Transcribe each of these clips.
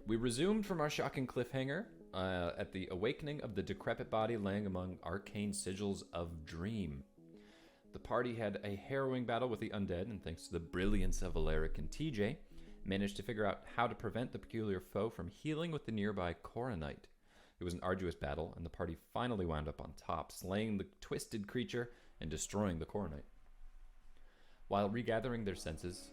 We resumed from our shocking cliffhanger at the awakening of the decrepit body laying among arcane sigils of dream. The party had a harrowing battle with the undead, and thanks to the brilliance of Eleric and TJ, managed to figure out how to prevent the peculiar foe from healing with the nearby Coronite. It was an arduous battle, and the party finally wound up on top, slaying the twisted creature and destroying the Coronite. While regathering their senses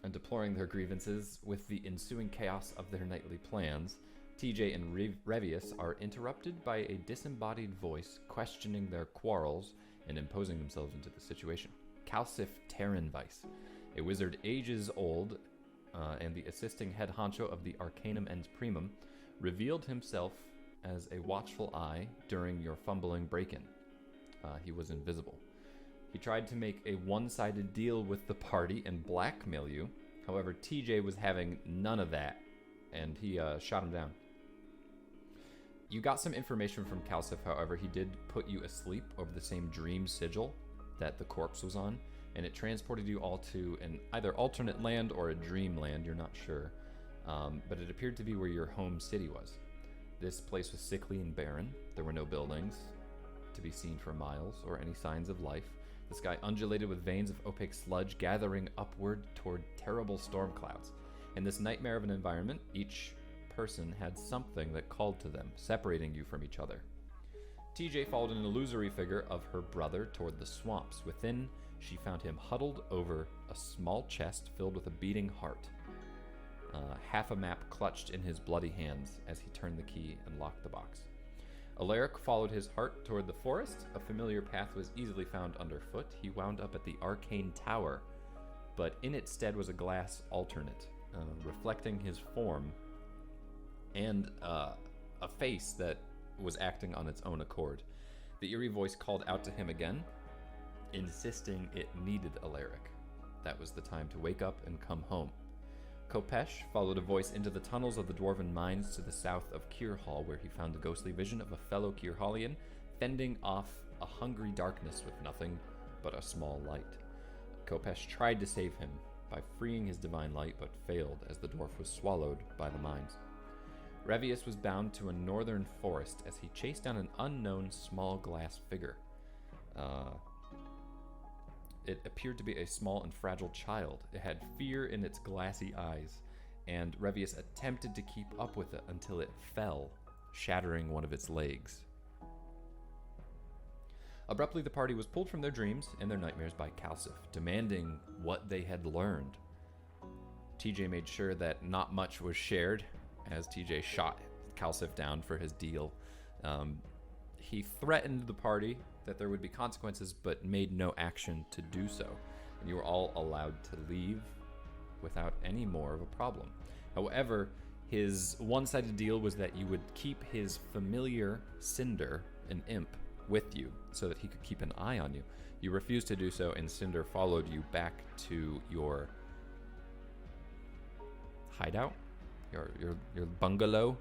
and deploring their grievances with the ensuing chaos of their nightly plans, TJ and Revius are interrupted by a disembodied voice questioning their quarrels and imposing themselves into the situation. Calcif Terranvice, a wizard ages old and the assisting head honcho of the Arcanum Ens Primum, revealed himself as a watchful eye during your fumbling break-in. He was invisible. He tried to make a one-sided deal with the party and blackmail you. However, TJ was having none of that, and he shot him down. You got some information from Calcif, however. He did put you asleep over the same dream sigil that the corpse was on, and it transported you all to an either alternate land or a dream land, you're not sure. But it appeared to be where your home city was. This place was sickly and barren. There were no buildings to be seen for miles or any signs of life. The sky undulated with veins of opaque sludge gathering upward toward terrible storm clouds. In this nightmare of an environment, each person had something that called to them, separating you from each other. TJ followed an illusory figure of her brother toward the swamps. Within, she found him huddled over a small chest filled with a beating heart. Half a map clutched in his bloody hands as he turned the key and locked the box. Eleric followed his heart toward the forest. A familiar path was easily found underfoot. He wound up at the arcane tower, but in its stead was a glass alternate, reflecting his form and a face that was acting on its own accord. The eerie voice called out to him again, insisting it needed Eleric. That was the time to wake up and come home. Kopesh followed a voice into the tunnels of the dwarven mines to the south of Kirhall, where he found the ghostly vision of a fellow Kirhallian fending off a hungry darkness with nothing but a small light. Kopesh tried to save him by freeing his divine light, but failed as the dwarf was swallowed by the mines. Revius was bound to a northern forest as he chased down an unknown small glass figure. It appeared to be a small and fragile child. It had fear in its glassy eyes, and Revius attempted to keep up with it until it fell, shattering one of its legs. Abruptly, the party was pulled from their dreams and their nightmares by Calcif, demanding what they had learned. TJ made sure that not much was shared, as TJ shot Calcif down for his deal. He threatened the party that there would be consequences, but made no action to do so. And you were all allowed to leave without any more of a problem. However, his one-sided deal was that you would keep his familiar Cinder, an imp, with you so that he could keep an eye on you. You refused to do so, and Cinder followed you back to your hideout, your bungalow.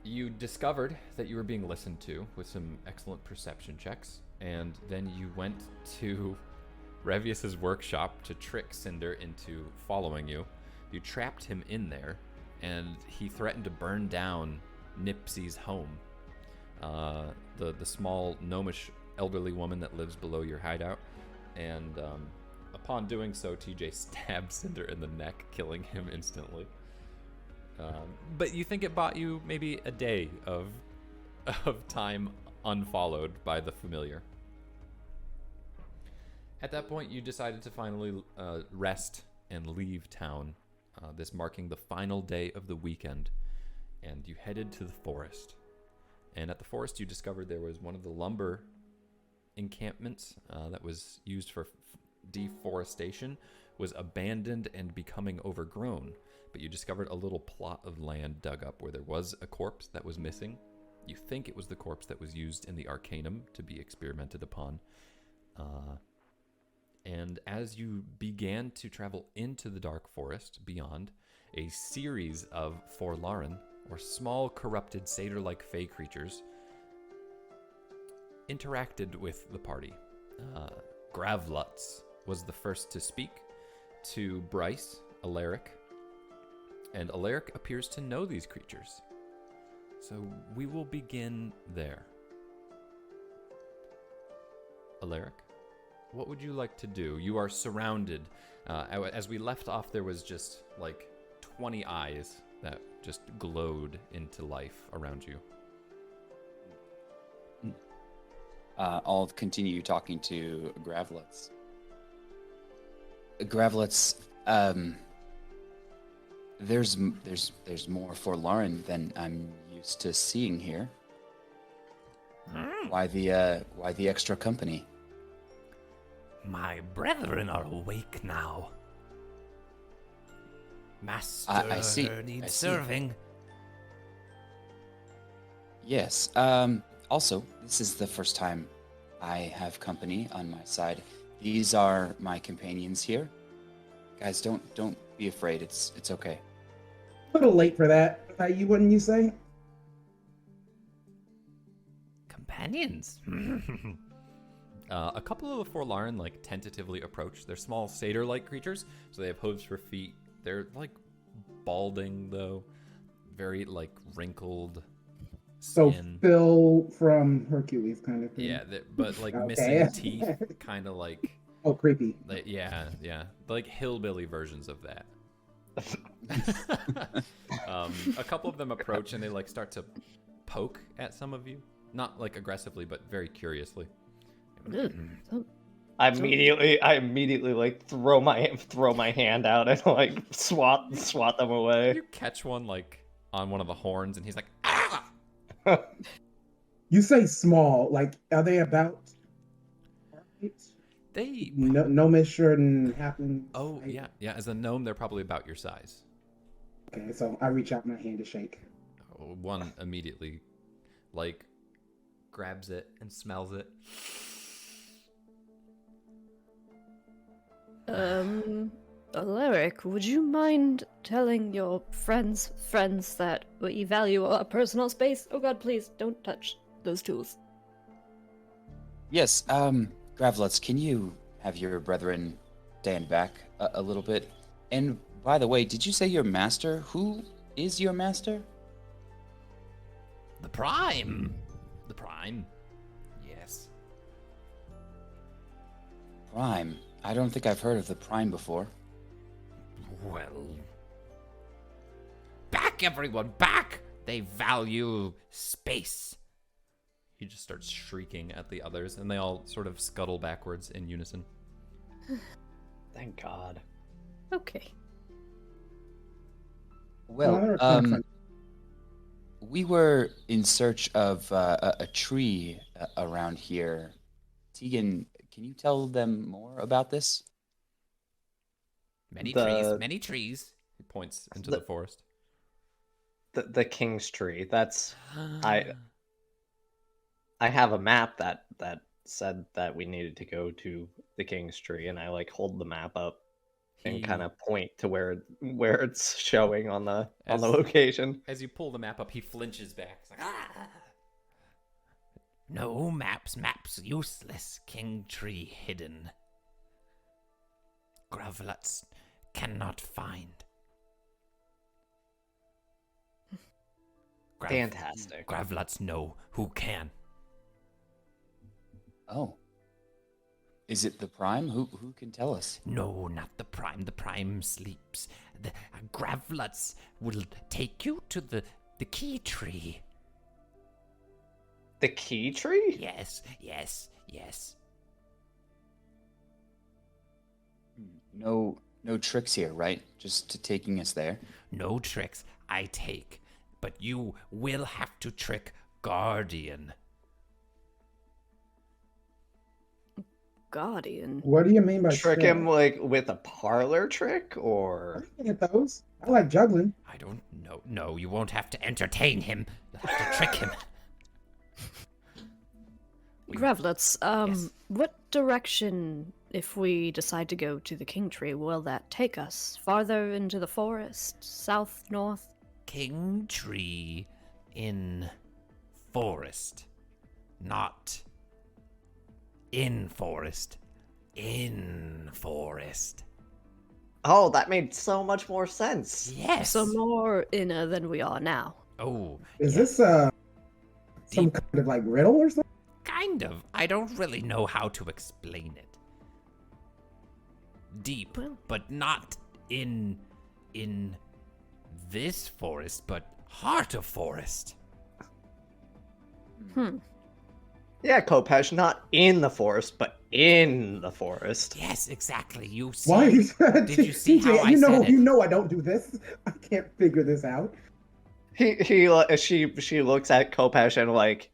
You discovered that you were being listened to with some excellent perception checks, and then you went to Revius's workshop to trick Cinder into following you. You trapped him in there, and he threatened to burn down Nipsey's home, the small gnomish elderly woman that lives below your hideout. And upon doing so, TJ stabbed Cinder in the neck, killing him instantly. But you think it bought you maybe a day of time unfollowed by the familiar. At that point, you decided to finally rest and leave town, this marking the final day of the weekend, and you headed to the forest. And at the forest, you discovered there was one of the lumber encampments that was used for deforestation was abandoned and becoming overgrown. But you discovered a little plot of land dug up where there was a corpse that was missing. You think it was the corpse that was used in the Arcanum to be experimented upon. And as you began to travel into the dark forest beyond, a series of Forlaren, or small corrupted satyr-like fey creatures, interacted with the party. Gravlutz was the first to speak, to Bryce, Eleric, and Eleric appears to know these creatures. So we will begin there. Eleric, what would you like to do? You are surrounded. As we left off, there was just like 20 eyes that just glowed into life around you. I'll continue talking to Gravlets. Gravlets, there's more for Lauren than I'm used to seeing here. Why the extra company? My brethren are awake now. Master I see. needs serving. Yes. Also, this is the first time I have company on my side. These are my companions here. Guys, don't be afraid. It's okay. A little late for that. You wouldn't you say? Companions? A couple of the Forlaren like tentatively approach. They're small satyr-like creatures, so they have hooves for feet. They're like balding though, very like wrinkled skin. So Phil from Hercules kind of thing. Yeah, but like Okay. missing teeth, kind of like. Oh, creepy. Like, yeah, like hillbilly versions of that. A couple of them approach and they like start to poke at some of you, not like aggressively, but very curiously. I immediately like throw my hand out and like swat them away. You catch one like on one of the horns, and he's like, "Ah!" You say small. Like, are they about? They No shouldn't happen. Oh yeah. As a gnome, they're probably about your size. Okay, so I reach out my hand to shake. One immediately, like, grabs it and smells it. Eleric, would you mind telling your friends that we value our personal space? Oh god, please, don't touch those tools. Yes. Gravlets, can you have your brethren stand back a little bit? And by the way, did you say your master? Who is your master? The Prime. The Prime. Yes. Prime. I don't think I've heard of the Prime before. Well, back everyone, back! They value space. He just starts shrieking at the others, and they all sort of scuttle backwards in unison. Thank God. Okay. Well, we were in search of a tree around here. Teagan, can you tell them more about this? Many trees. He points into the forest. The King's Tree. That's I have a map that said that we needed to go to the King's Tree, and I like hold the map up and kind of point to where it's showing on the location. As you pull the map up, he flinches back. He's like, ah! No maps, useless. King Tree hidden. Gravlets cannot find. Fantastic. Gravlets know who can. Oh. Is it the Prime? Who can tell us? No, not the Prime. The Prime sleeps. The Gravlets will take you to the key tree. The Key Tree? Yes. No tricks here, right? Just to taking us there. No tricks I take, but you will have to trick Guardian. Guardian. What do you mean by Trick him like with a parlor trick, or I can get those. I like juggling. I don't know. No, you won't have to entertain him. You'll have to trick him. Gravlets, Yes. what direction, if we decide to go to the King Tree, will that take us? Farther into the forest? South, north? King Tree in forest. Not in forest. In forest. Oh, that made so much more sense. Yes. So more inner than we are now. Oh, Is yes. this some Deep. kind of like riddle or something? Kind of. I don't really know how to explain it. Deep, Well. but not in this forest, but heart of forest. Yeah, Kopesh, not in the forest, but in the forest. Yes, exactly. You see? Why? Did you see how I you know, said it? you know, I don't do this. I can't figure this out. She looks at Kopesh and like,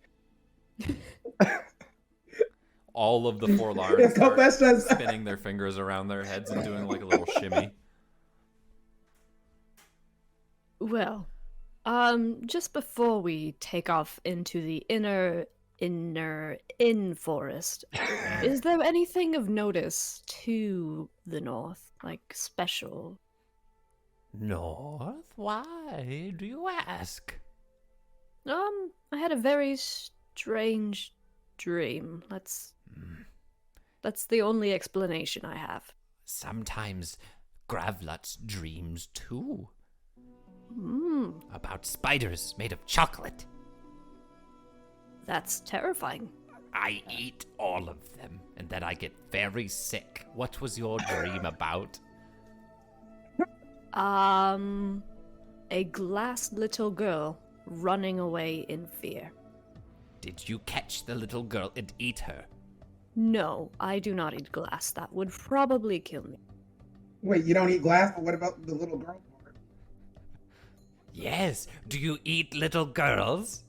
All of the four Yeah, Larns start Kopesh does. spinning their fingers around their heads and doing like a little shimmy. Well, just before we take off into the inner forest, is there anything of notice to the north, like special? North? Why do you ask? I had a very strange dream. That's the only explanation I have. Sometimes Gravlut's dreams too. Hmm, About spiders made of chocolate. that's terrifying. I eat all of them, and then I get very sick. What was your dream about? A glass little girl running away in fear. Did you catch the little girl and eat her? No, I do not eat glass. That would probably kill me. Wait, you don't eat glass, but what about the little girl part? Yes. Do you eat little girls?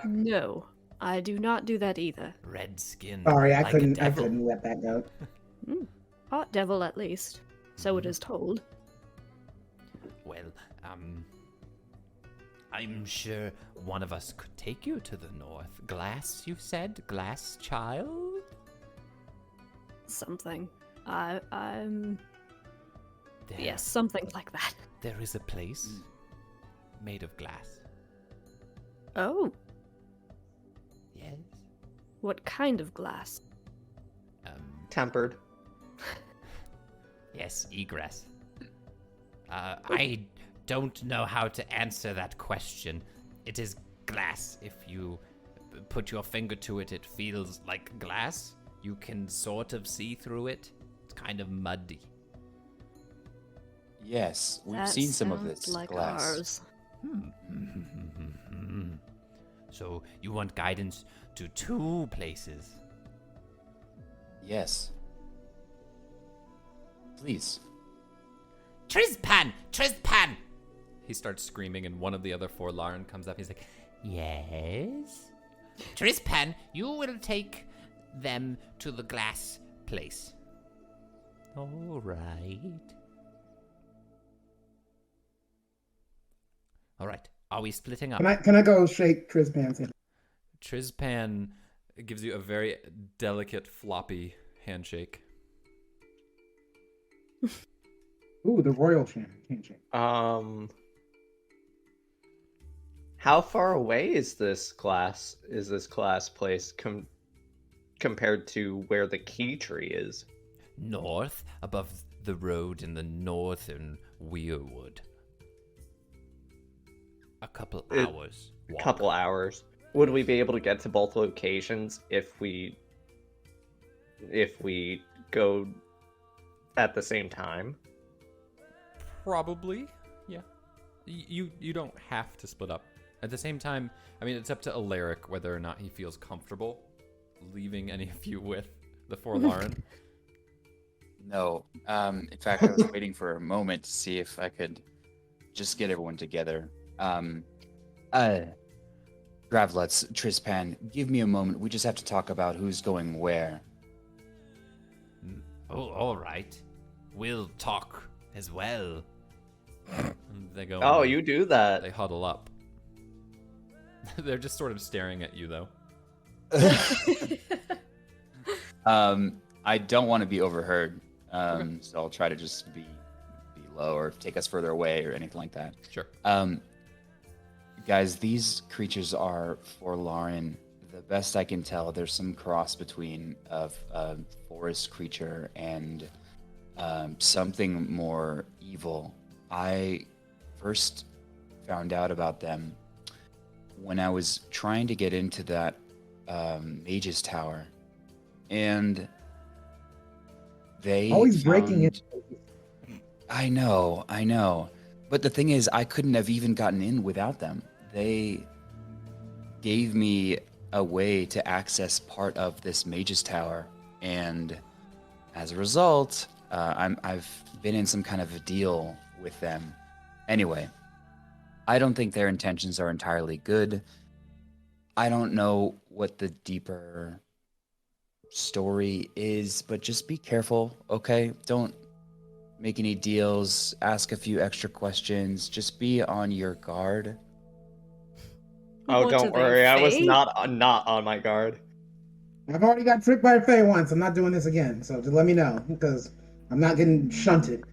No, I do not do that either. Red skin. Sorry, I like a couldn't. I devil. couldn't let that go. Hot devil, at least. So it is told. Well, I'm sure one of us could take you to the north. Glass, you said? Glass child? Something. I'm. There, Yes, something like that. There is a place made of glass. Oh, Yes. what kind of glass? tempered. Yes, egress. I don't know how to answer that question. It is glass. If you put your finger to it, it feels like glass. You can sort of see through it. It's kind of muddy. Yes, we've That seen some of sounds this like glass. ours. So you want guidance to two places? Yes. Please. Trizpan! Trizpan! He starts screaming, and one of the other four Larn comes up. He's like, Yes? Trizpan, you will take them to the glass place. All right. All right. Are we splitting up? Can I go shake Trizpan's hand? Trizpan gives you a very delicate, floppy handshake. Ooh, the royal handshake. How far away is this glass place compared to where the key tree is? North, above the road in the northern Weirwood. A couple hours. Walk. Couple hours. Would we be able to get to both locations if we go at the same time? Probably, yeah. You don't have to split up. At the same time, I mean, it's up to Eleric whether or not he feels comfortable leaving any of you with the four Larn. No. In fact, I was waiting for a moment to see if I could just get everyone together. Gravlutz, Trispan, give me a moment. We just have to talk about who's going where. Oh, all right. We'll talk as well. And they go. Oh, and you do that. They huddle up. They're just sort of staring at you, though. I don't want to be overheard, so I'll try to just be low or take us further away or anything like that. Sure. Guys, these creatures are for Lauren. The best I can tell, there's some cross between a forest creature and something more evil. I first found out about them when I was trying to get into that Mage's Tower, and they Always breaking found- it. I know. But the thing is, I couldn't have even gotten in without them. They gave me a way to access part of this Mage's Tower, and as a result, I've been in some kind of a deal with them. Anyway, I don't think their intentions are entirely good. I don't know what the deeper story is, but just be careful, okay? Don't make any deals, ask a few extra questions, just be on your guard. Oh, What don't are they, worry. I was Fey? not on my guard. I've already got tricked by a Fey once. I'm not doing this again. So just let me know, because I'm not getting shunted.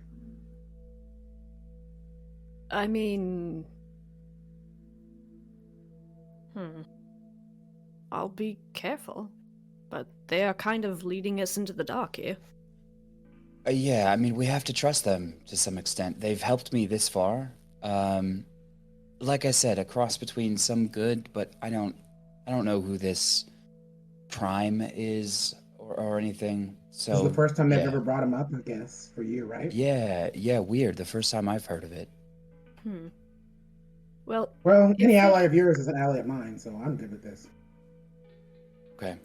I mean... I'll be careful. But they are kind of leading us into the dark here. Yeah, I mean, we have to trust them to some extent. They've helped me this far. Like I said, a cross between some good, but I don't know who this Prime is or anything. So This is the first time they've yeah. ever brought him up, I guess, for you, right? Yeah, weird. The first time I've heard of it. Well, Well, any If it- ally of yours is an ally of mine, so I'm good with this. Okay.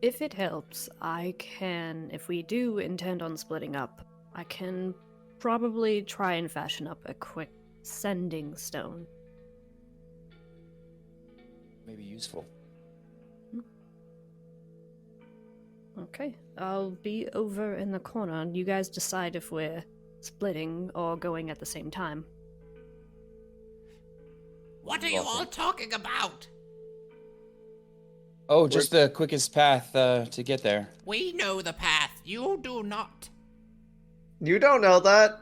if it helps, I can, if we do intend on splitting up, I can probably try and fashion up a quick sending stone. Maybe useful. Okay, I'll be over in the corner, and you guys decide if we're splitting or going at the same time. What are you all talking about? Oh, just the quickest path to get there. We know the path. You do not. You don't know that.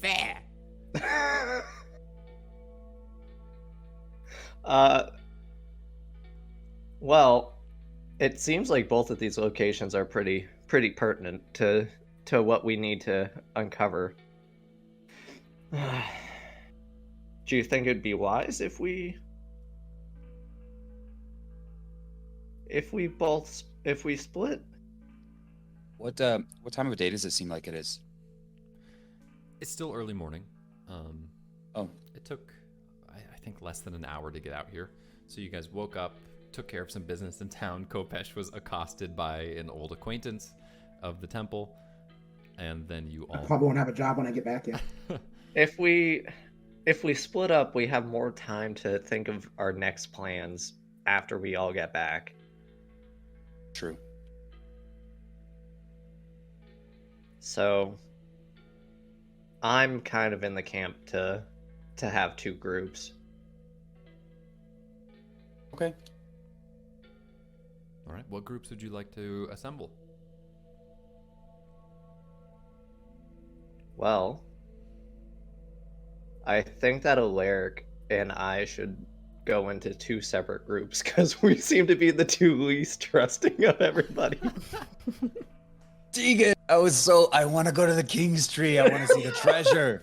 Fair. Well, it seems like both of these locations are pretty pertinent to what we need to uncover. Do you think it'd be wise if we split? What time of day does it seem like it is? It's still early morning. Oh. It took, I think, less than an hour to get out here. So you guys woke up, took care of some business in town. Kopesh was accosted by an old acquaintance of the temple, and then you I all... probably won't have a job when I get back yet. If we split up, we have more time to think of our next plans after we all get back. True. So I'm kind of in the camp to have two groups. Okay. All right, what groups would you like to assemble? Well, I think that Eleric and I should go into two separate groups because we seem to be the two least trusting of everybody. Teagan, I want to go to the King's Tree. I want to see the treasure.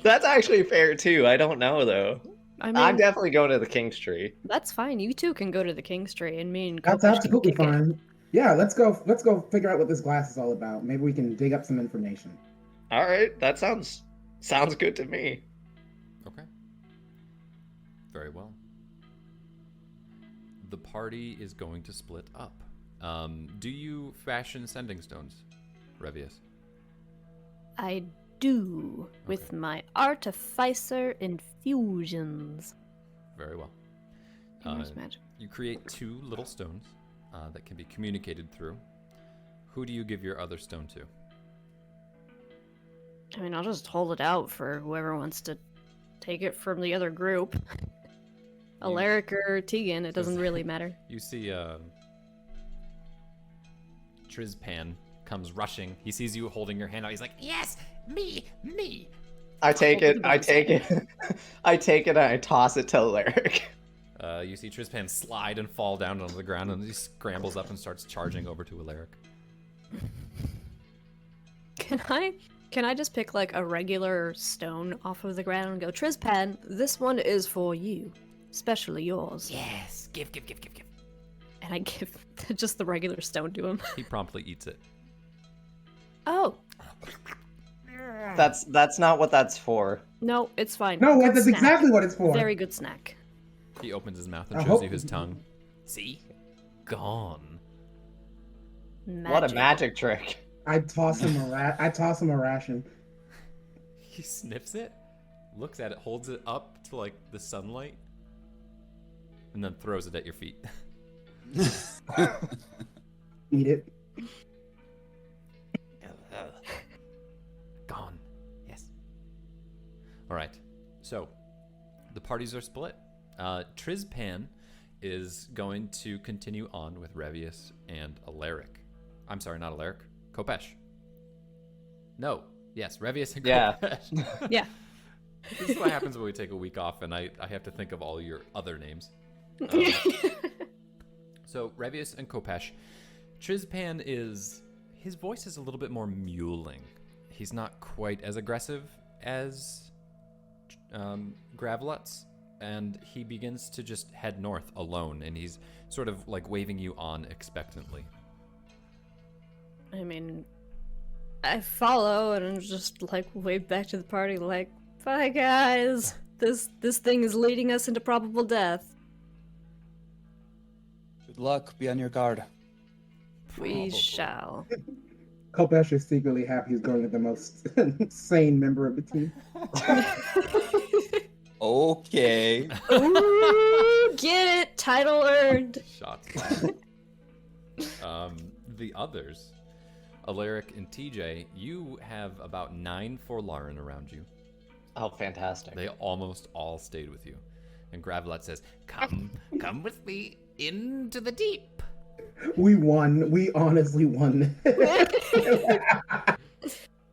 That's actually fair too. I don't know though. I mean, I'm definitely going to the King's Tree. that's fine. You two can go to the King's Tree, and me and That's Kopesh can absolutely kick it. fine. Yeah, let's go figure out what this glass is all about. Maybe we can dig up some information. All right, that sounds good to me. Okay. Very well. The party is going to split up. Do you fashion sending stones, Revius? I do, with Okay. my artificer infusions. Very well. Here's magic. You create two little stones that can be communicated through. Who do you give your other stone to? I mean, I'll just hold it out for whoever wants to take it from the other group. Eleric or Teagan, it doesn't really matter. You see Trizpan comes rushing. He sees you holding your hand out. He's like, Yes, me. I take I'll it. put it I on take it. I take it and I toss it to Eleric. You see Trizpan slide and fall down onto the ground, and he scrambles up and starts charging over to Eleric. Can I just pick like a regular stone off of the ground and go, Trizpan, this one is for you, especially yours. Yes, give. And I give just the regular stone to him. He promptly eats it. Oh, That's not what that's for. no, it's fine. No, Good that's snack. exactly what it's for. Very good snack. He opens his mouth and I shows hope- you his tongue. See? Gone. What a magic trick. I toss him a ration. He sniffs it, looks at it, holds it up to like the sunlight, and then throws it at your feet. Eat it. Gone. Yes. All right. So, the parties are split. Trizpan is going to continue on with Revius and Eleric. I'm sorry, not Eleric. Kopesh. No. Yes, Revius and Yeah. Kopesh. Yeah. This is what happens when we take a week off, and I have to think of all your other names. So, Revius and Kopesh. Trizpan his voice is a little bit more mewling. He's not quite as aggressive as Gravelutz, and he begins to just head north alone, and he's sort of like waving you on expectantly. I mean, I follow and just like wave back to the party like, bye guys. This thing is leading us into probable death. Good luck. Be on your guard. We Probably. shall. Kopesh is secretly happy he's going to the most sane member of the team. Okay. Ooh, get it? Title earned. Shots fired. The others, Eleric and TJ, you have about 9 Forlaren around you. Oh, fantastic. They almost all stayed with you. And Gravelat says, Come with me into the deep. We won. We honestly won.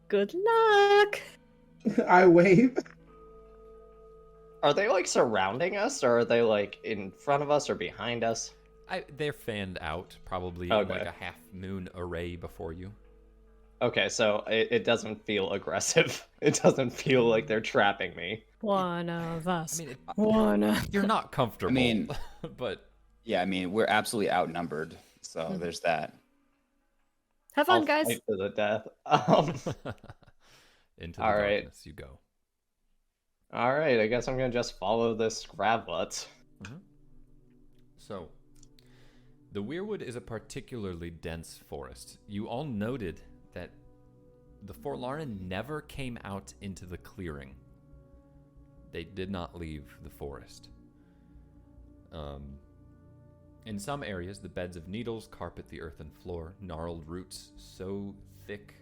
Good luck. I wave. Are they like surrounding us, or are they like in front of us or behind us? they're fanned out, probably in Okay. like a half-moon array before you. Okay, so it doesn't feel aggressive. It doesn't feel like they're trapping me. One of us. I mean, One. you're not comfortable. mean- but Yeah, I mean, we're absolutely outnumbered, so there's that. Have fun, I'll guys. fight to the death. into the All right. darkness you go. All right, I guess I'm gonna just follow this Gravlet. So, the Weirwood is a particularly dense forest. You all noted that the Forlaren never came out into the clearing. They did not leave the forest. In some areas, the beds of needles carpet the earthen floor, gnarled roots so thick,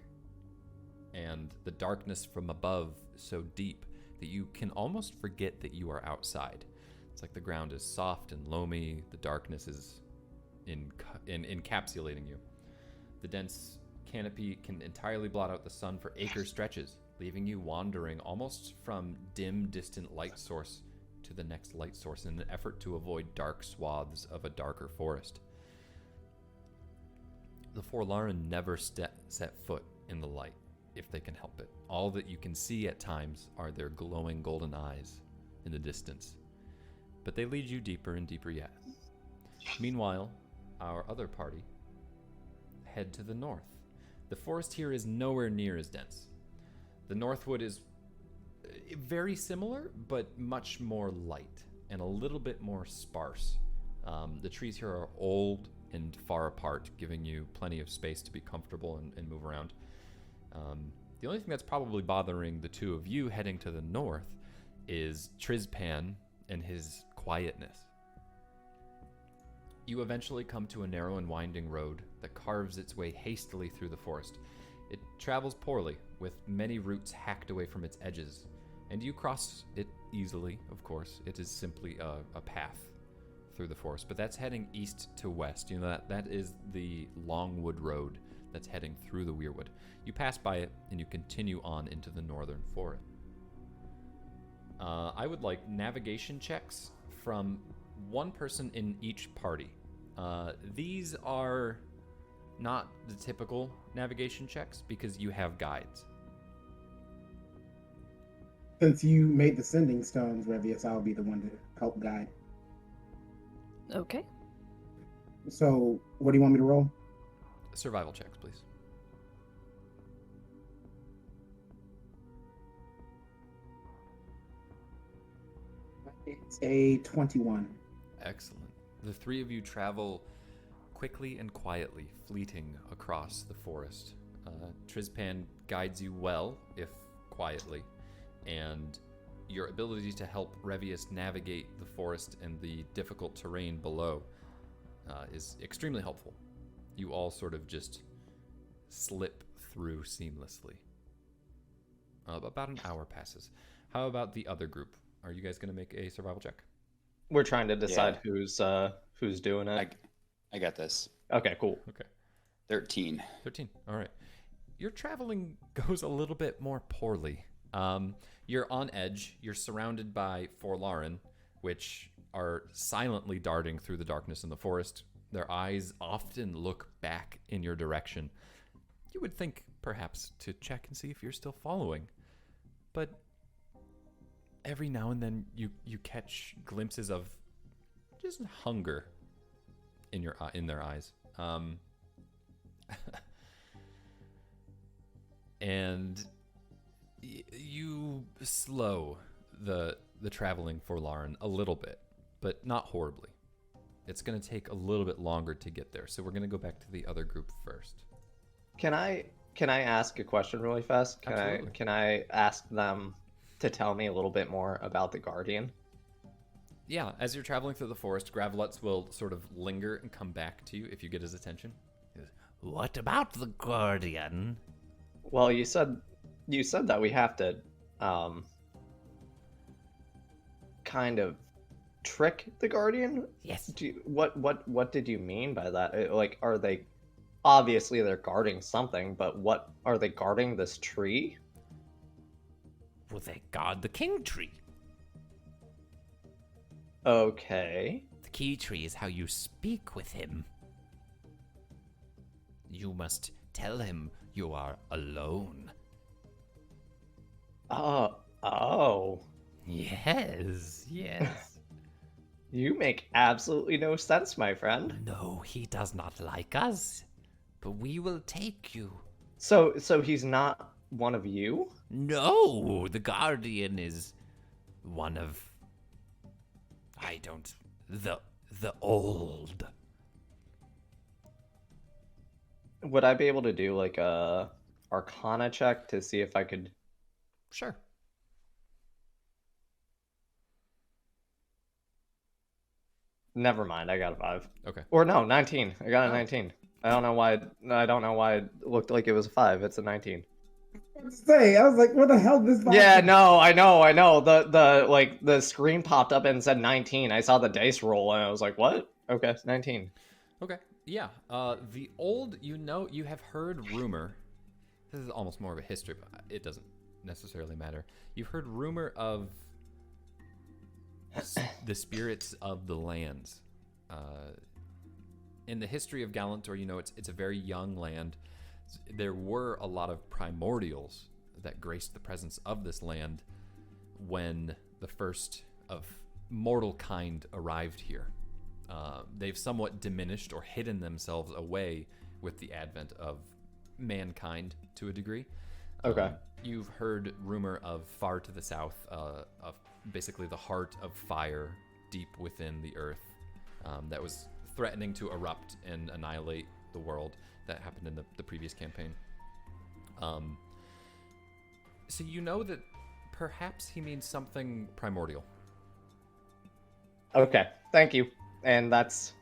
and the darkness from above so deep that you can almost forget that you are outside. It's like the ground is soft and loamy, the darkness is encapsulating you. The dense canopy can entirely blot out the sun for acre stretches, leaving you wandering almost from dim, distant light source to the next light source in an effort to avoid dark swaths of a darker forest. The Forlaren never set foot in the light, if they can help it. All that you can see at times are their glowing golden eyes in the distance. But they lead you deeper and deeper yet. Meanwhile, our other party head to the north. The forest here is nowhere near as dense. The Northwood is very similar, but much more light and a little bit more sparse. The trees here are old and far apart, giving you plenty of space to be comfortable and move around. The only thing that's probably bothering the two of you heading to the north is Trizpan and his quietness. You eventually come to a narrow and winding road that carves its way hastily through the forest. It travels poorly, with many roots hacked away from its edges, and you cross it easily, of course. It is simply a path through the forest, but that's heading east to west. You know, that is the Longwood Road that's heading through the Weirwood. You pass by it, and you continue on into the northern forest. I would like navigation checks from one person in each party. These are not the typical navigation checks because you have guides. Since you made the sending stones, Revius, I'll be the one to help guide. Okay. So, what do you want me to roll? Survival checks, please. It's a 21. Excellent. The three of you travel quickly and quietly, fleeting across the forest. Trizpan guides you well, if quietly, and your ability to help Revius navigate the forest and the difficult terrain below is extremely helpful. You all sort of just slip through seamlessly. About an hour passes. How about the other group? Are you guys going to make a survival check? We're trying to decide who's doing it. I got this. Okay, cool. Okay. 13. 13. All right. Your traveling goes a little bit more poorly. You're on edge. You're surrounded by Forlaren, which are silently darting through the darkness in the forest. Their eyes often look back in your direction. You would think, perhaps, to check and see if you're still following. But every now and then you catch glimpses of just hunger in their eyes. And you slow the traveling for Lauren a little bit, but not horribly. It's going to take a little bit longer to get there, so we're going to go back to the other group first. Can I ask a question really fast? Absolutely. Can I ask them to tell me a little bit more about the Guardian? Yeah, as you're traveling through the forest, Gravelets will sort of linger and come back to you if you get his attention. What about the Guardian? Well, you said that we have to kind of trick the Guardian. Yes. What did you mean by that? Like, are they obviously they're guarding something, but what are they guarding? This tree? Well, they guard the king tree. Okay. The key tree is how you speak with him. You must tell him you are alone. Oh. Yes. You make absolutely no sense, my friend. No, he does not like us, but we will take you. So he's not one of you? No, the Guardian is one of... the old. Would I be able to do like a Arcana check to see if I could? Sure. Never mind, I got a 5. Okay. Or no, 19. I got a 19. I don't know why it looked like it was a 5. It's a 19. Say, I was like, where the hell this? Yeah, no, I know. The screen popped up and said 19. I saw the dice roll and I was like, what? Okay, 19. Okay. Yeah. The old, you have heard rumor. This is almost more of a history, but it doesn't necessarily matter. You've heard rumor of the spirits of the lands. In the history of Galantor, it's a very young land. There were a lot of primordials that graced the presence of this land when the first of mortal kind arrived here. They've somewhat diminished or hidden themselves away with the advent of mankind to a degree. Okay. You've heard rumor of far to the south, of basically the heart of fire deep within the earth that was threatening to erupt and annihilate the world. That happened in the previous campaign. So you know that perhaps he means something primordial. Okay, thank you. And that's...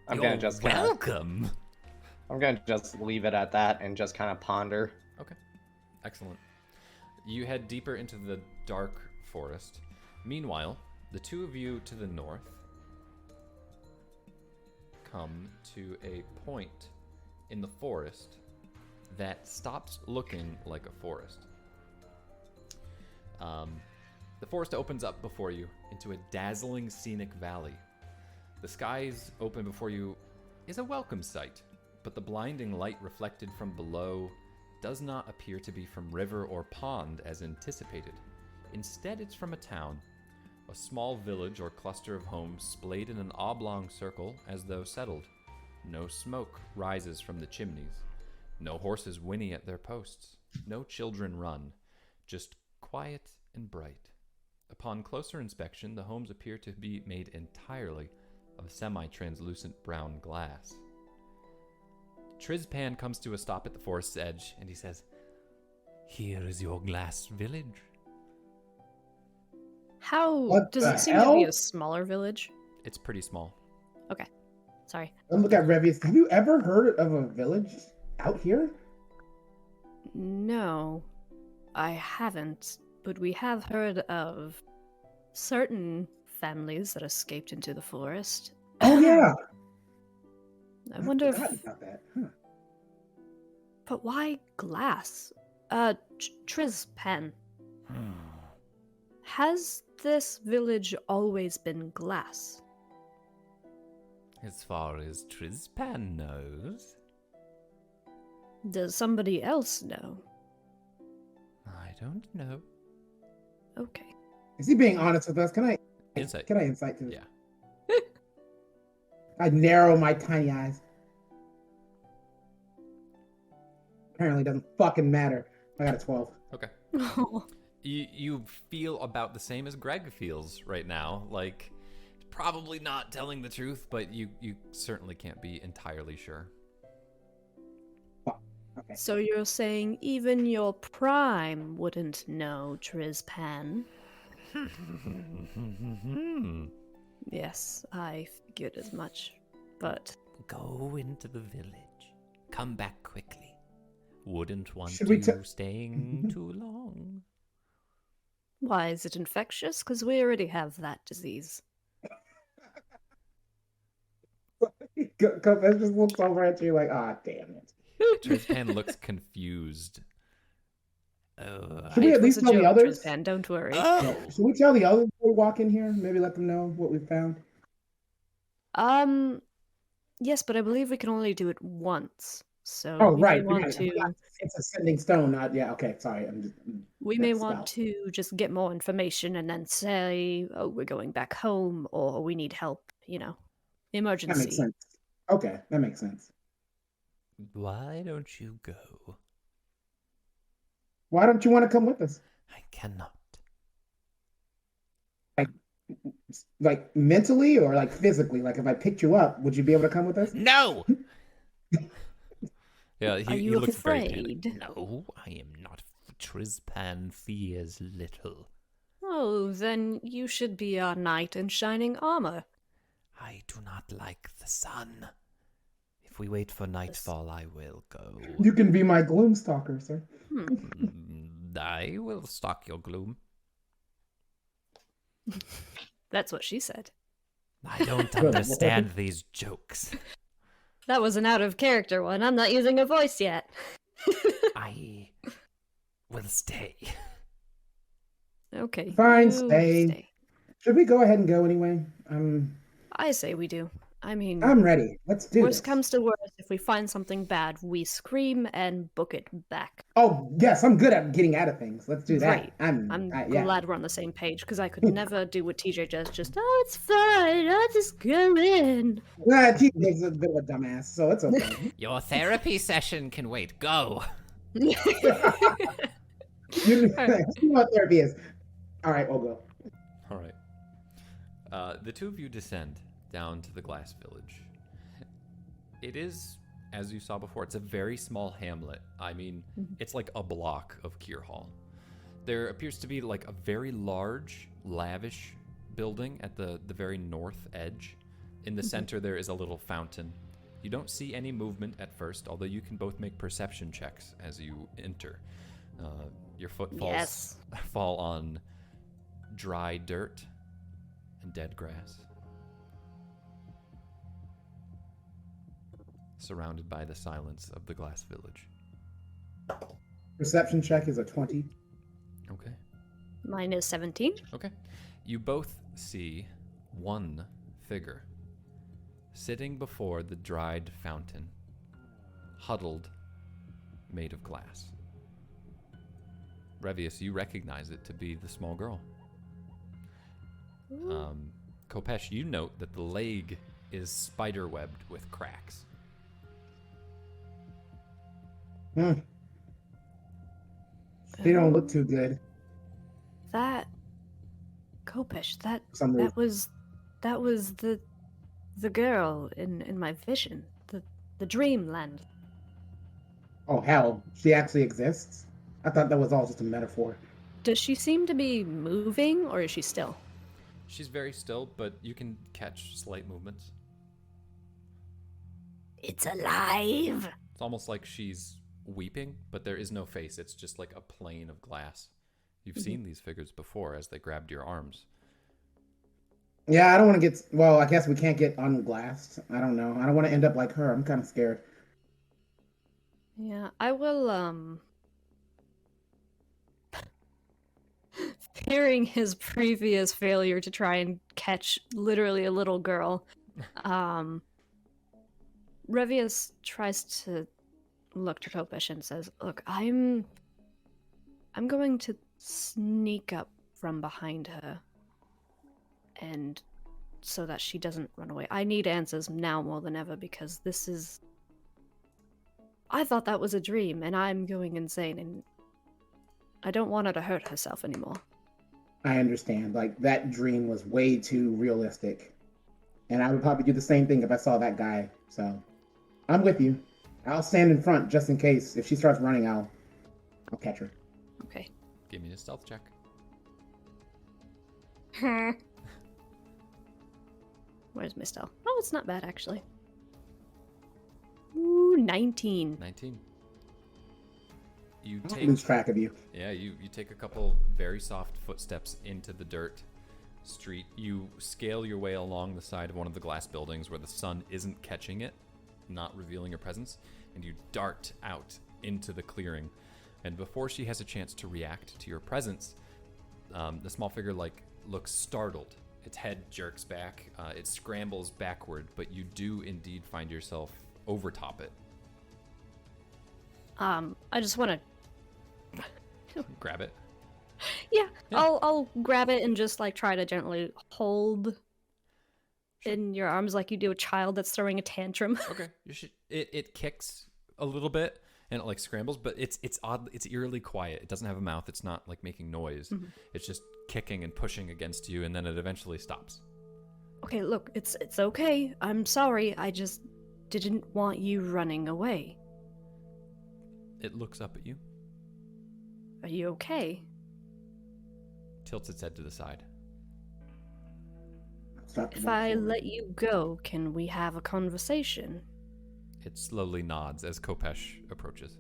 I'm You're gonna just welcome. I'm gonna just leave it at that and just kind of ponder. Okay, excellent. You head deeper into the dark forest. Meanwhile, the two of you to the north come to a point in the forest that stops looking like a forest. The forest opens up before you into a dazzling scenic valley. The skies open before you is a welcome sight, but the blinding light reflected from below does not appear to be from river or pond as anticipated. Instead, it's from a town, a small village or cluster of homes splayed in an oblong circle as though settled. No smoke rises from the chimneys. No horses whinny at their posts. No children run. Just quiet and bright. Upon closer inspection, the homes appear to be made entirely of semi-translucent brown glass. Trizpan comes to a stop at the forest's edge, and he says, "Here is your glass village." How What does the it seem to be hell? a smaller village? It's pretty small. Okay, sorry. Look at Revius. Have you ever heard of a village out here? No, I haven't, but we have heard of certain families that escaped into the forest. Oh yeah. I wonder forgotten if. about that. Huh. But why glass? Trizpan. Has this village always been glass? As far as Trizpan knows, Does somebody else know? I don't know. Okay. Is he being honest with us? Can I Insight. insight to this? Yeah. I narrow my tiny eyes. Apparently doesn't fucking matter. I got a 12. Okay. You feel about the same as Greg feels right now. Like, probably not telling the truth, but you certainly can't be entirely sure. Okay. So you're saying even your prime wouldn't know Trizpan? Yes, I figured as much. But Go into the village. Come back quickly. Wouldn't want Should we you staying too long. why is it infectious? Because we already have that disease. Copez just looks over at you like, ah, damn it. Trizpan looks confused. Oh, Should we at It was least a tell the joke, others? Trizpan, don't worry. Yeah. Should we tell the others before we walk in here? Maybe let them know what we found. Yes, but I believe we can only do it once. So Oh, we right. may want right. to It's a sending stone, not yeah. Okay, sorry. we may that's want about- to just get more information and then say, oh, we're going back home or we need help, That emergency. makes sense. Okay, that makes sense. why don't you go? Why don't you want to come with us? I cannot. Like mentally or like physically? Like if I picked you up, would you be able to come with us? No! Yeah, Are he you looks very panicked. afraid? No, I am not. Trizpan fears little. Oh, then you should be our knight in shining armor. I do not like the sun. If we wait for nightfall, I will go. You can be my gloom stalker, sir. I will stalk your gloom. That's what she said. I don't Good. understand these jokes. That was an out of character one. I'm not using a voice yet. I will stay. Okay. Fine, you stay. Should we go ahead and go anyway? I say we do. I mean, I'm ready. Let's do worst this. comes to worst, if we find something bad, we scream and book it back. Oh yes, I'm good at getting out of things. Let's do that. Right. I'm yeah. glad we're on the same page, because I could never do what TJ does, just, oh, it's fine, I'll just go in. Nah, TJ's a bit of a dumbass, so it's okay. Your therapy session can wait. Go. you know what therapy is. All right, we'll go. All right. The two of you descend down to the glass village. It is, as you saw before, it's a very small hamlet. I mean, it's like a block of Kier Hall. There appears to be like a very large, lavish building at the very north edge. In the center, there is a little fountain. You don't see any movement at first, although you can both make perception checks as you enter. Your footfalls fall on dry dirt and dead grass, surrounded by the silence of the glass village. Perception check is a 20. Okay. Mine is 17. Okay. You both see one figure sitting before the dried fountain, huddled, made of glass. Revius, you recognize it to be the small girl. Kopesh, you note that the leg is spider-webbed with cracks. They don't look too good. That Kopesh, that For some reason. that was the girl in my vision, the dreamland. Oh hell, she actually exists? I thought that was all just a metaphor. Does she seem to be moving, or is she still? She's very still, but you can catch slight movements. It's alive. It's almost like she's weeping, but there is no face. It's just like a plane of glass. You've seen these figures before as they grabbed your arms. Yeah, I don't want to get. Well, I guess we can't get unglassed. I don't know. I don't want to end up like her. I'm kind of scared. Yeah, I will, fearing his previous failure to try and catch literally a little girl, Revius tries to look to Kopesh and says, "Look, I'm going to sneak up from behind her, and so that she doesn't run away. I need answers now more than ever because this is... I thought that was a dream, and I'm going insane, and I don't want her to hurt herself anymore." I understand. Like, that dream was way too realistic. And I would probably do the same thing if I saw that guy. So, I'm with you. I'll stand in front just in case. If she starts running, I'll catch her. Okay. Give me a stealth check. Where's my stealth? Oh, it's not bad, actually. Ooh, 19. 19. You I don't take lose track of you. Yeah, you take a couple very soft footsteps into the dirt street. You scale your way along the side of one of the glass buildings where the sun isn't catching it, not revealing your presence, and you dart out into the clearing. And before she has a chance to react to your presence, the small figure looks startled. Its head jerks back. It scrambles backward, but you do indeed find yourself overtop it. I just want to... Grab it. Yeah, Yeah. I'll grab it and just try to gently hold in your arms like you do a child that's throwing a tantrum. Okay. It kicks a little bit and it scrambles, but it's odd. It's eerily quiet. It doesn't have a mouth. It's not making noise. Mm-hmm. It's just kicking and pushing against you, and then it eventually stops. Okay, look, it's okay. I'm sorry. I just didn't want you running away. It looks up at you, Are you okay? tilts its head to the side. If I let you go, can we have a conversation? It slowly nods as Kopesh approaches.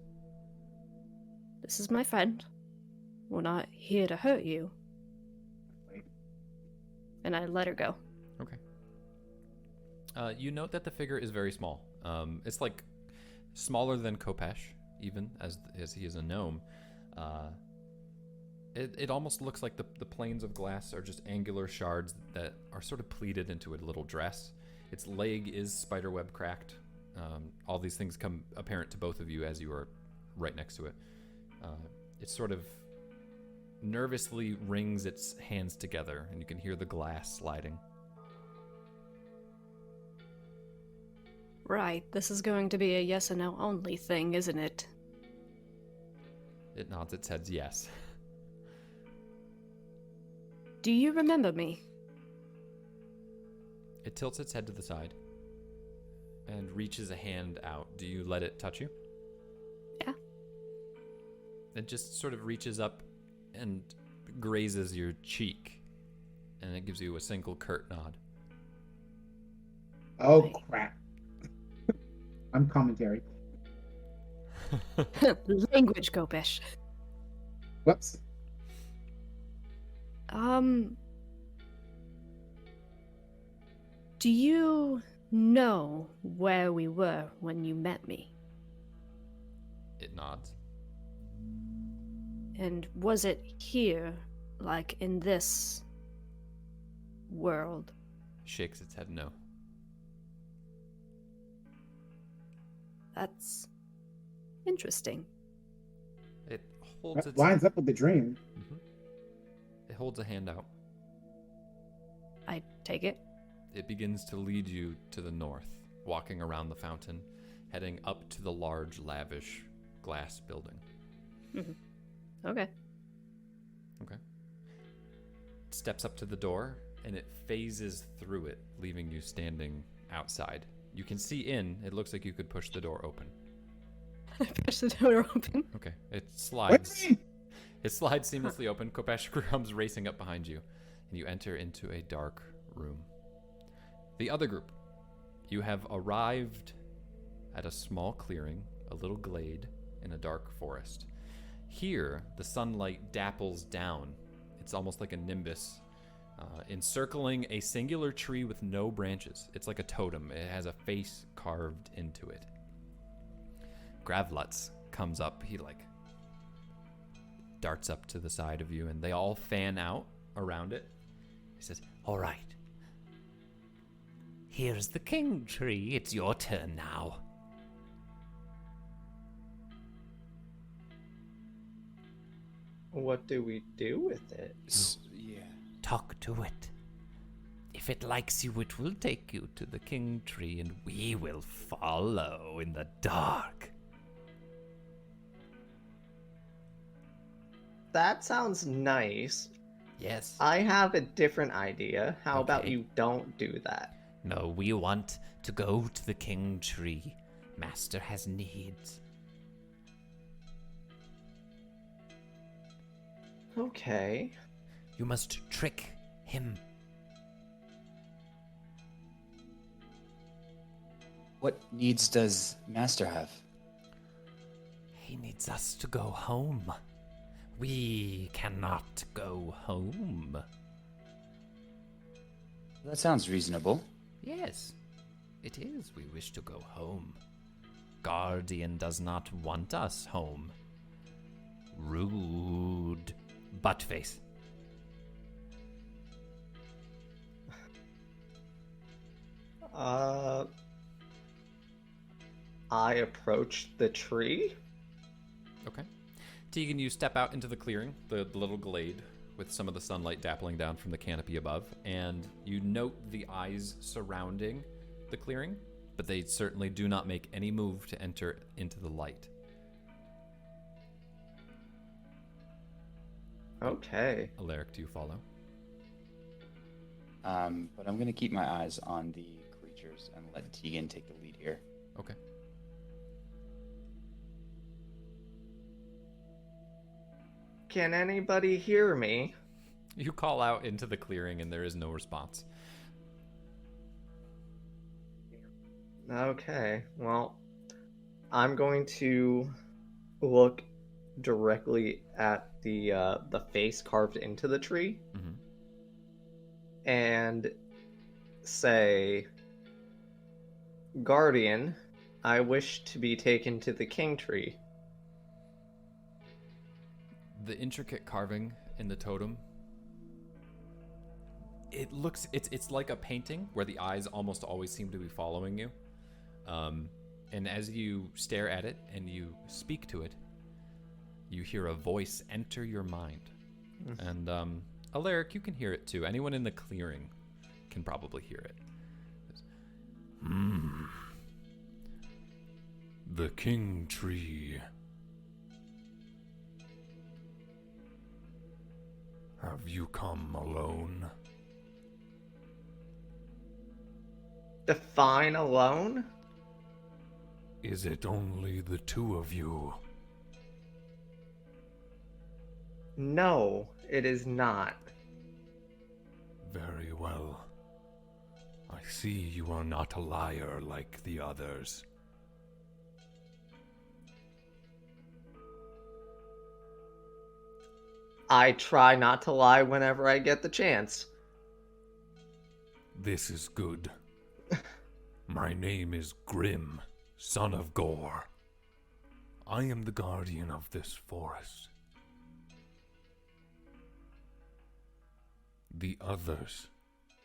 This is my friend. We're not here to hurt you. And I let her go. Okay. You note that the figure is very small. It's smaller than Kopesh, even as he is a gnome. It almost looks like the planes of glass are just angular shards that are sort of pleated into a little dress. Its leg is spiderweb cracked. All these things come apparent to both of you as you are right next to it. It sort of nervously wrings its hands together, and you can hear the glass sliding. Right, this is going to be a yes or no only thing, isn't it? It nods its head yes. Do you remember me? It tilts its head to the side and reaches a hand out. Do you let it touch you? Yeah. It just sort of reaches up and grazes your cheek, and it gives you a single curt nod. Oh, crap. I'm commentary. Language, Kopesh. Whoops. Do you know where we were when you met me? It nods. And was it here, in this world? Shakes its head no. That's interesting. It holds That its lines up with the dream. Mhm. It holds a hand out. I take it. It begins to lead you to the north, walking around the fountain, heading up to the large, lavish glass building. Okay. Okay. It steps up to the door, and it phases through it, leaving you standing outside. You can see in. It looks like you could push the door open. I push the door open. Okay. It slides. Wait! It slides seamlessly open. Kopesh comes racing up behind you, and you enter into a dark room. The other group, you have arrived at a small clearing, a little glade in a dark forest. Here, the sunlight dapples down. It's almost like a nimbus, encircling a singular tree with no branches. It's like a totem. It has a face carved into it. Gravlutz comes up. He darts up to the side of you, and they all fan out around it. He says, "All right. Here's the king tree. It's your turn now." What do we do with it? Yeah. Talk to it. If it likes you, it will take you to the king tree, and we will follow in the dark. That sounds nice. Yes. I have a different idea. How about Okay. you don't do that? No, we want to go to the king tree. Master has needs. Okay. You must trick him. What needs does Master have? He needs us to go home. We cannot go home. That sounds reasonable. Yes, it is. We wish to go home. Guardian does not want us home. Rude. Buttface. I approach the tree. Okay. Teagan, you step out into the clearing, the little glade, with some of the sunlight dappling down from the canopy above, and you note the eyes surrounding the clearing, but they certainly do not make any move to enter into the light. Okay. Eleric, do you follow? But I'm going to keep my eyes on the creatures and let Teagan take the lead here. Okay. Can anybody hear me? You call out into the clearing, and there is no response. Okay. Well, I'm going to look directly at the face carved into the tree Mm-hmm. and say, "Guardian, I wish to be taken to the king tree." The intricate carving in the totem, it's like a painting where the eyes almost always seem to be following you. And as you stare at it and you speak to it, you hear a voice enter your mind. And Eleric, you can hear it too. Anyone in the clearing can probably hear it. The king tree. Have you come alone? Define alone? Is it only the two of you? No, it is not. Very well. I see you are not a liar like the others. I try not to lie whenever I get the chance. This is good. My name is Grim, son of Gore. I am the guardian of this forest. The others,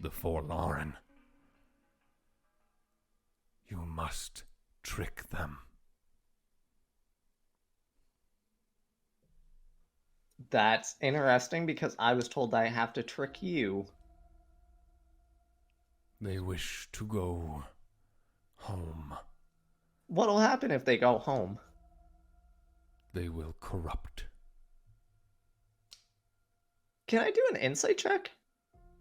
the forlorn. You must trick them. That's interesting because I was told I have to trick you. They wish to go home. What'll happen if they go home? They will corrupt. Can I do an insight check?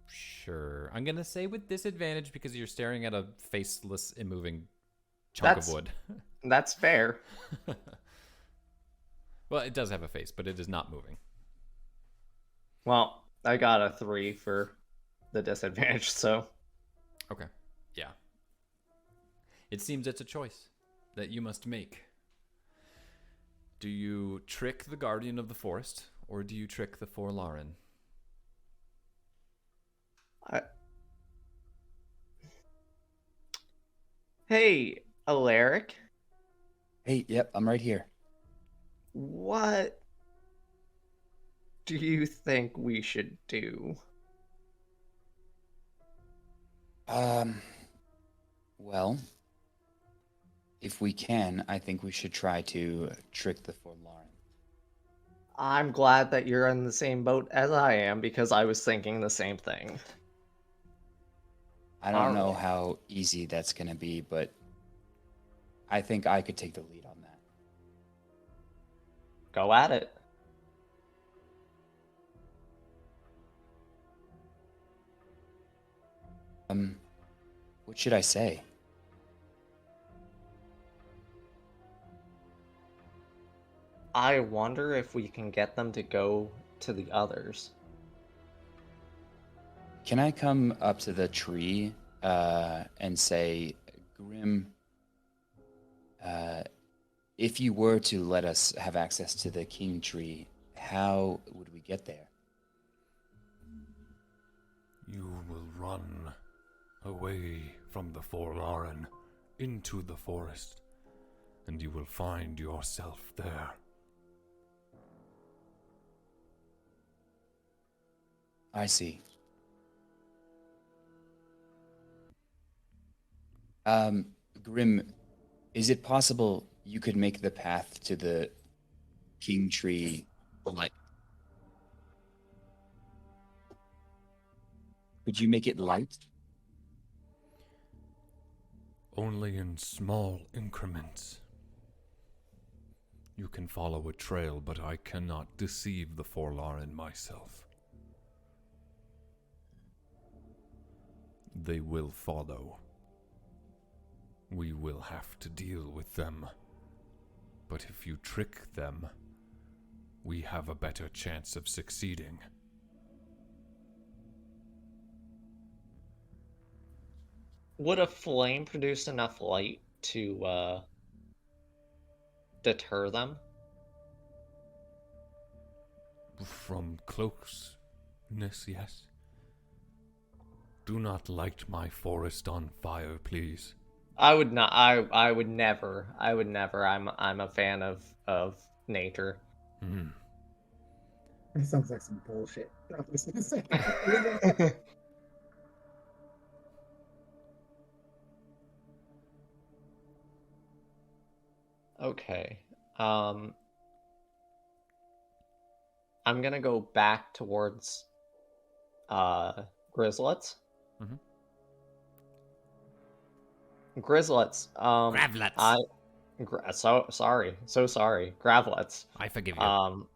Sure. I'm going to say with disadvantage because you're staring at a faceless, immoving chunk of wood. That's fair. Well, it does have a face, but it is not moving. Well, I got a 3 for the disadvantage, so... Okay. Yeah. It seems it's a choice that you must make. Do you trick the guardian of the forest, or do you trick the Forlaren? Hey, Eleric. Hey, yep, I'm right here. What do you think we should do? Well, if we can, I think we should try to trick the Forlaren. I'm glad that you're in the same boat as I am because I was thinking the same thing. I don't know how easy that's going to be, but I think I could take the lead on that. Go at it. What should I say? I wonder if we can get them to go to the others. Can I come up to the tree and say, Grim, if you were to let us have access to the king tree, how would we get there? You will run away from the Forlaren into the forest, and you will find yourself there. I see. Grim, is it possible you could make the path to the king tree light? Could you make it light? Only in small increments. You can follow a trail, but I cannot deceive the Forlaren myself. They will follow. We will have to deal with them. But if you trick them, we have a better chance of succeeding. Would a flame produce enough light to deter them? From closeness, yes. Do not light my forest on fire, please. I would not. I would never. I would never. I'm a fan of nature. That sounds like some bullshit. I was gonna say. Okay. I'm gonna go back towards Grizzlets. Mhm. Grizzlets. Gravlets. So sorry. Gravlets. I forgive you.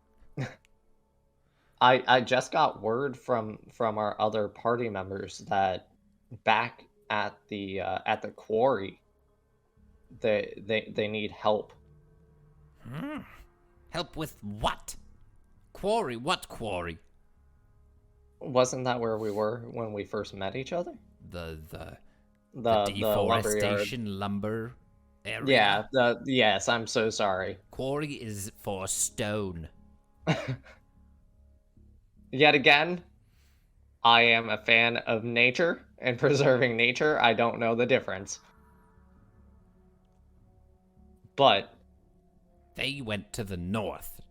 I just got word from our other party members that back at the quarry they need help. Help with what? Quarry? What quarry? Wasn't that where we were when we first met each other? The The deforestation lumber area. Yeah, yes, I'm so sorry. Quarry is for stone. Yet again, I am a fan of nature and preserving nature. I don't know the difference. But They went to the north.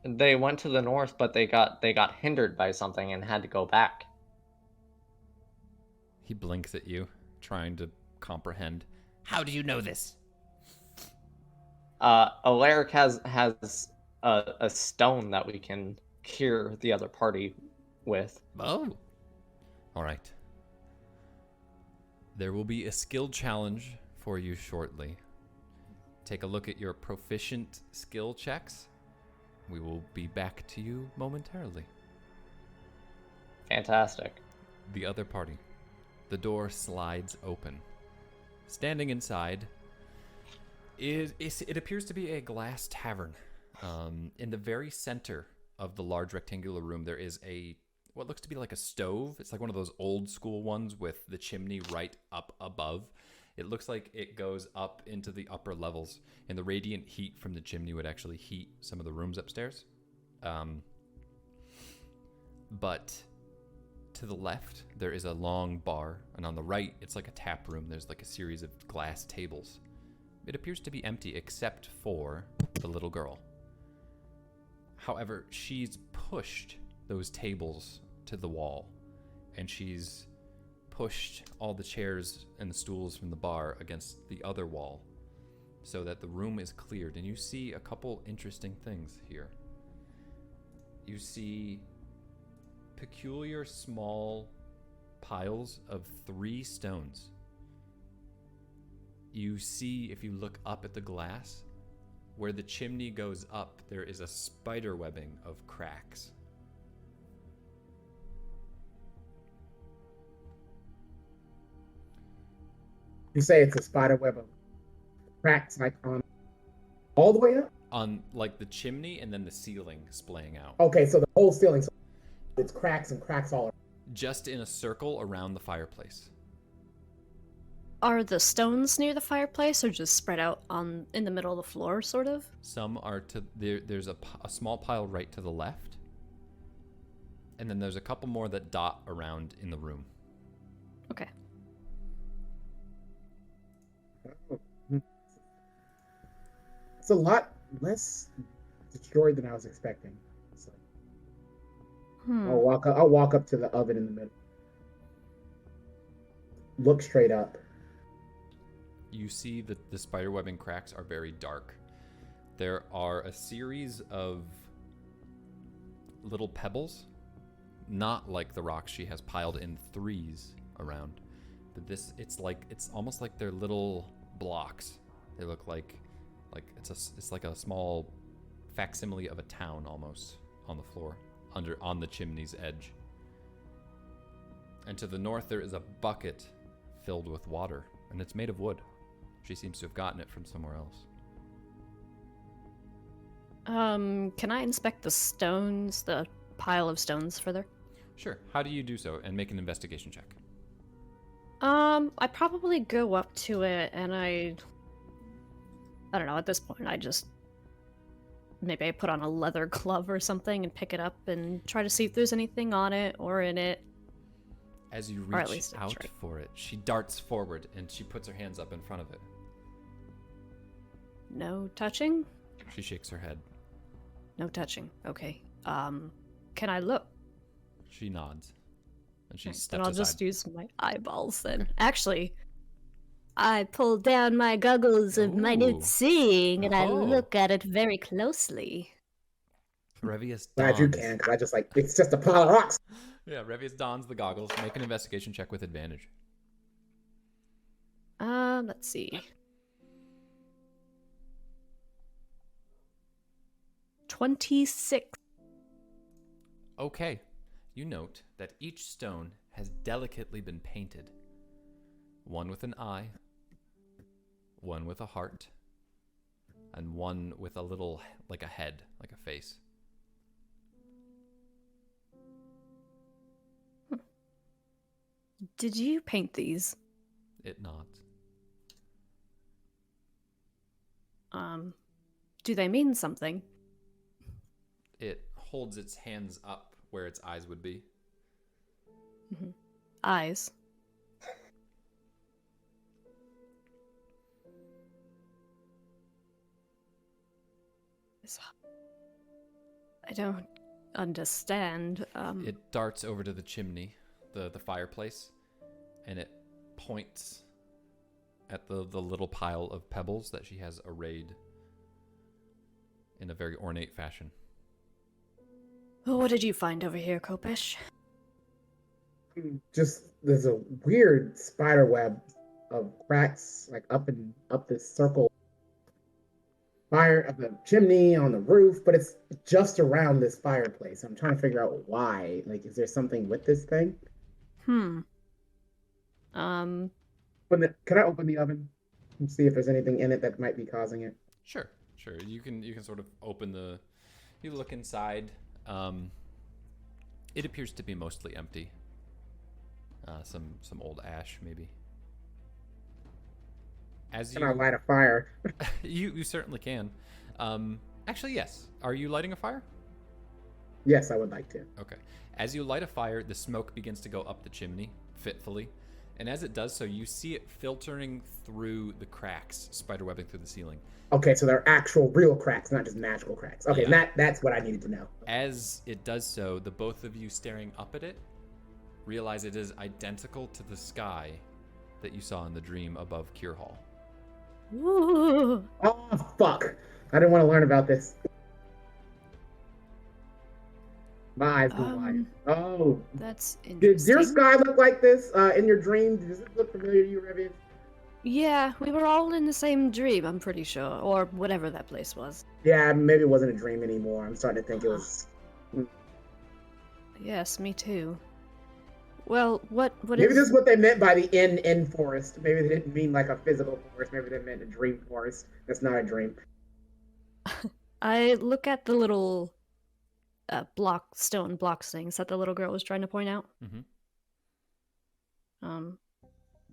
they went to the north, but they got hindered by something and had to go back. He blinks at you, trying to comprehend. How do you know this? Eleric has a stone that we can cure the other party with. Oh. All right. There will be a skill challenge for you shortly. Take a look at your proficient skill checks. We will be back to you momentarily. Fantastic. The other party. The door slides open. Standing inside, it appears to be a glass tavern. In the very center of the large rectangular room, there is what looks to be like a stove. It's like one of those old school ones with the chimney right up above. It looks like it goes up into the upper levels, and the radiant heat from the chimney would actually heat some of the rooms upstairs. But to the left, there is a long bar, and on the right, it's like a tap room. There's like a series of glass tables. It appears to be empty except for the little girl. However, she's pushed those tables to the wall, and she's pushed all the chairs and the stools from the bar against the other wall so that the room is cleared. And you see a couple interesting things here. You see peculiar small piles of 3 stones. You see, if you look up at the glass, where the chimney goes up, there is a spider webbing of cracks. You say it's a spider web of cracks, like on all the way up? On like the chimney and then the ceiling splaying out. Okay, so the whole ceiling, so it's cracks and cracks all around. Just in a circle around the fireplace. Are the stones near the fireplace or just spread out in the middle of the floor, sort of? Some are there's a small pile right to the left. And then there's a couple more that dot around in the room. Okay. It's a lot less destroyed than I was expecting. So I'll walk up to the oven in the middle. Look straight up. You see that the spiderwebbing cracks are very dark. There are a series of little pebbles, not like the rocks she has piled in 3s around, but it's almost like they're little blocks. They look like it's like a small facsimile of a town almost on the floor on the chimney's edge. And to the north there is a bucket filled with water, and it's made of wood. She seems to have gotten it from somewhere else. Can I inspect the stones, the pile of stones further? Sure. How do you do so? And make an investigation check. I probably go up to it and I don't know, at this point maybe I put on a leather glove or something and pick it up and try to see if there's anything on it or in it. As you Or at reach least out try. for it, she darts forward and she puts her hands up in front of it. No touching? She shakes her head. No touching. Okay. Can I look? She nods. And she Then steps I'll aside. just use my eyeballs then. Actually, I pull down my goggles of minute Ooh. seeing and I Oh. look at it very closely. Revius Glad you dons. can, because I just it's just a pile of rocks. Yeah, Revius dons the goggles. Make an investigation check with advantage. Let's see. 26. Okay. You note that each stone has delicately been painted. One with an eye, one with a heart, and one with a little, like a head, like a face. Did you paint these? It nods. Do they mean something? It holds its hands up where its eyes would be. Eyes. I don't understand. It darts over to the chimney, the fireplace, and it points at the little pile of pebbles that she has arrayed. in a very ornate fashion. What did you find over here, Kopesh? Just there's a weird spider web of cracks like up this circle fire of the chimney on the roof, but it's just around this fireplace. I'm trying to figure out why. Like, is there something with this thing? Hmm. Can I open the oven and see if there's anything in it that might be causing it? Sure. You can sort of open the. You look inside. It appears to be mostly empty. Some old ash, maybe. Can I light a fire? You certainly can. Actually, yes. Are you lighting a fire? Yes, I would like to. Okay. As you light a fire, the smoke begins to go up the chimney, fitfully. And as it does so, you see it filtering through the cracks, spiderwebbing through the ceiling. Okay, so they're actual, real cracks, not just magical cracks. Okay, Yeah. that's what I needed to know. As it does so, the both of you staring up at it realize it is identical to the sky that you saw in the dream above Cure Hall. Ooh. Oh, fuck. I didn't want to learn about this. My eyes go wide. Oh. That's Did interesting. your sky look like this in your dream? Does it look familiar to you, Revian? Yeah, we were all in the same dream, I'm pretty sure. Or whatever that place was. Yeah, maybe it wasn't a dream anymore. I'm starting to think it was... Yes, me too. Well, what Maybe is... this is what they meant by the in forest. Maybe they didn't mean like a physical forest. Maybe they meant a dream forest. That's not a dream. I look at the little stone blocks things that the little girl was trying to point out. Mm-hmm.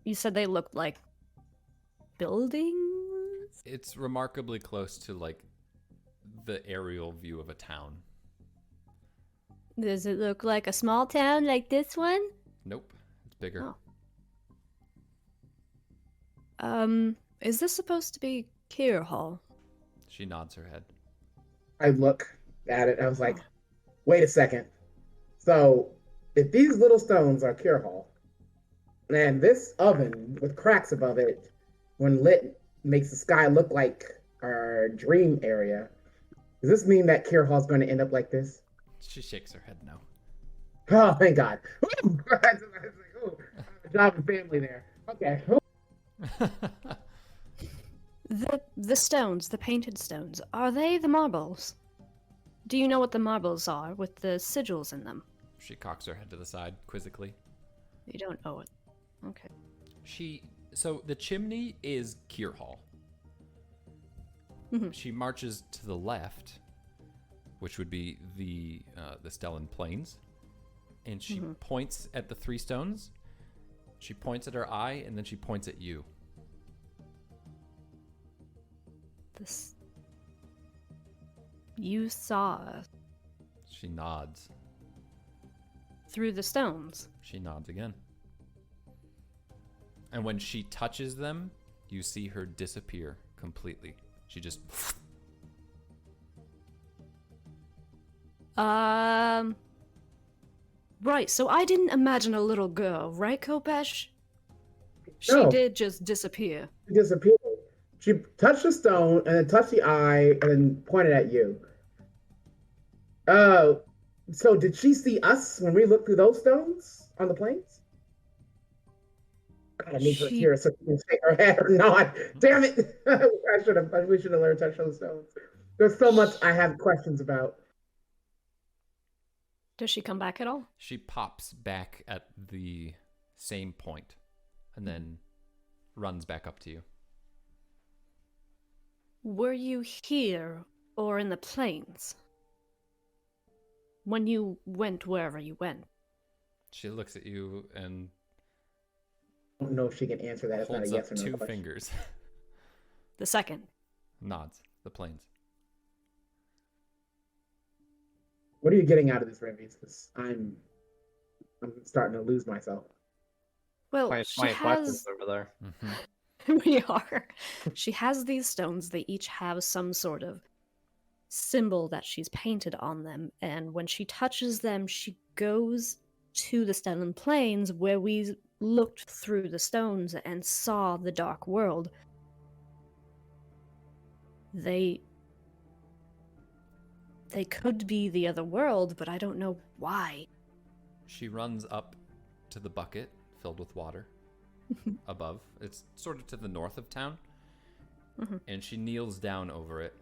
You said they looked like buildings? It's remarkably close to, like, the aerial view of a town. Does it look like a small town like this one? Nope. It's bigger. Oh. Is this supposed to be Kier Hall? She nods her head. I look at it. I was like, wait a second. So, if these little stones are Cure Hall, and this oven with cracks above it, when lit, makes the sky look like our dream area, does this mean that Cure Hall is going to end up like this? She shakes her head no. Oh, thank God. Ooh, I was like, ooh, job and family there. Okay. The stones, the painted stones, are they the marbles? Do you know what the marbles are with the sigils in them? She cocks her head to the side quizzically. You don't know it. Okay. So the chimney is Kier Hall. Mhm. She marches to the left, which would be the Stellan Plains, and she points at the three stones. She points at her eye, and then she points at you. This. You saw us She nods. through the stones. She nods again. And when she touches them, you see her disappear completely. She just... Right, so I didn't imagine a little girl, right, Kopesh? She No. did just disappear. She disappeared. She touched the stone and then touched the eye and then pointed at you. So did she see us when we looked through those stones on the plains? God, I need her to hear so she can shake her head or not. Damn it! We should have learned to touch those stones. There's so much I have questions about. Does she come back at all? She pops back at the same point and then runs back up to you. Were you here or in the plains? When you went wherever you went? She looks at you and I don't know if she can answer that. It's not a holds yes up or no two question. fingers. The second. Nods. The plains. What are you getting out of this, Remy? Because I'm starting to lose myself. Well, My she questions has... over there. Mm-hmm. We are. She has these stones. They each have some sort of symbol that she's painted on them. And when she touches them, she goes to the Stellan Plains where we looked through the stones and saw the dark world. They they could be the other world, but I don't know why. She runs up to the bucket filled with water above. It's sort of to the north of town. And she kneels down over it.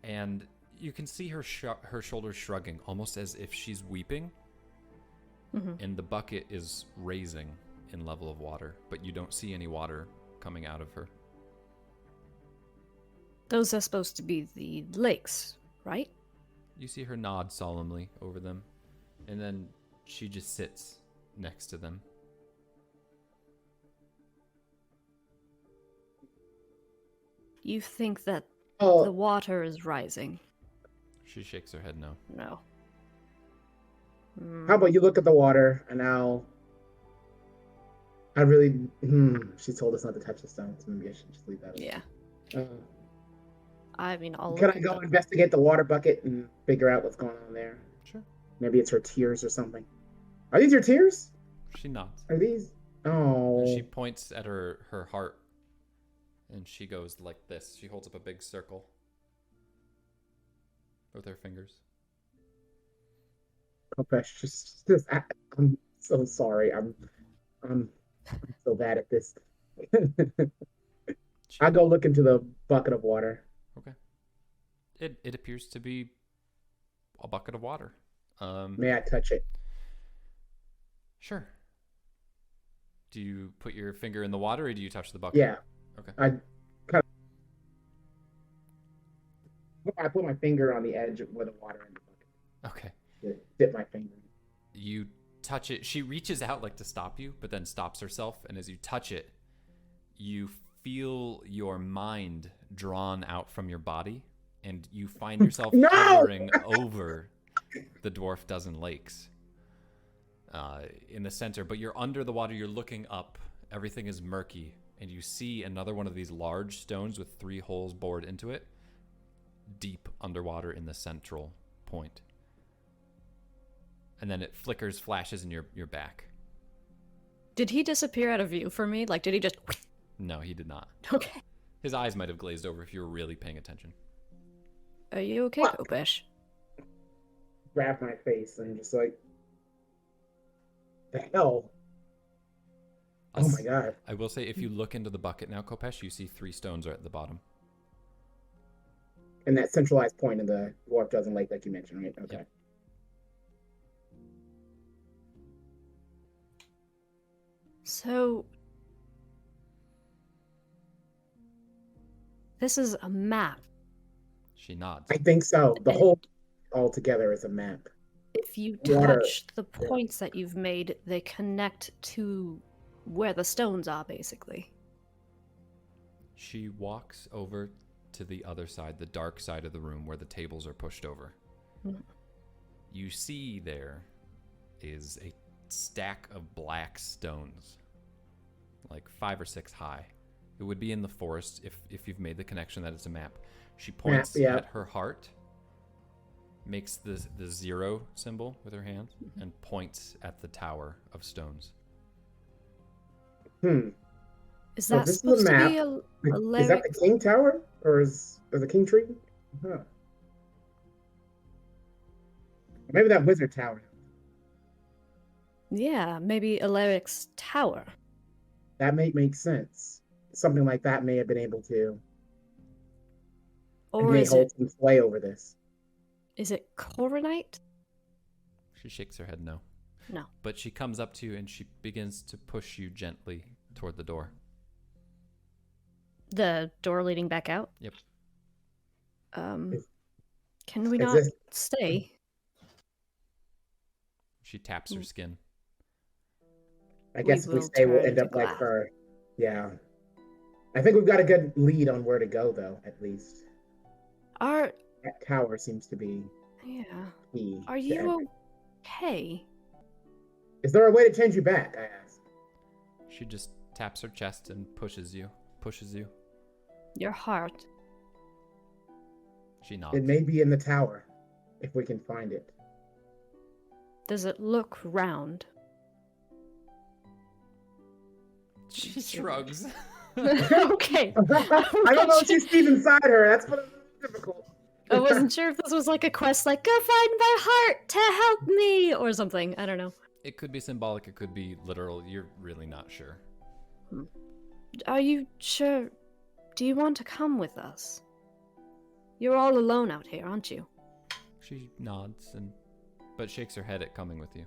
And you can see her her shoulders shrugging, almost as if she's weeping. And the bucket is raising in level of water, but you don't see any water coming out of her. Those are supposed to be the lakes, right? You see her nod solemnly over them, and then she just sits next to them. You think that Oh, the water is rising? She shakes her head no. No. how about you look at the water, and I really. She told us not to touch the stones. Maybe I should just leave that. Yeah. I mean, I'll Can look I at go the- investigate the water bucket and figure out what's going on there? Sure. Maybe it's her tears or something. Are these your tears? She nods. Are these? Oh. And she points at her heart, and she goes like this. She holds up a big circle with her fingers. Kopesh, just I'm so sorry. I'm so bad at this. I go look into the bucket of water. Okay. It appears to be a bucket of water. May I touch it? Sure. Do you put your finger in the water, or do you touch the bucket? Yeah. Okay. I put my finger on the edge where the water in the bucket. Okay. Dip my finger. You touch it. She reaches out like to stop you, but then stops herself. And as you touch it, you feel your mind drawn out from your body, and you find yourself No! hovering over the dwarf dozen lakes in the center. But you're under the water. You're looking up. Everything is murky, and you see another one of these large stones with 3 holes bored into it, deep underwater in the central point. And then it flickers, flashes in your back. Did he disappear out of view for me? Like, did he just... No, he did not. Okay. His eyes might have glazed over if you were really paying attention. Are you okay, What? Kopesh? Grab my face and just like, the hell? Oh my god. I will say, if you look into the bucket now, Kopesh, you see 3 stones right at the bottom. And that centralized point in the dwarf dozen lake, like you mentioned, right? Okay. Yep. So... This is a map. She nods. I think so. The whole all together is a map. If you Water. touch the points that you've made, they connect to where the stones are, basically. She walks over to the other side, the dark side of the room where the tables are pushed over. Mhm. You see there is a stack of black stones, like 5 or 6 high. It would be in the forest if you've made the connection that it's a map. She points yeah. at her heart, makes the 0 symbol with her hand, and points at the tower of stones. Is So that this is a supposed to map. be a Is that lyric? the king tower? Or is the king tree? Huh. Maybe that wizard tower. Yeah, maybe Eleric's tower. That may make sense. Something like that may have been able to. Or may is hold it some sway over this. Coronite? She shakes her head no. No. But she comes up to you and she begins to push you gently toward the door. The door leading back out? Yep. Can we is not this- stay? She taps her skin. I guess if we will stay, we'll turn end to up like glass. her. Yeah. I think we've got a good lead on where to go, though, at least. Are That tower seems to be yeah. key. Are to you everything. okay? Is there a way to change you back? I asked. She just taps her chest and pushes you. Your heart. She nods. It may be in the tower, if we can find it. Does it look round? She shrugs. Okay. I don't know if she sees inside her. That's what it's difficult. I wasn't sure if this was like a quest, like, go find my heart to help me, or something. I don't know. It could be symbolic, it could be literal. You're really not sure. Are you sure? Do you want to come with us? You're all alone out here, aren't you? She nods but shakes her head at coming with you.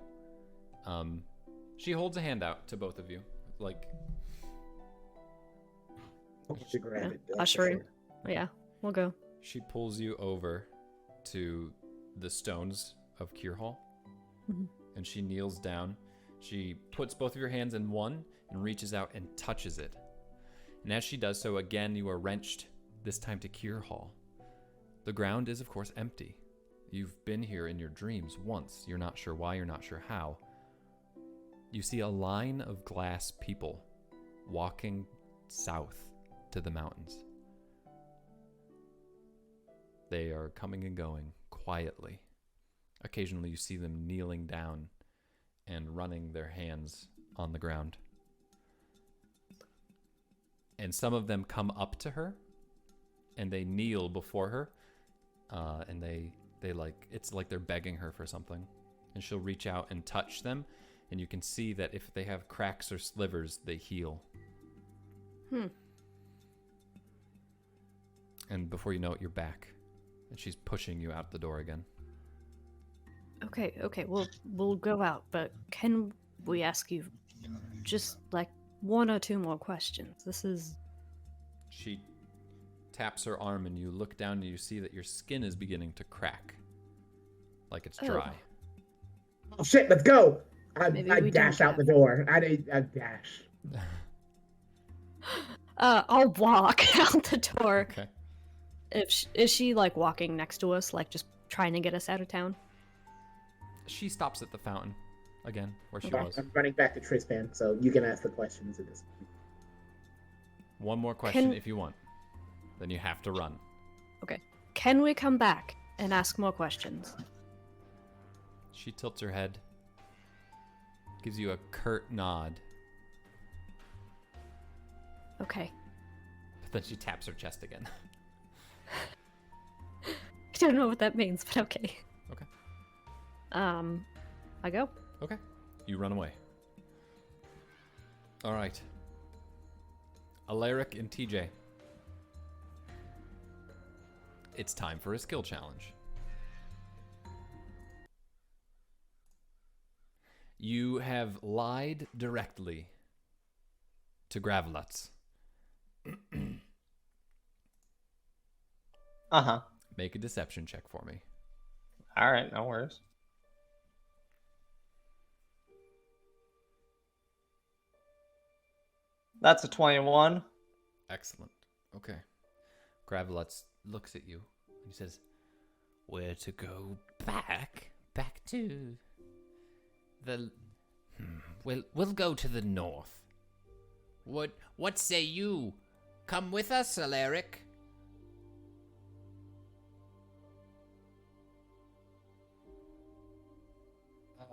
She holds a hand out to both of you, like To grab it. that's for Ushering. sure. Yeah, we'll go. she pulls you over to the stones of Cure Hall, Mhm. and she kneels down. She puts both of your hands in one and reaches out and touches it. And as she does so, again, you are wrenched, this time to Cure Hall. The ground is, of course, empty. You've been here in your dreams once. You're not sure why, you're not sure how. You see a line of glass people walking south to the mountains. They are coming and going quietly. Occasionally you see them kneeling down and running their hands on the ground. And some of them come up to her and they kneel before her, and they like, it's like they're begging her for something. And she'll reach out and touch them, and you can see that if they have cracks or slivers, they heal. And before you know it, you're back, and she's pushing you out the door again. Okay, we'll go out, but can we ask you just like one or two more questions? This is... She taps her arm, and you look down and you see that your skin is beginning to crack, like it's dry. Oh shit, let's go! I Maybe we dash don't out the door. I dash. I'll walk out the door. Okay. Is she like walking next to us, like just trying to get us out of town? She stops at the fountain again, where she Okay. was. I'm running back to Tristan, so you can ask the questions at this point. One more question Can- if you want. Then you have to run. Okay. Can we come back and ask more questions? She tilts her head, gives you a curt nod, Okay. but then she taps her chest again. I don't know what that means, but okay. Okay. I go. Okay. You run away. All right. Eleric and TJ. It's time for a skill challenge. You have lied directly to Graveluts. Uh-huh. Make a deception check for me. All right, no worries. That's a 21. Excellent. Okay. Graveluts looks at you. He says, Where to go back? Back to the... We'll go to the north. What say you? Come with us, Eleric.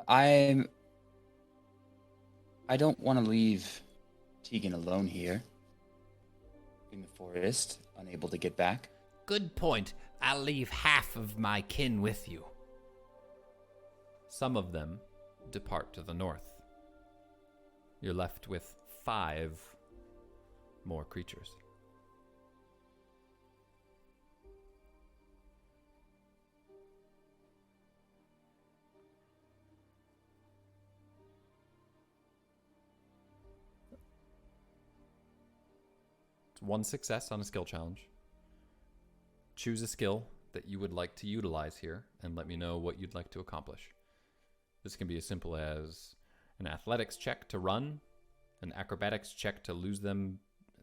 I don't want to leave Teagan alone here in the forest, unable to get back. Good point. I'll leave half of my kin with you. some of them depart to the north. You're left with 5 more creatures. It's 1 success on a skill challenge. Choose a skill that you would like to utilize here and let me know what you'd like to accomplish. This can be as simple as an athletics check to run, an acrobatics check to lose them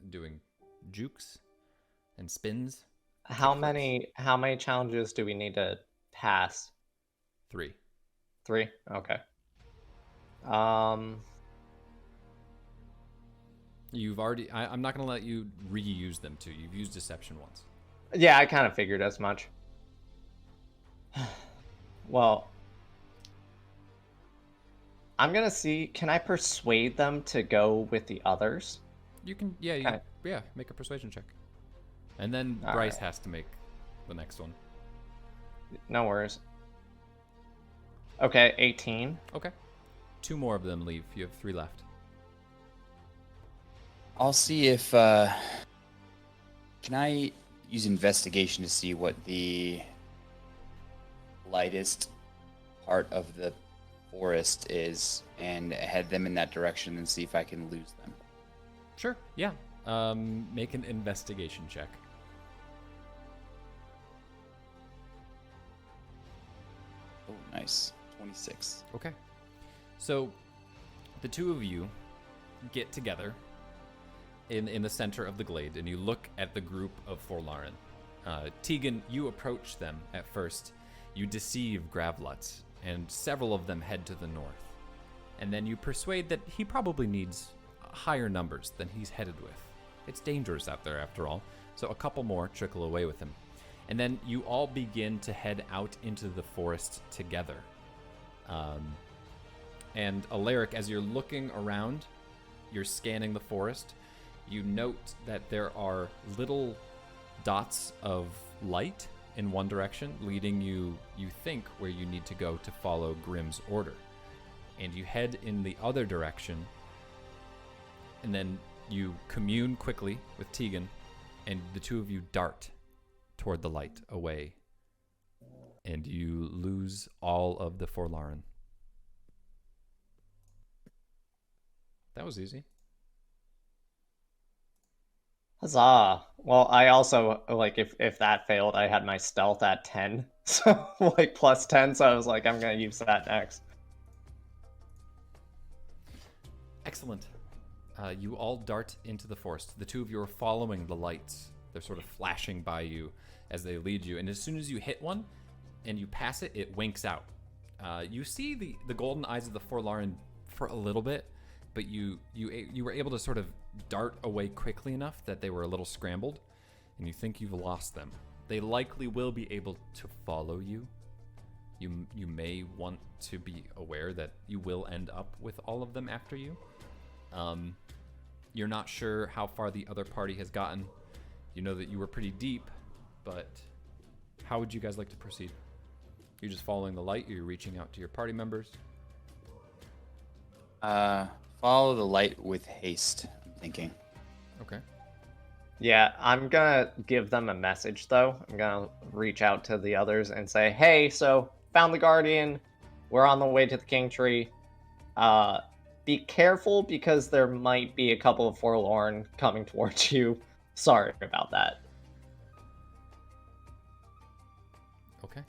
doing jukes and spins. How many challenges do we need to pass? 3. 3? Okay. You've already... I'm not going to let you reuse them too. You've used deception once. Yeah, I kind of figured as much. Well, I'm gonna see. Can I persuade them to go with the others? You can... Yeah, Okay. yeah, make a persuasion check. And then All Bryce right. has to make the next one. No worries. Okay, 18. Okay. 2 more of them leave. You have 3 left. I'll see if can I use investigation to see what the lightest part of the forest is and head them in that direction and see if I can lose them. Sure. Yeah. Make an investigation check. Oh, nice. 26. Okay. So, the 2 of you get together in the center of the glade, and you look at the group of Forlaren. Teagan, you approach them at first. You deceive Gravluts, and several of them head to the north. And then you persuade that he probably needs higher numbers than he's headed with. It's dangerous out there, after all, so a couple more trickle away with him. And then you all begin to head out into the forest together. And Eleric, as you're looking around, you're scanning the forest, you note that there are little dots of light in one direction, leading you think, where you need to go to follow Grimm's order. And you head in the other direction, and then you commune quickly with Teagan, and the 2 of you dart toward the light away, and you lose all of the Forlaren. That was easy. Huzzah. Well, I also, like, if that failed, I had my stealth at 10. So, like, plus 10, so I was like, I'm going to use that next. Excellent. You all dart into the forest. The 2 of you are following the lights. They're sort of flashing by you as they lead you. And as soon as you hit one and you pass it, it winks out. You see the golden eyes of the Forlaren for a little bit, but you were able to sort of dart away quickly enough that they were a little scrambled, and you think you've lost them. They likely will be able to follow you. You may want to be aware that you will end up with all of them after you. You're not sure how far the other party has gotten. You know that you were pretty deep, but how would you guys like to proceed? You're just following the light? You're reaching out to your party members? Follow the light with haste, I'm thinking. Okay. Yeah, I'm gonna give them a message, though. I'm gonna reach out to the others and say, hey, so, found the Guardian. We're on the way to the King Tree. Be careful, because there might be a couple of Forlorn coming towards you. Sorry about that. Okay.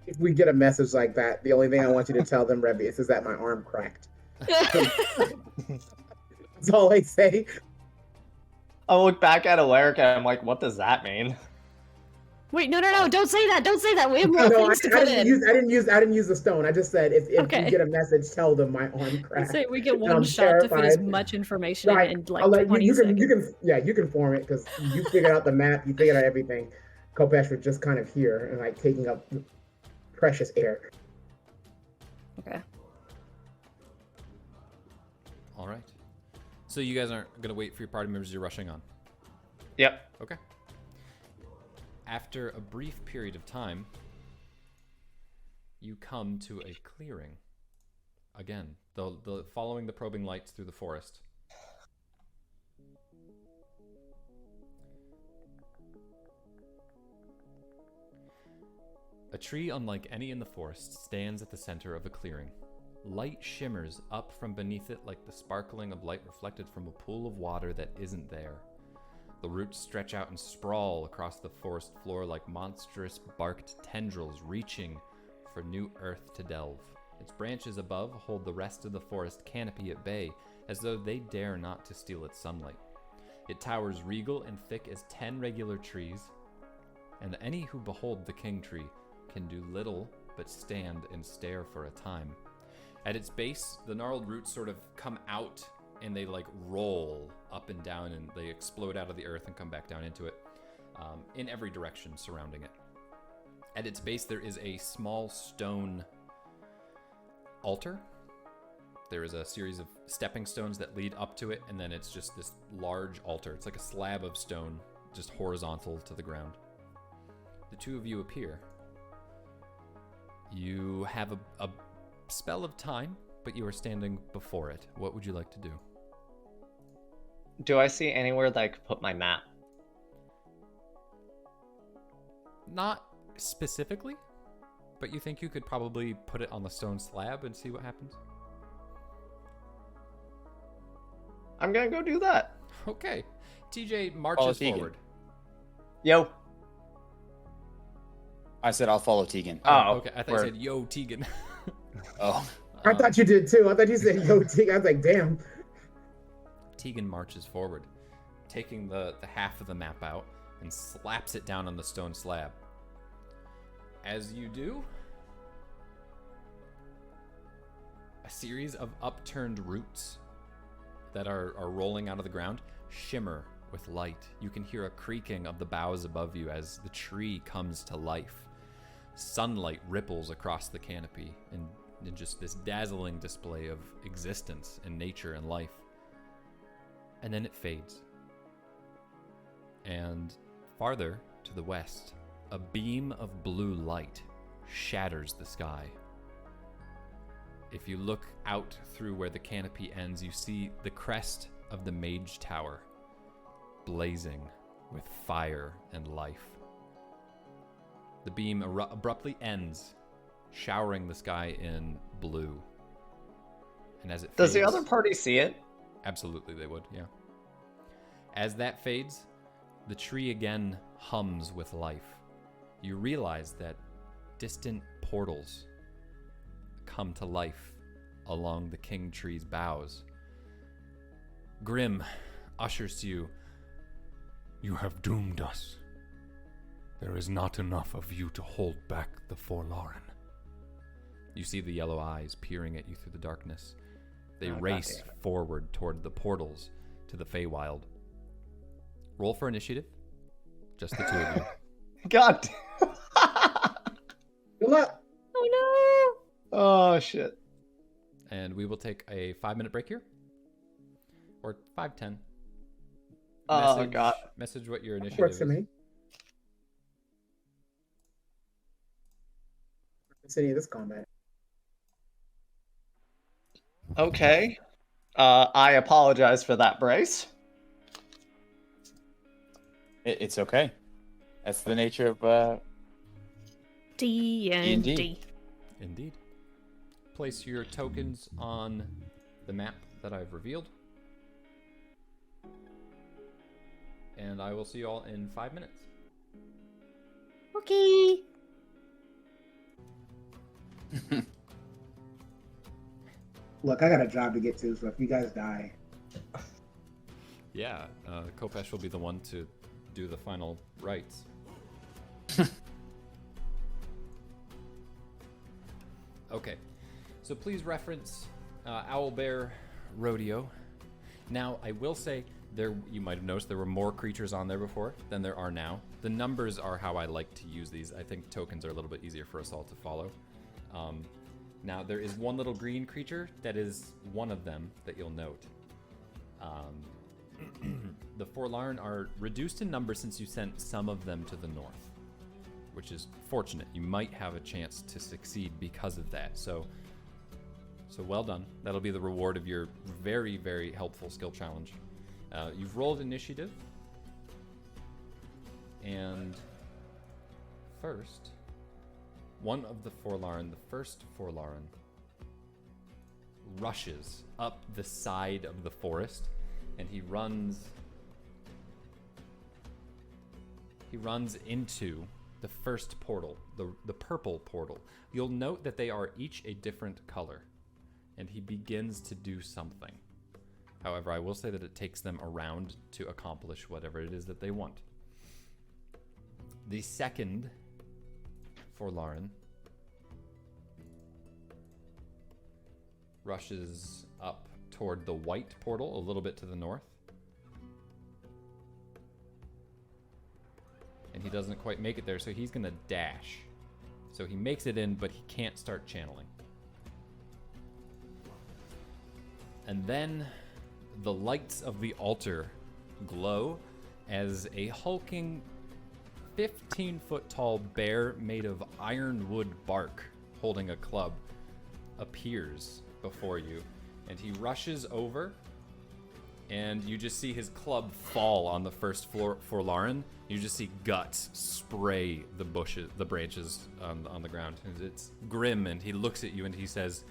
If we get a message like that, the only thing I want you to tell them, Rebius, is that my arm cracked. That's all I say. I look back at Eleric and I'm like, what does that mean? Wait, no, don't say that. Don't say that. We have more No, things to I put didn't in. I didn't use the stone. I just said if Okay. you get a message, tell them my arm I cracked. say we get And one I'm shot to fit as terrified. much information Right. in like I'll let 20 you seconds. you can form it because you figured out the map, you figured out everything. Kopesh was just kind of here and like taking up precious air. Okay. All right. So you guys aren't going to wait for your party members, you're rushing on. Yep. Okay. After a brief period of time, you come to a clearing. Again, the following the probing lights through the forest. A tree unlike any in the forest stands at the center of a clearing. Light shimmers up from beneath it like the sparkling of light reflected from a pool of water that isn't there. The roots stretch out and sprawl across the forest floor like monstrous barked tendrils reaching for new earth to delve. Its branches above hold the rest of the forest canopy at bay, as though they dare not to steal its sunlight. It towers regal and thick as 10 regular trees, and any who behold the king tree can do little but stand and stare for a time. At its base, the gnarled roots sort of come out and they like roll up and down and they explode out of the earth and come back down into it in every direction surrounding it. At its base, there is a small stone altar. There is a series of stepping stones that lead up to it, and then it's just this large altar. It's like a slab of stone, just horizontal to the ground. the two of you appear. You have a spell of time, but you are standing before it. What would you like to do? Do I see anywhere that I could put my map? Not specifically, but you think you could probably put it on the stone slab and see what happens? I'm gonna go do that. Okay. TJ marches Teagan. forward. Yo. I said I'll follow Teagan. Oh, Okay. I thought you said, yo, Teagan. Oh. I thought you did too. I thought you said yo Teagan. I was like, damn. Teagan marches forward, taking the half of the map out and slaps it down on the stone slab. As you do, a series of upturned roots that are rolling out of the ground shimmer with light. You can hear a creaking of the boughs above you as the tree comes to life. Sunlight ripples across the canopy in just this dazzling display of existence and nature and life. And then it fades. And farther to the west, a beam of blue light shatters the sky. If you look out through where the canopy ends, you see the crest of the Mage Tower blazing with fire and life. The beam abruptly ends, showering the sky in blue. And as it Does the fades- other party see it? Absolutely, they would, yeah. As that fades, the tree again hums with life. You realize that distant portals come to life along the king tree's boughs. Grim ushers to you. You have doomed us. There is not enough of you to hold back the Forlorn. You see the yellow eyes peering at you through the darkness. They Oh, race goddamn. forward toward the portals to the Feywild. Roll for initiative. Just the two of you. God. Good luck. Oh Oh shit. And we will take a 5-minute break here. Or 5-10. Oh god. Message what your initiative Works is. for me. It's any of this combat. Okay. I apologize for that, Brace. It's okay. That's the nature of D&D. D&D. Indeed. Place your tokens on the map that I've revealed. And I will see you all in 5 minutes. Okay. Look, I got a job to get to, so if you guys die, Yeah, Kopesh will be the one to do the final rites. Okay, so please reference Owlbear Rodeo. Now, I will say, you might have noticed there were more creatures on there before than there are now. The numbers are how I like to use these. I think tokens are a little bit easier for us all to follow. Now, there is one little green creature that is one of them that you'll note. The Forlorn are reduced in number since you sent some of them to the north, which is fortunate. You might have a chance to succeed because of that. So well done. That'll be the reward of your very, very helpful skill challenge. You've rolled initiative. And first, one of the Forlorn, the first Forlorn, rushes up the side of the forest, and he runs into the first portal, the purple portal. You'll note that they are each a different color, and he begins to do something. However, I will say that it takes them around to accomplish whatever it is that they want. The second Forlorn rushes up toward the white portal a little bit to the north. And he doesn't quite make it there, so he's gonna dash. So he makes it in, but he can't start channeling. And then the lights of the altar glow as a hulking 15-foot tall bear made of ironwood bark holding a club appears before you, and he rushes over, and you just see his club fall on the first floor for Lauren. You just see guts spray the branches on the ground. And it's grim, and he looks at you and he says,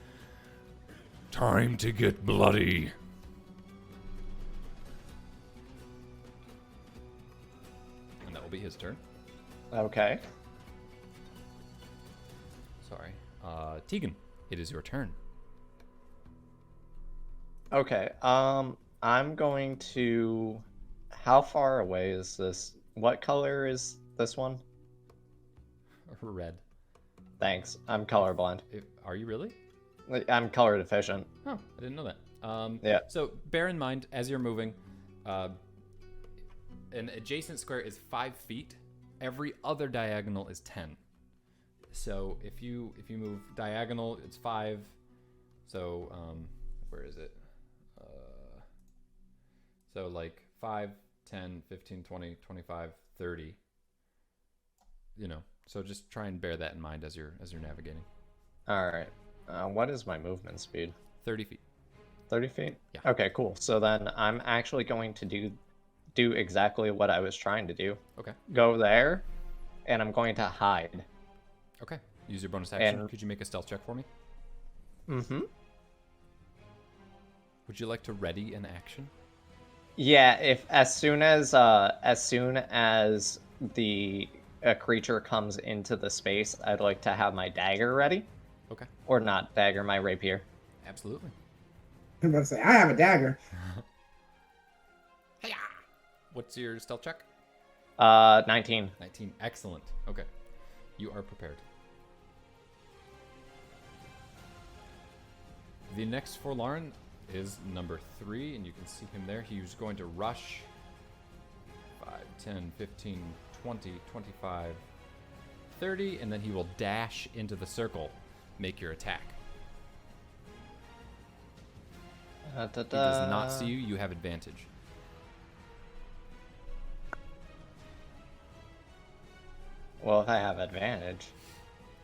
Time to get bloody. and that will be his turn. Okay. Sorry. Teagan, it is your turn. Okay. I'm going to. How far away is this? What color is this one? Red. Thanks. I'm colorblind. Are you really? I'm color deficient. Oh, I didn't know that. Yeah. So bear in mind, as you're moving, an adjacent square is 5 feet. Every other diagonal is 10. So if you move diagonal, it's 5. So where is it? So like 5, 10, 15, 20, 25, 30. You know, so just try and bear that in mind as you're navigating. All right. What is my movement speed? 30 feet. 30 feet? Yeah. Okay, cool. So then I'm actually going to do exactly what I was trying to do. Okay. Go there, and I'm going to hide. Okay. Use your bonus action. And- Could you make a stealth check for me? Mm-hmm. Would you like to ready an action? Yeah, if as soon as the creature comes into the space, I'd like to have my dagger ready. Okay. Or not dagger, my rapier. Absolutely. I'm about to say, I have a dagger. What's your stealth check? 19. 19. Excellent. Okay. You are prepared. The next for Lauren is number 3, and you can see him there. He's going to rush 5, 10, 15, 20, 25, 30, and then he will dash into the circle. Make your attack. He does not see you. You have advantage. Well, if I have advantage.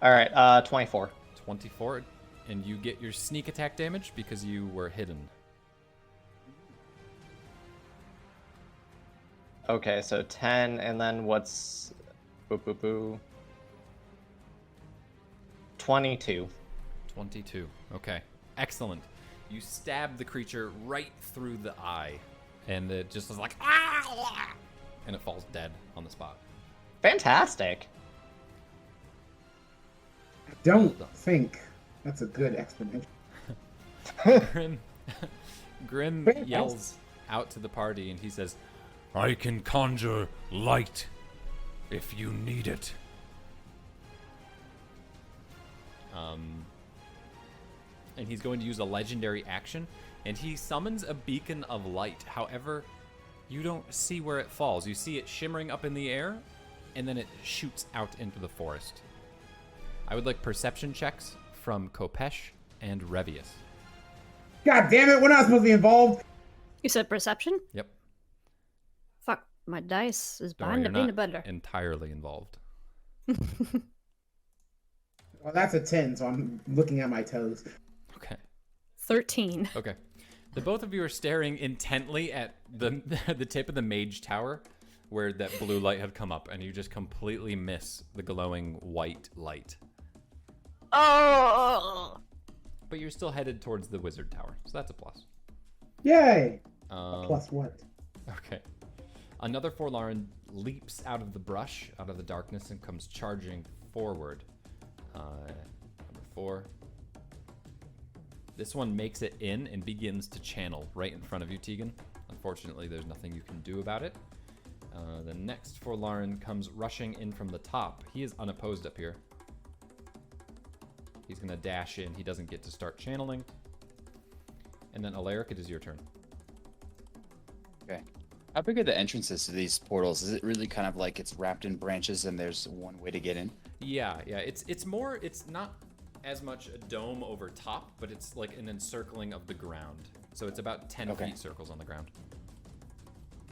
All right, 24. 24, and you get your sneak attack damage because you were hidden. Okay, so 10, and then what's... Boo, boo, boo. 22. 22. Okay. Excellent. You stab the creature right through the eye, and it just is like, ah! And it falls dead on the spot. Fantastic. I don't think that's a good explanation. Grim yells out to the party, and he says, I can conjure light if you need it. And he's going to use a legendary action, and he summons a beacon of light. However, you don't see where it falls. You see it shimmering up in the air, and then it shoots out into the forest. I would like perception checks from Kopesh and Revius. God damn it, we're not supposed to be involved. You said perception? Yep. Fuck, my dice is Don't behind worry, the you're peanut not butter. entirely involved. Well, that's a 10, so I'm looking at my toes. Okay. 13. Okay. The both of you are staring intently at the tip of the mage tower where that blue light had come up, and you just completely miss the glowing white light. Oh! But you're still headed towards the wizard tower, so that's a plus. Yay! Um, Plus what? Okay. Another Forlorn leaps out of the brush, out of the darkness, and comes charging forward. Number 4. This one makes it in and begins to channel right in front of you, Teagan. Unfortunately, there's nothing you can do about it. The next Forlorn comes rushing in from the top. He is unopposed up here. He's going to dash in. He doesn't get to start channeling. And then Eleric, it is your turn. Okay. How big are the entrances to these portals? Is it really kind of like it's wrapped in branches and there's one way to get in? Yeah. It's not as much a dome over top, but it's like an encircling of the ground. So it's about 10 feet circles on the ground.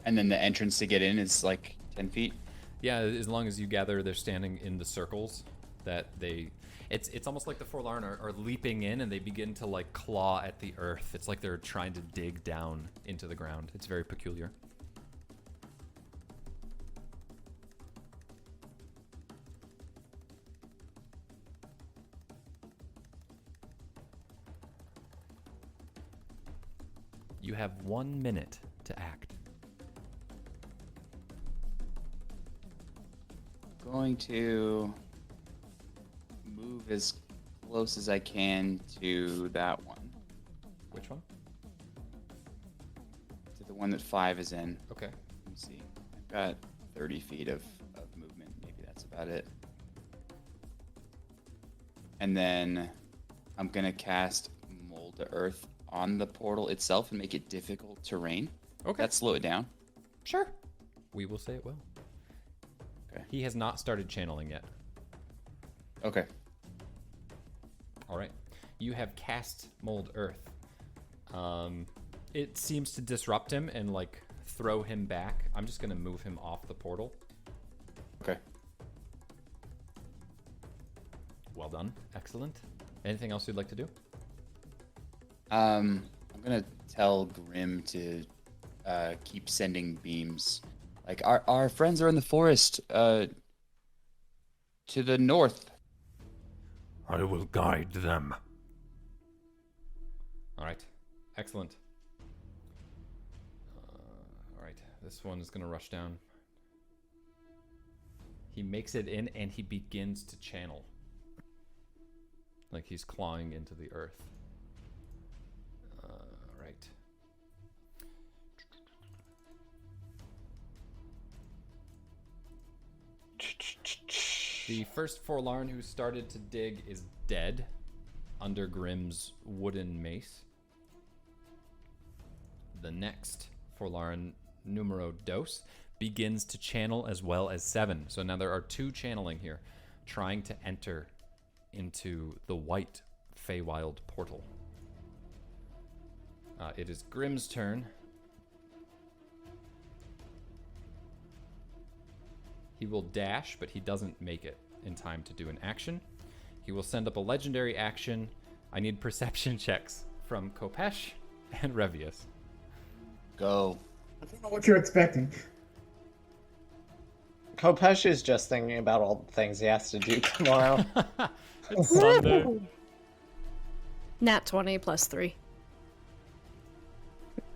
And then the entrance to get in is like 10 feet? Yeah, as long as you gather they're standing in the circles that they... It's almost like the Forlorn are leaping in and they begin to like claw at the earth. It's like they're trying to dig down into the ground. It's very peculiar. You have 1 minute to act. Going to move as close as I can to that one. Which one? To the one that 5 is in. Okay. Let me see. I've got 30 feet of movement. Maybe that's about it. And then I'm going to cast Mold to Earth on the portal itself and make it difficult terrain. Okay. That slow it down. Sure. We will say it will. Okay. He has not started channeling yet. Okay. All right. You have cast Mold Earth. It seems to disrupt him and like throw him back. I'm just going to move him off the portal. Okay. Well done. Excellent. Anything else you'd like to do? I'm gonna tell Grim to keep sending beams. Like our friends are in the forest to the north. I will guide them. All right. Excellent. All right. This one is going to rush down. He makes it in and he begins to channel. Like he's clawing into the earth. Right. The first Forlorn who started to dig is dead under Grim's wooden mace. The next Forlorn, numero dos, begins to channel as well as 7. So now there are 2 channeling here, trying to enter into the white Feywild portal. It is Grim's turn. He will dash, but he doesn't make it in time to do an action. He will send up a legendary action. I need perception checks from Kopesh and Revius. Go. I don't know what you're expecting. Kopesh is just thinking about all the things he has to do tomorrow. It's Sunday. Nat 20 plus 3.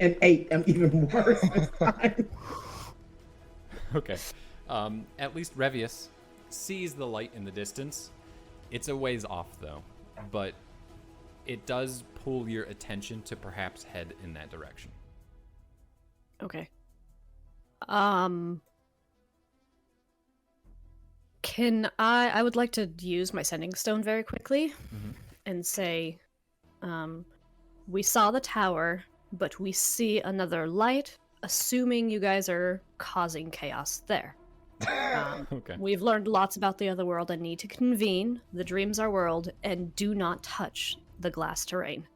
And 8, I'm even worse this time. Okay. At least Revius sees the light in the distance. It's a ways off, though, but it does pull your attention to perhaps head in that direction. Okay. Can I would like to use my sending stone very quickly and say, we saw the tower, but we see another light, assuming you guys are causing chaos there. Okay. We've learned lots about the other world and need to convene. The dream's our world, and do not touch the glass terrain.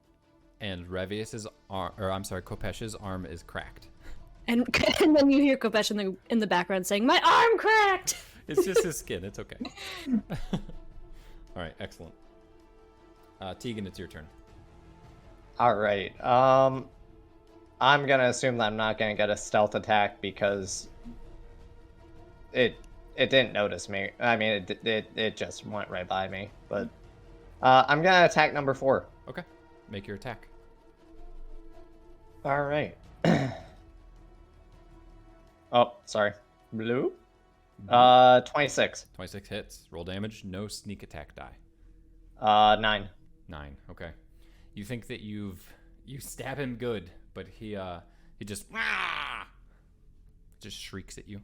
And Revius's arm, Kopesh's arm is cracked. And then you hear Kopesh in the background saying, "My arm cracked!" It's just his skin. It's okay. All right, excellent. Teagan, it's your turn. All right. I'm gonna assume that I'm not gonna get a stealth attack because it didn't notice me. I mean, it just went right by me. But I'm gonna attack number 4. Okay, make your attack. All right. Oh, sorry. Blue. 26. 26 hits. Roll damage. No sneak attack die. 9. 9. Okay. You think that you stab him good, but he just shrieks at you.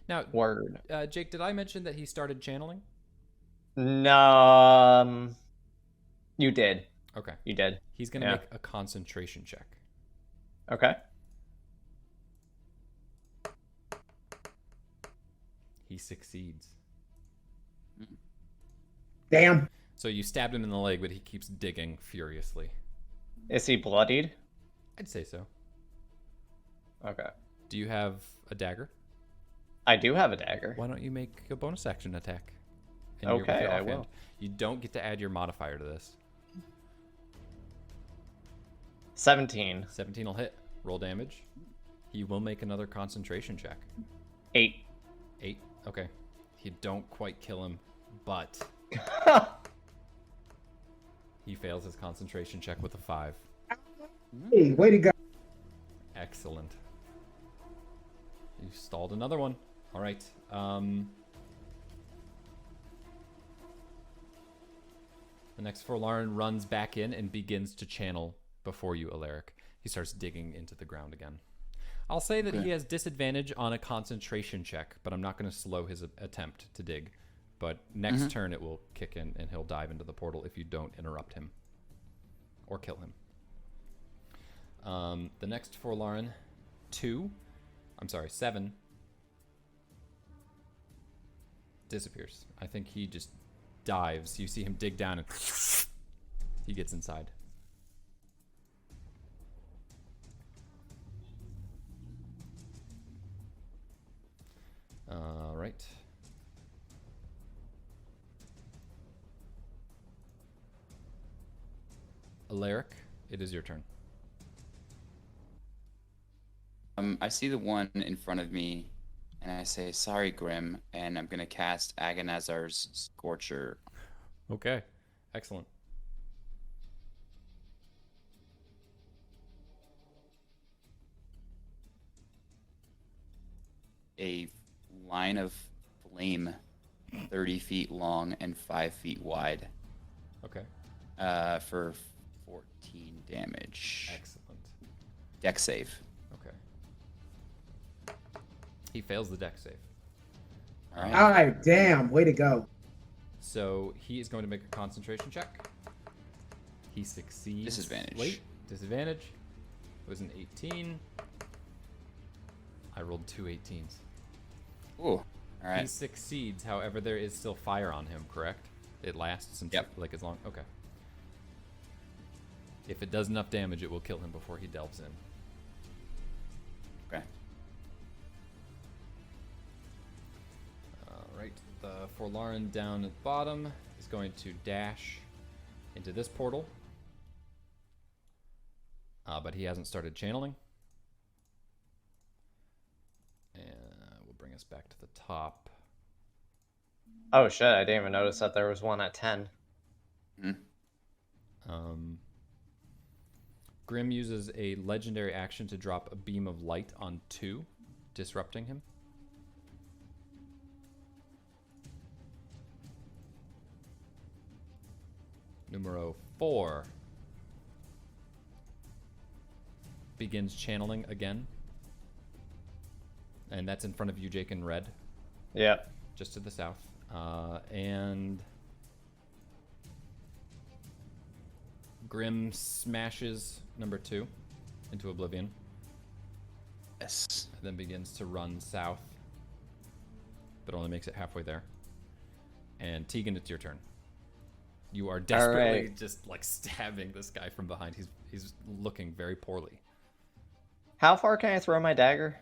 Now, Word. Jake, did I mention that he started channeling? No. You did. Okay. You did. He's gonna make a concentration check. Okay. He succeeds. Damn. So you stabbed him in the leg, but he keeps digging furiously. Is he bloodied? I'd say so. Okay. Do you have a dagger? I do have a dagger. Why don't you make a bonus action attack? Okay, I offhand. will. You don't get to add your modifier to this. 17. 17 will hit. Roll damage. He will make another concentration check. 8. 8. Okay. You don't quite kill him, but he fails his concentration check with a 5. Hey, way to go. Excellent. You stalled another one. All right. The next Forlorn runs back in and begins to channel before you, Eleric. He starts digging into the ground again. I'll say that he has disadvantage on a concentration check, but I'm not going to slow his attempt to dig. But next turn it will kick in and he'll dive into the portal if you don't interrupt him or kill him. The next Forlorn, 7, disappears. I think he just dives. You see him dig down and he gets inside. All right. Eleric, it is your turn. I see the one in front of me, and I say, "Sorry, Grim," and I'm gonna cast Agonazar's Scorcher. Okay, excellent. A line of flame, 30 feet long and 5 feet wide, Okay, for 14 damage. excellent. Deck save. Okay. He fails the deck save. All right. All right, damn, way to go. So he is going to make a concentration check. He succeeds. Disadvantage. Wait, disadvantage. It was an 18. I rolled 2 18s. Ooh. All He right. succeeds, however, there is still fire on him, correct? It lasts until, like, as long. Okay. If it does enough damage, it will kill him before he delves in. Okay. Alright, the Forlorn down at the bottom is going to dash into this portal. But he hasn't started channeling. And we'll bring us back to the top. Oh shit, I didn't even notice that there was one at 10. Grim uses a legendary action to drop a beam of light on 2, disrupting him. Numero 4 begins channeling again. And that's in front of you, Jake, in red, Yep. just to the south. And Grim smashes number 2 into oblivion, Yes. and then begins to run south, but only makes it halfway there. And Teagan, it's your turn. You are desperately just like stabbing this guy from behind. He's looking very poorly. How far can I throw my dagger?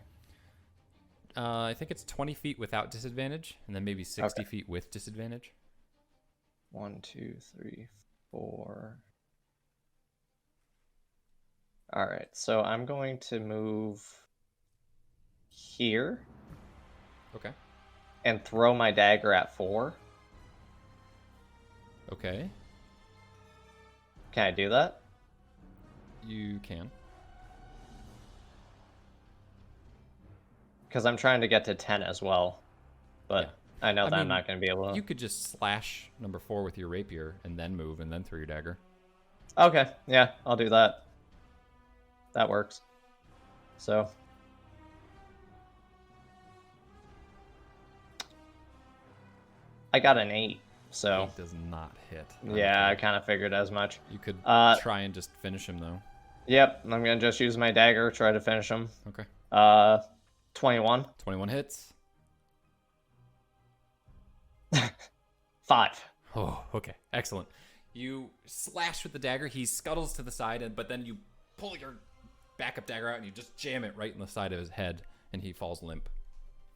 I think it's 20 feet without disadvantage, and then maybe 60 feet with disadvantage. 1, 2, 3, 4. All right, so I'm going to move here Okay. and throw my dagger at 4. Okay. Can I do that? You can. Because I'm trying to get to 10 as well, but Yeah. I know I that I'm mean, not going to be able to. You could just slash number 4 with your rapier and then move and then throw your dagger. Okay, yeah, I'll do that. That works. So. I got an 8, so. It does not hit. Yeah, I kind of figured as much. You could try and just finish him, though. Yep, I'm going to just use my dagger, try to finish him. Okay. 21. 21 hits. 5. Oh, okay. Excellent. You slash with the dagger. He scuttles to the side, but then you pull your backup dagger out and you just jam it right in the side of his head, and he falls limp.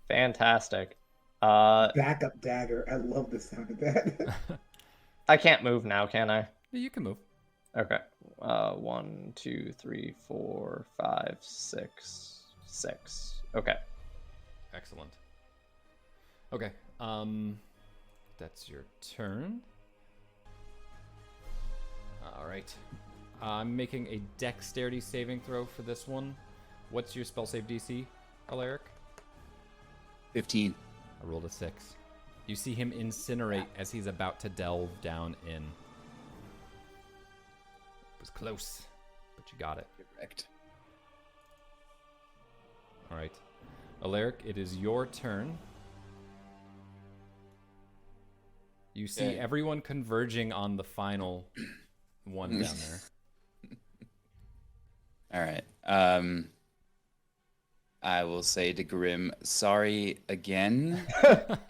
Fantastic. Backup dagger. I love the sound of that. I can't move now, can I? Yeah, you can move. Okay. 1, 2, 3, 4, 5, 6, 6. Okay. Excellent. Okay. That's your turn. All right. I'm making a dexterity saving throw for this one. What's your spell save DC, Eleric? 15. I rolled a 6. You see him incinerate as he's about to delve down in. It was close, but you got it. Correct. All right. Eleric, it is your turn. You see Okay. everyone converging on the final one down there. All right. I will say to Grim, sorry again,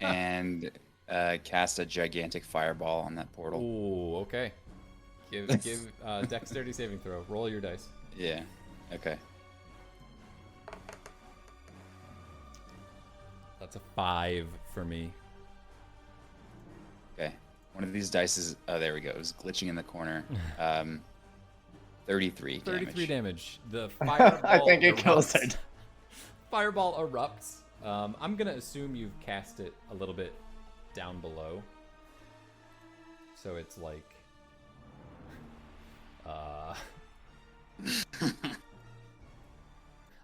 and cast a gigantic fireball on that portal. Ooh, okay. Give dexterity saving throw. Roll your dice. Yeah. Okay. That's a 5 for me. Okay. One of these dice is. Oh, there we go. It was glitching in the corner. 33 damage. 33 damage. The fireball I think it kills erupts. it. Fireball erupts. I'm gonna assume you've cast it a little bit down below. So it's like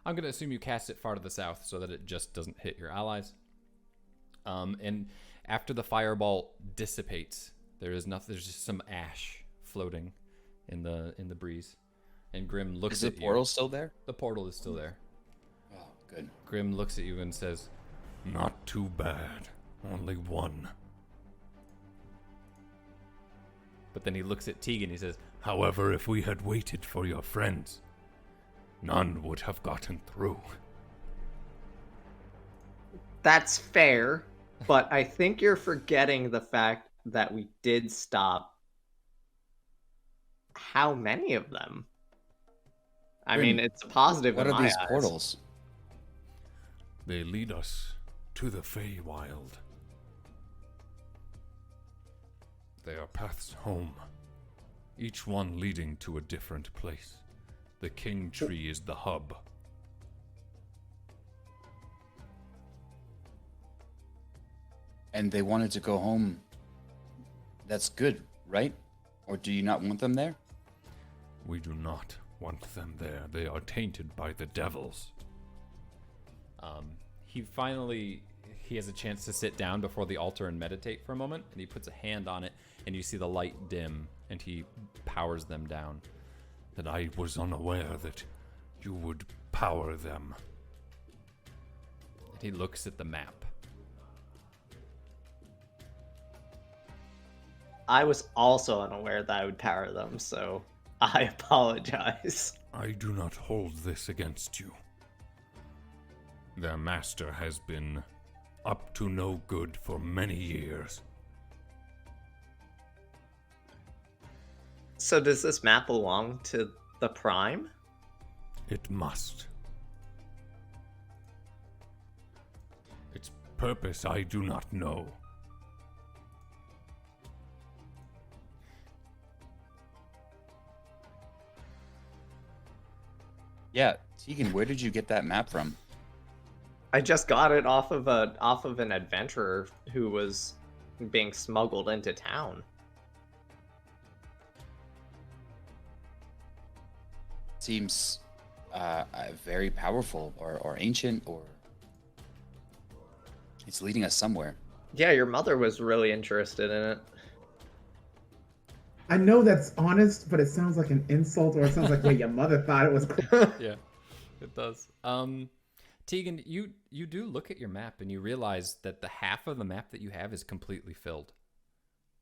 I'm gonna assume you cast it far to the south so that it just doesn't hit your allies. And after the fireball dissipates, there's just some ash floating in the breeze. And Grim looks Is at the you. portal still there? The portal is still there. Oh, good. Grim looks at you and says, Not too bad. Only one. but then he looks at Teagan and he says, However, if we had waited for your friends, none would have gotten through. That's fair, but I think you're forgetting the fact that we did stop how many of them? I mean, it's a positive What in are my these eyes. portals? They lead us to the Feywild. They are paths home, each one leading to a different place. The King Tree is the hub. And they wanted to go home. That's good, right? Or do you not want them there? We do not want them there. They are tainted by the devils. he has a chance to sit down before the altar and meditate for a moment, and he puts a hand on it, and you see the light dim, and he powers them down. That I was unaware that you would power them. And he looks at the map. I was also unaware that I would power them, so I apologize. I do not hold this against you. Their master has been up to no good for many years. So does this map belong to the Prime? It must. Its purpose I do not know. Yeah, Teagan, where did you get that map from? I just got it off of an adventurer who was being smuggled into town. Seems very powerful or ancient, or it's leading us somewhere. Yeah, your mother was really interested in it. I know that's honest, but it sounds like an insult, or it sounds like, wait, your mother thought it was cool. Yeah, it does. Teagan, you do look at your map and you realize that the half of the map that you have is completely filled,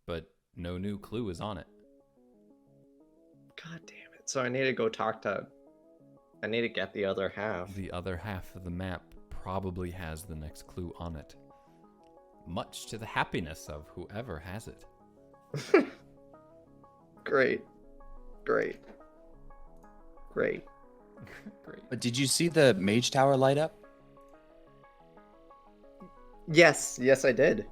but no new clue is on it. God damn it. So I need to go talk to... I need to get the other half. The other half of the map probably has the next clue on it, much to the happiness of whoever has it. Great. Great. Great. Great. But did you see the mage tower light up? Yes, I did.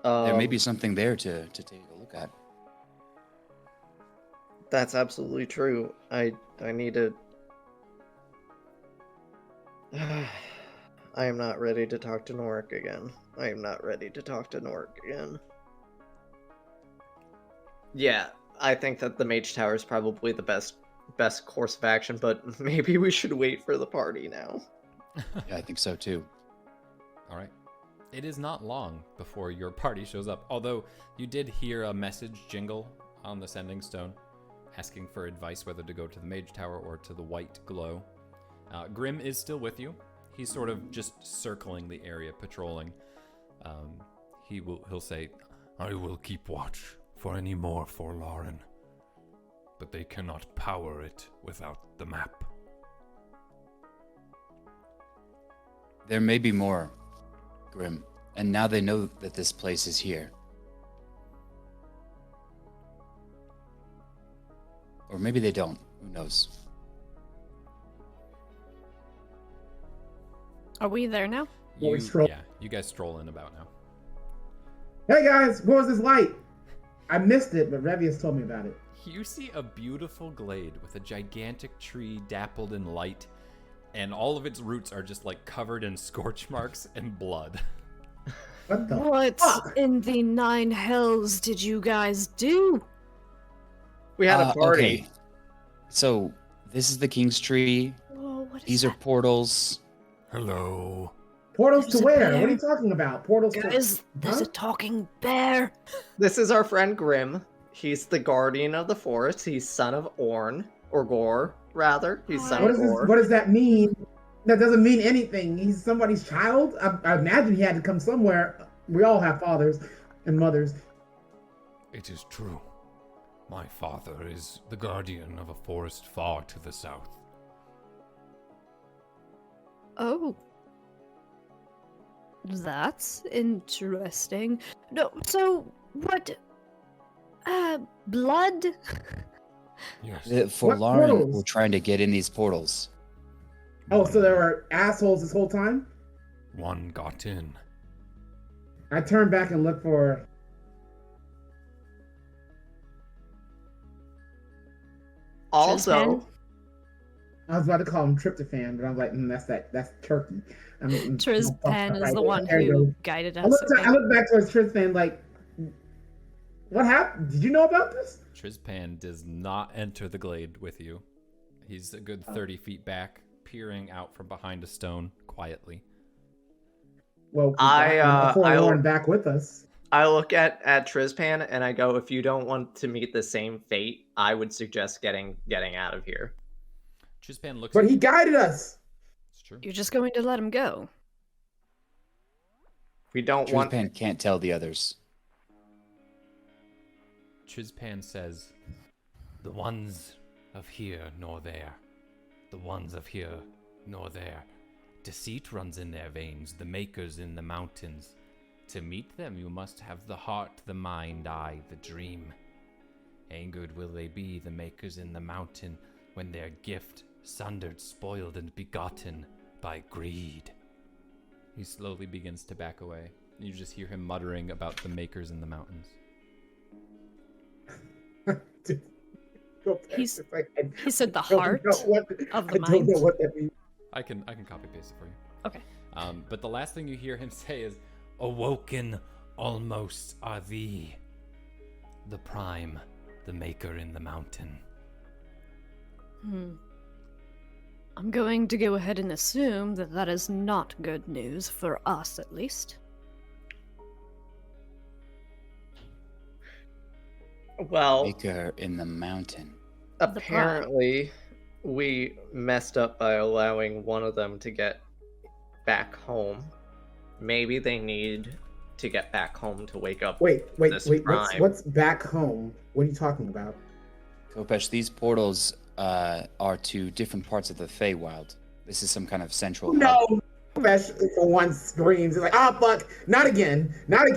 There may be something there to take a look at. That's absolutely true. I need to. I am not ready to talk to Norik again. I am not ready to talk to Norik again. Yeah, I think that the Mage Tower is probably the best course of action, but maybe we should wait for the party now. Yeah, I think so too. All right. It is not long before your party shows up, although you did hear a message jingle on the sending stone asking for advice whether to go to the Mage Tower or to the White Glow. Grim is still with you. He's sort of just circling the area, patrolling. He'll say, I will keep watch for any more forlorn, but they cannot power it without the map. There may be more, Grim, and now they know that this place is here. Or maybe they don't. Who knows? Are we there now? We stroll. yeah, you guys stroll in about now. Hey guys, what was this light? I missed it, but Revius told me about it. You see a beautiful glade with a gigantic tree dappled in light, and all of its roots are just like covered in scorch marks and blood. What the What fuck? in the 9 hells did you guys do? We had a party. Okay. So, this is the King's Tree. Whoa, what is These are that? portals. Hello. Portals There's to a where? bear. What are you talking about? Portals to... Guys, there's Huh? a talking bear. This is our friend Grim. He's the guardian of the forest. He's son of Orn, or Gore, rather. He's son What of is this? Gore. What does that mean? That doesn't mean anything. He's somebody's child? I imagine he had to come somewhere. We all have fathers and mothers. It is true. My father is the guardian of a forest far to the south. Oh. That's interesting. No, so what? Blood? Yes. The Forlorn portals? were trying to get in these portals. Oh, so there were assholes this whole time? One got in. I turned back and looked for... Also, I was about to call him tryptophan, but I was like, that's turkey. I mean, Trispan is right the there. one There you who go. guided I us. looked, I looked back towards Trispan like, what happened? Did you know about this? Trispan does not enter the glade with you. He's a good 30 feet back, peering out from behind a stone quietly. Well, I Lauren back with us. I look at Trispan and I go, if you don't want to meet the same fate, I would suggest getting out of here. Trispan looks But at he you. guided us. It's true. You're just going to let him go. We don't want. Trispan can't tell the others. Trispan says, The ones of here nor there. The ones of here nor there. Deceit runs in their veins, the makers in the mountains. To meet them, you must have the heart, the mind, eye, the dream. Angered will they be, the makers in the mountain, when their gift sundered, spoiled, and begotten by greed. he slowly begins to back away. You just hear him muttering about the makers in the mountains. Go back. He's- It's like, He said the I don't heart know what- of the I don't mind. know what that means. I can copy paste it for you. Okay. But the last thing you hear him say is, Awoken almost are thee. The prime, the maker in the mountain. I'm going to go ahead and assume that that is not good news, for us at least. Well, Maker in the mountain. apparently, we messed up by allowing one of them to get back home. Maybe they need to get back home to wake up. Wait. This crime. What's back home? What are you talking about? Kopesh, these portals are to different parts of the Feywild. This is some kind of central hub. No. Especially for one screams. It's like, oh fuck, not again. Nope,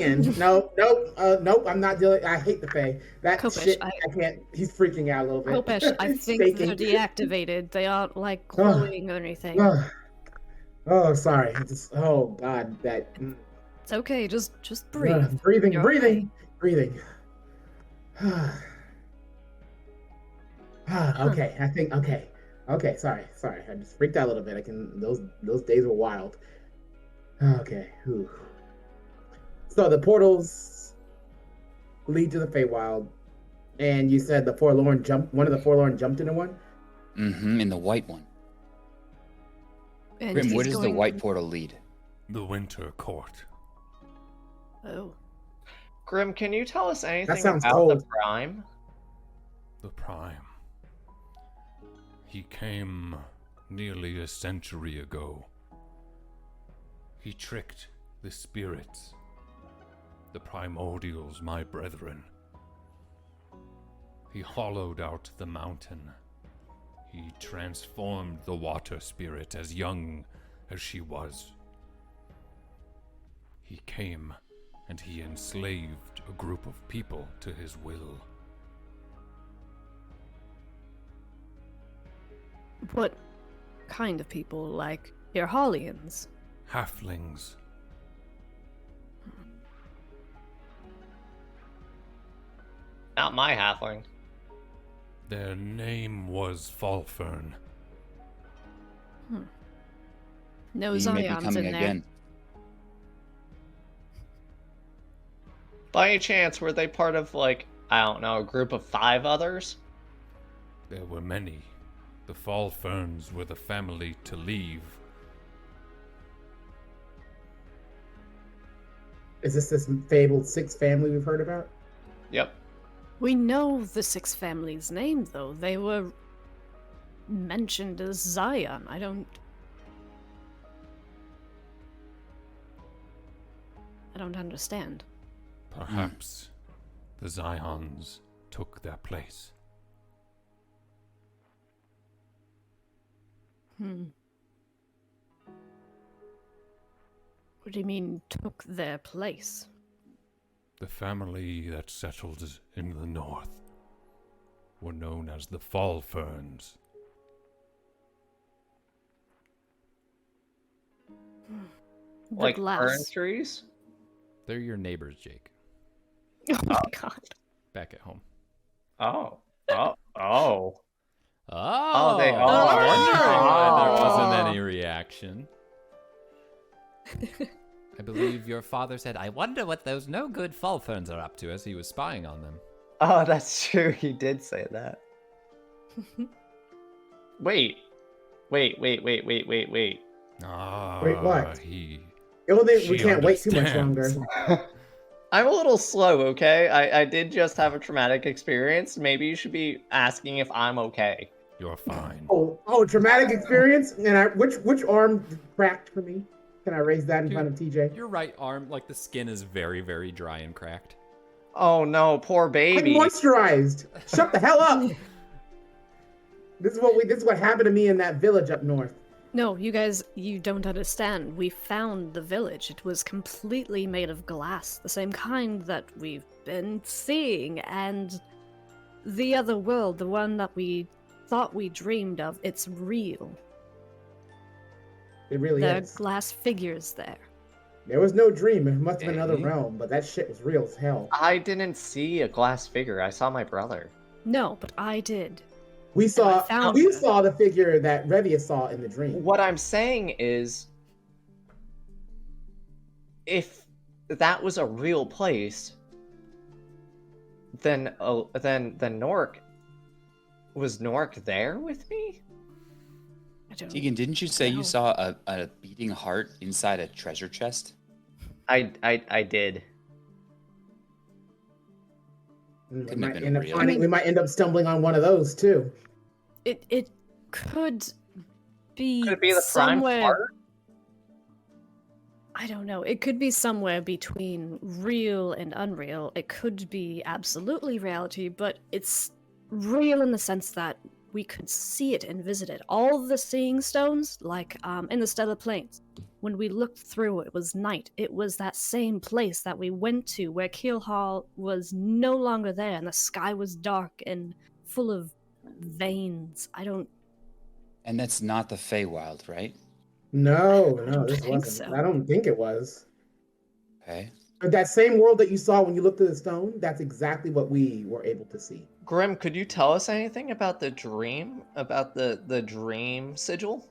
I'm not dealing. I hate the Fae. That Kopesh, shit, I- I can't. He's freaking out a little bit. Kopesh, I think Shaking. they're deactivated. They aren't like glowing or anything. Ugh. Oh, sorry. Oh God, It's okay. Just breathe. breathing, You're breathing, breathing. Okay, I think okay. Okay, sorry. I just freaked out a little bit. Those days were wild. Okay. Whew. So the portals lead to the Feywild, and you said one of the forlorn jumped into one? Mm-hmm, in the white one. And Grim, he's where does the going- white portal lead? The Winter Court. Oh. Grim, can you tell us anything sounds about the cold. Prime? The Prime. He came nearly a century ago. He tricked the spirits, the primordials, my brethren. He hollowed out the mountain. He transformed the water spirit as young as she was. He came and he enslaved a group of people to his will. What kind of people? Like Irhalians? Halflings. Not my halfling. Their name was Falfern. No He may be Zions coming in there. again. By any chance, were they part of, like, I don't know, a group of 5 others? There were many. The Falferns were the family to leave. Is this fabled sixth family we've heard about? Yep. We know the 6 families' name, though. They were mentioned as Zion. I don't understand. Perhaps the Zions took their place. What do you mean, took their place? The family that settled in the north were known as the Falferns. The Like glass. fern trees? They're your neighbors, Jake. Oh my god. Back at home. Oh. Oh. Oh, they I are. was wondering why there wasn't Oh. any reaction. I believe your father said, I wonder what those no good Falferns are up to as he was spying on them. Oh, that's true. He did say that. Wait. Ah, Wait, what? he... We She can't wait too much understands. longer. I'm a little slow, okay? I did just have a traumatic experience. Maybe you should be asking if I'm okay. You're fine. Oh, traumatic experience. And which arm cracked for me? Can I raise that in front of TJ? Your right arm, like the skin is very, very dry and cracked. Oh no, poor I'm baby. moisturized. Shut the hell up. This is what happened to me in that village up north. No, you guys, you don't understand. We found the village. It was completely made of glass, the same kind that we've been seeing. And the other world, the one that we thought we dreamed of, it's real. It really There are is. glass figures there. There was no dream. It must have been another Okay. realm, but that shit was real as hell. I didn't see a glass figure. I saw my brother. No, but I did. We saw found we her. saw the figure that Revia saw in the dream. What I'm saying is, if that was a real place, then Nork, was Nork there with me? I don't Teagan, didn't you say No. you saw a beating heart inside a treasure chest? I did. Couldn't have been real. We might end up stumbling on one of those too. It could be Could it be the prime somewhere. heart? I don't know. It could be somewhere between real and unreal. It could be absolutely reality, but it's real in the sense that we could see it and visit it. All the seeing stones, like in the stellar plains, when we looked through, it was night. It was that same place that we went to where Keelhall was no longer there and the sky was dark and full of veins. I don't. And that's not the Feywild, right? No, I no, don't this think wasn't. so. I don't think it was. Okay. But that same world that you saw when you looked at the stone, that's exactly what we were able to see. Grim, could you tell us anything about the dream? About the dream sigil?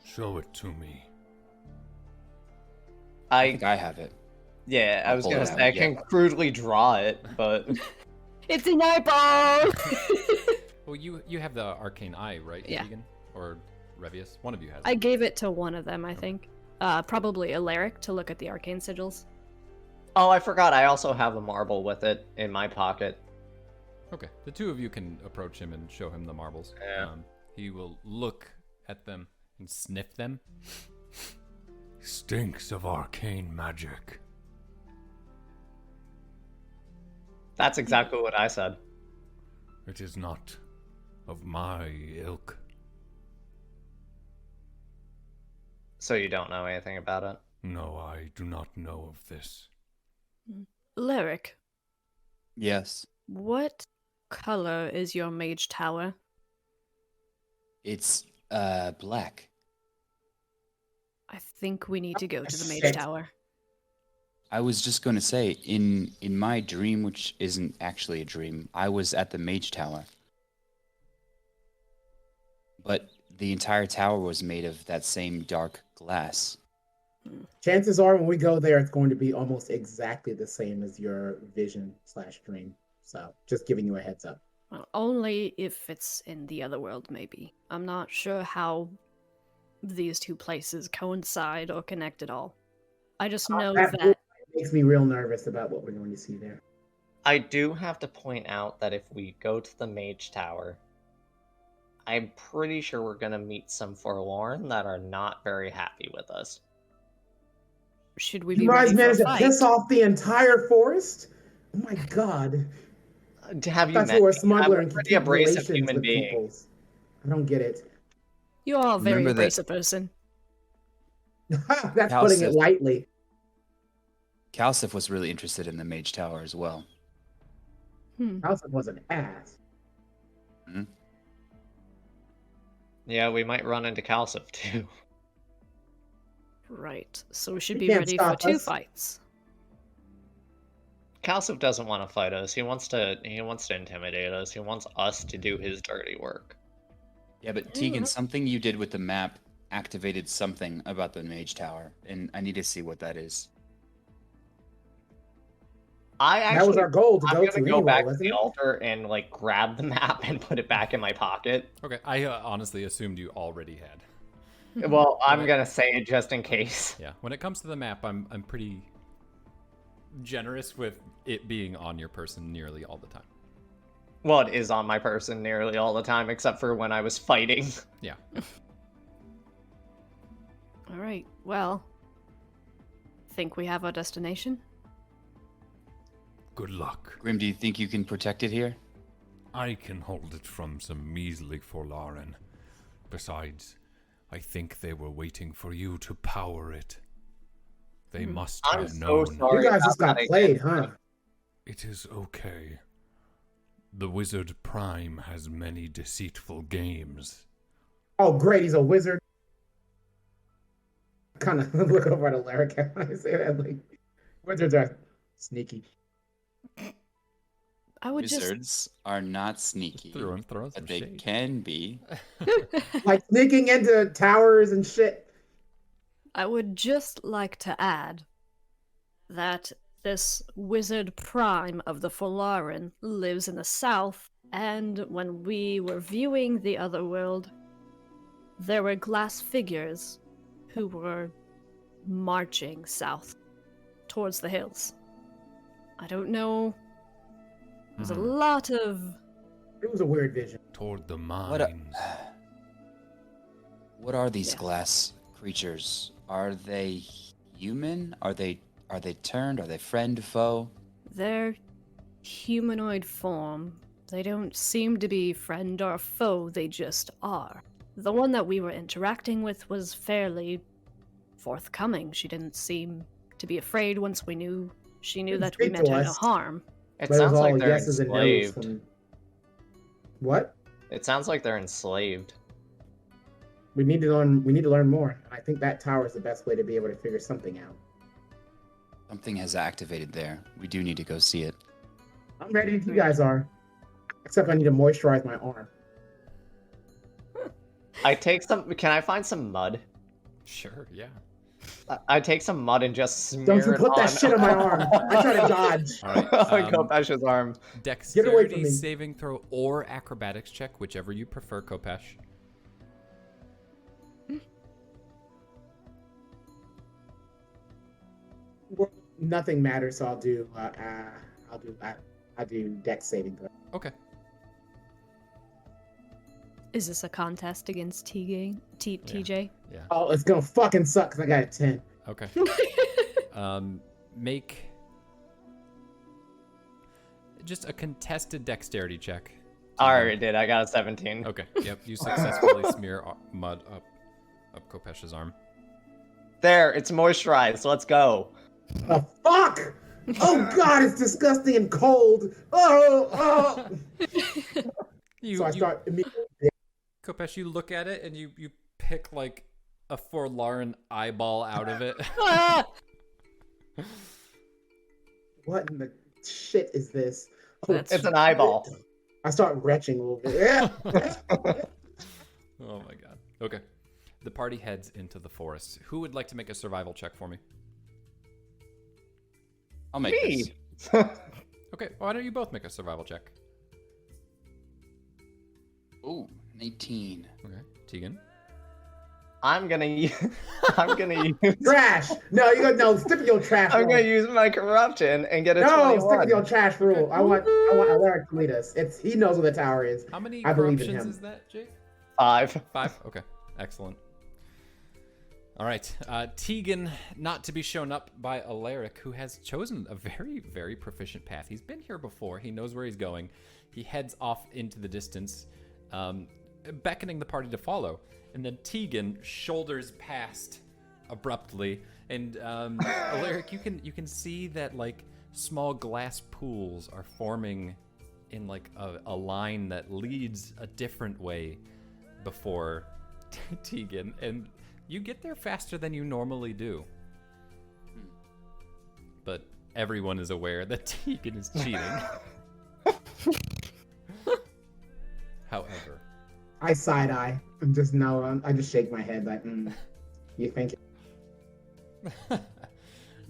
Show it to me. I think I have it. Yeah, I I'll was pull gonna it say out, I can crudely draw it, but It's an eyeball! Well, you have the arcane eye, right, Yeah. Teagan? Or Revius? One of you has I it. gave it to one of them, I think. Probably Eleric to look at the arcane sigils. oh, I forgot. I also have a marble with it in my pocket. Okay, the two of you can approach him and show him the marbles. Yeah. He will look at them and sniff them. Stinks of arcane magic. That's exactly what I said. It is not of my ilk. So you don't know anything about it? No, I do not know of this. Eleric, Yes. what color is your mage tower? It's black. I think we need to go to the mage Shit. tower. I was just going to say, in my dream, which isn't actually a dream, I was at the Mage Tower. But the entire tower was made of that same dark glass. Chances are when we go there, it's going to be almost exactly the same as your vision/dream. So just giving you a heads up. Well, only if it's in the other world, maybe. I'm not sure how these two places coincide or connect at all. I just know That that makes me real nervous about what we're going to see there. I do have to point out that if we go to the Mage Tower, I'm pretty sure we're gonna meet some Forlorn that are not very happy with us. should we be You guys ready managed for to a piss fight? off the entire forest? Oh my god. Have you That's met who a me? smuggler I'm and a pretty keep abrasive relations human with being. peoples. I don't get it. You are a very Remember that- abrasive person. That's putting it Calcif. lightly. Calcif was really interested in the Mage Tower as well. House was an ass. Yeah, we might run into Calcif too. Right. So we should You be can't ready for stop 2 us. fights. Calcif doesn't want to fight us. He wants to intimidate us. He wants us to do his dirty work. Yeah, but Teagan, something you did with the map activated something about the Mage Tower, and I need to see what that is. That was our goal to I'm go gonna to go anyway, back to wasn't the it? altar and like grab the map and put it back in my pocket. Okay, I honestly assumed you already had. Well, I'm gonna say it just in case. Yeah, when it comes to the map, I'm pretty generous with it being on your person nearly all the time. Well, it is on my person nearly all the time, except for when I was fighting. Yeah. All right. Well, think we have our destination? Good luck. Grim, do you think you can protect it here? I can hold it from some measly Forlaren. Besides, I think they were waiting for you to power it. They must I'm have so known. sorry. You guys just about got that played, again. huh? It is okay. The Wizard Prime has many deceitful games. Oh, great, he's a wizard. Kind of look over at Eleric when I say that. Like, wizards are sneaky. I would Wizards are not sneaky, Throw some but they shade. can be. Like sneaking into towers and shit. I would just like to add that this Wizard Prime of the Folarin lives in the south, and when we were viewing the other world, there were glass figures who were marching south towards the hills. I don't know. There's a lot of... It was a weird vision. Toward the What, mines. what are these Yeah. glass creatures? Are they human? Are they turned? Are they friend, foe? Their humanoid form, they don't seem to be friend or foe, they just are. The one that we were interacting with was fairly forthcoming. She didn't seem to be afraid once she knew Didn't that we speak meant to her no us. harm. It But it was sounds all like they're yeses and nos enslaved. from... What? It sounds like they're enslaved. We need to learn more. I think that tower is the best way to be able to figure something out. Something has activated there. We do need to go see it. I'm ready if you guys are. Except I need to moisturize my arm. I take some. Can I find some mud? Sure, yeah. I take some mud and just smear Don't you it put that on- shit on my arm. I try to dodge. All right. on Kopesh's arm. Get away from Dexterity me. saving throw or acrobatics check, whichever you prefer, Kopesh. Well, nothing matters, so I'll do dex saving throw. Okay. Is this a contest against TJ? Yeah. Oh, it's gonna fucking suck because I got a 10. Okay. Make just a contested dexterity check. I already did. I got a 17. Okay. Yep. You successfully smear mud up Kopesh's arm. There, it's moisturized. Let's go. Oh fuck! Oh god, it's disgusting and cold. Oh. So I start immediately. Kopesh, you look at it and you pick like a forlorn eyeball out of it. What in the shit is this? Oh, That's- It's an eyeball. I start retching a little bit. Oh my god. Okay. The party heads into the forest. Who would like to make a survival check for me? I'll make Me. this. Okay, why don't you both make a survival check? Ooh, an 18. Okay. Teagan? I'm gonna use. Trash! No, you got no. Stick with your trash. I'm rule. gonna use my corruption and get a No, 21. stick with your trash rule. I want Eleric to lead us. He knows where the tower is. How many I believe in corruptions him. is that, Jake? 5. 5? Okay. Excellent. All right. Teagan, not to be shown up by Eleric, who has chosen a very, very proficient path. He's been here before. He knows where he's going. He heads off into the distance, beckoning the party to follow. And then Teagan shoulders past abruptly. And Eleric, you can see that like small glass pools are forming in like a line that leads a different way before Teagan, and you get there faster than you normally do. But everyone is aware that Teagan is cheating. However, I side eye. I'm just no. I just shake my head like, you think?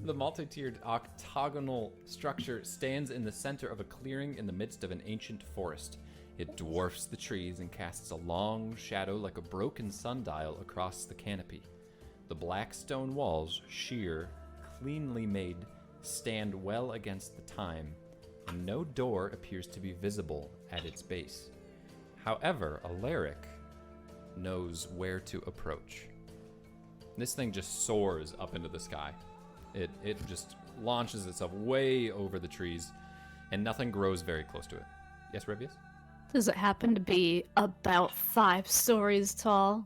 the multi-tiered octagonal structure stands in the center of a clearing in the midst of an ancient forest. It dwarfs the trees and casts a long shadow like a broken sundial across the canopy. The black stone walls, sheer, cleanly made, stand well against the time, and no door appears to be visible at its base. However, Eleric knows where to approach. This thing just soars up into the sky. It just launches itself way over the trees, and nothing grows very close to it. Yes, Revius? Does it happen to be about 5 stories tall?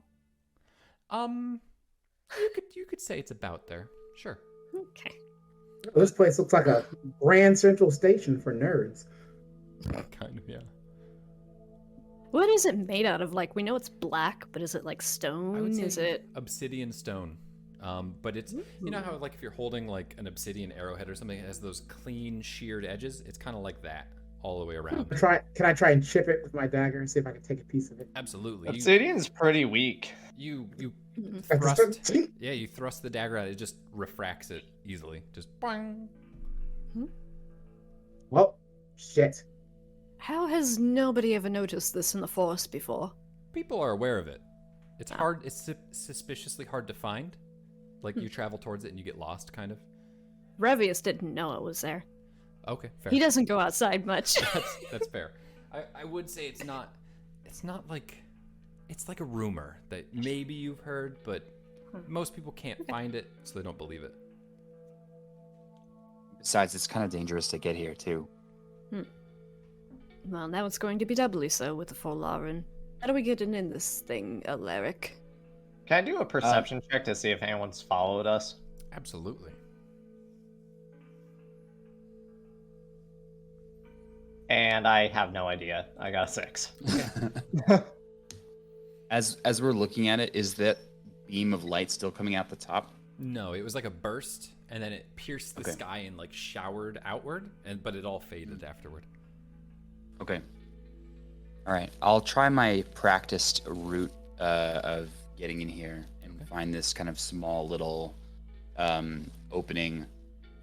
You could say it's about there. Sure. Okay. This place looks like a Grand Central Station for nerds. Kind of, yeah. What is it made out of? Like, we know it's black, but is it like I stone? would say Is it? obsidian stone. But it's, you know how like if you're holding like an obsidian arrowhead or something that has those clean sheared edges, it's kind of like that all the way around. Can I try and chip it with my dagger and see if I can take a piece of it? Absolutely. Obsidian's pretty weak. You That's thrust. just- Yeah, you thrust the dagger out. It just refracts it easily. Just boing. Well, shit. How has nobody ever noticed this in the forest before? People are aware of it. It's hard. It's suspiciously hard to find. Like you travel towards it and you get lost, kind of. Revius didn't know it was there. Okay, fair. He doesn't go outside much. That's fair. I would say it's not like, it's like a rumor that maybe you've heard, but most people can't find it, so they don't believe it. Besides, it's kind of dangerous to get here, too. Well, now it's going to be doubly so with the Forlorn. How do we get in this thing, Eleric? Can I do a perception check to see if anyone's followed us? Absolutely. And I have no idea. I got a 6. As we're looking at it, is that beam of light still coming out the top? No, it was like a burst, and then it pierced the Okay. sky and like showered outward, but it all faded afterward. Okay. All right. I'll try my practiced route of getting in here and find this kind of small little opening.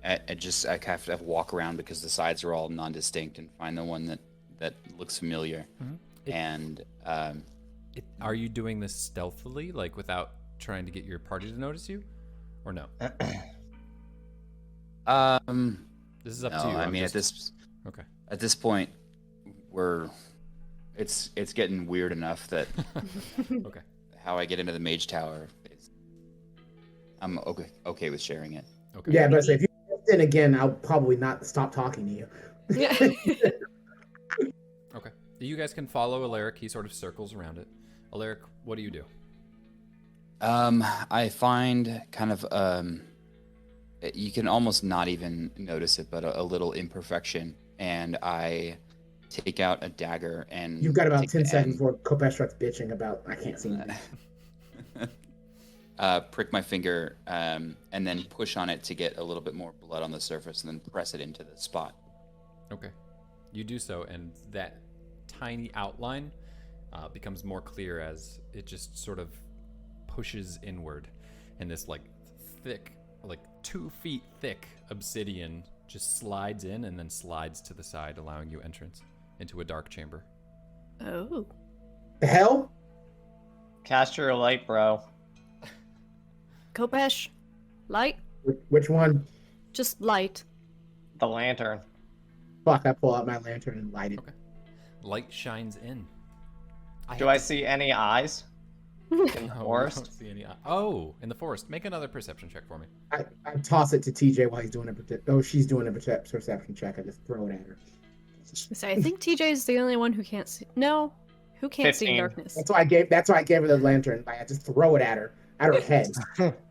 I have to walk around because the sides are all non-distinct and find the one that looks familiar. And Are you doing this stealthily, like without trying to get your party to notice you, or no? This is up to you. I mean, at this point, it's getting weird enough that Okay. how I get into the mage tower, I'm okay with sharing it. Okay. Yeah, but if you in again, I'll probably not stop talking to you. Yeah. Okay. You guys can follow Eleric. He sort of circles around it. Eleric, what do you do? I find kind of you can almost not even notice it, but a little imperfection, and I take out a dagger and You've got about take 10 the seconds end, before Kopesh starts bitching about I can't see anything. prick my finger, and then push on it to get a little bit more blood on the surface, and then press it into the spot. Okay. You do so, and that tiny outline becomes more clear as it just sort of pushes inward, and this like thick, like 2 feet thick obsidian just slides in and then slides to the side, allowing you entrance into a dark chamber. Oh. The hell? Cast your light, bro. Kopesh, light? Which one? Just light. The lantern. Fuck, I pull out my lantern and light it. Okay. Light shines in. Do I see any eyes in the No, I forest? don't see any. Oh, in the forest. Make another perception check for me. I toss it to TJ while he's doing she's doing a perception check. I just throw it at her. So I think TJ is the only one who can't see. No, who can't see in 15. darkness? That's why I gave her the lantern. I just throw it at her head.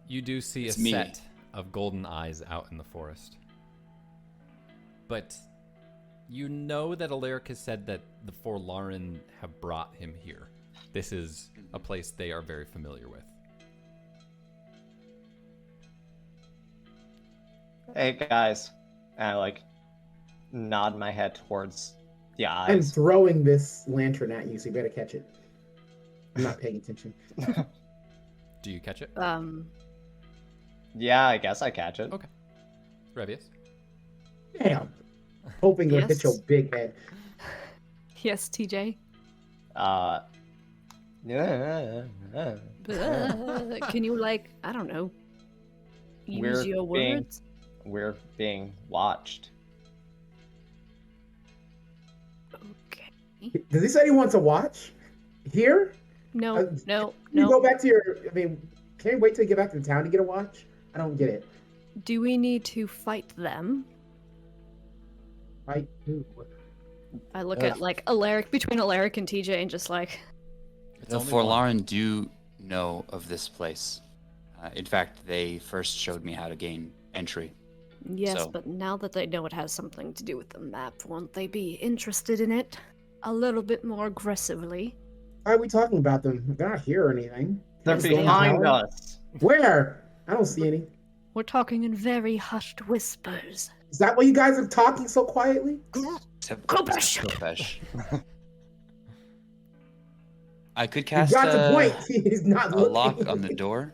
You do see It's a me. set of golden eyes out in the forest. But you know that Eleric has said that the Forlaren have brought him here. This is a place they are very familiar with. Hey guys, and I like nod my head towards the I'm eyes. throwing this lantern at you, so you better catch it. I'm not paying attention. Do you catch it? Yeah, I guess I catch it. Okay. Revius? Damn. Hoping it would hit your Yes. big head. Yes, TJ. Yeah. Can you I don't know, use We're your being- words? We're being watched. Okay. Does he say he wants to watch? Here? No, no, You no. go back to can you wait till you get back to the town to get a watch? I don't get it. Do we need to fight them? Right? I look at Eleric, between Eleric and TJ, and just It's The only one. Forlaren do know of this place. In fact, they first showed me how to gain entry. yes, So- but now that they know it has something to do with the map, won't they be interested in it a little bit more aggressively? Why are we talking about them? They're not here or anything. They're Yes, they behind are. us. Where? I don't see any. We're talking in very hushed whispers. Is that why you guys are talking so quietly? Except Kopesh! Kopesh. I could You cast got the point. He's not a looking. lock on the door.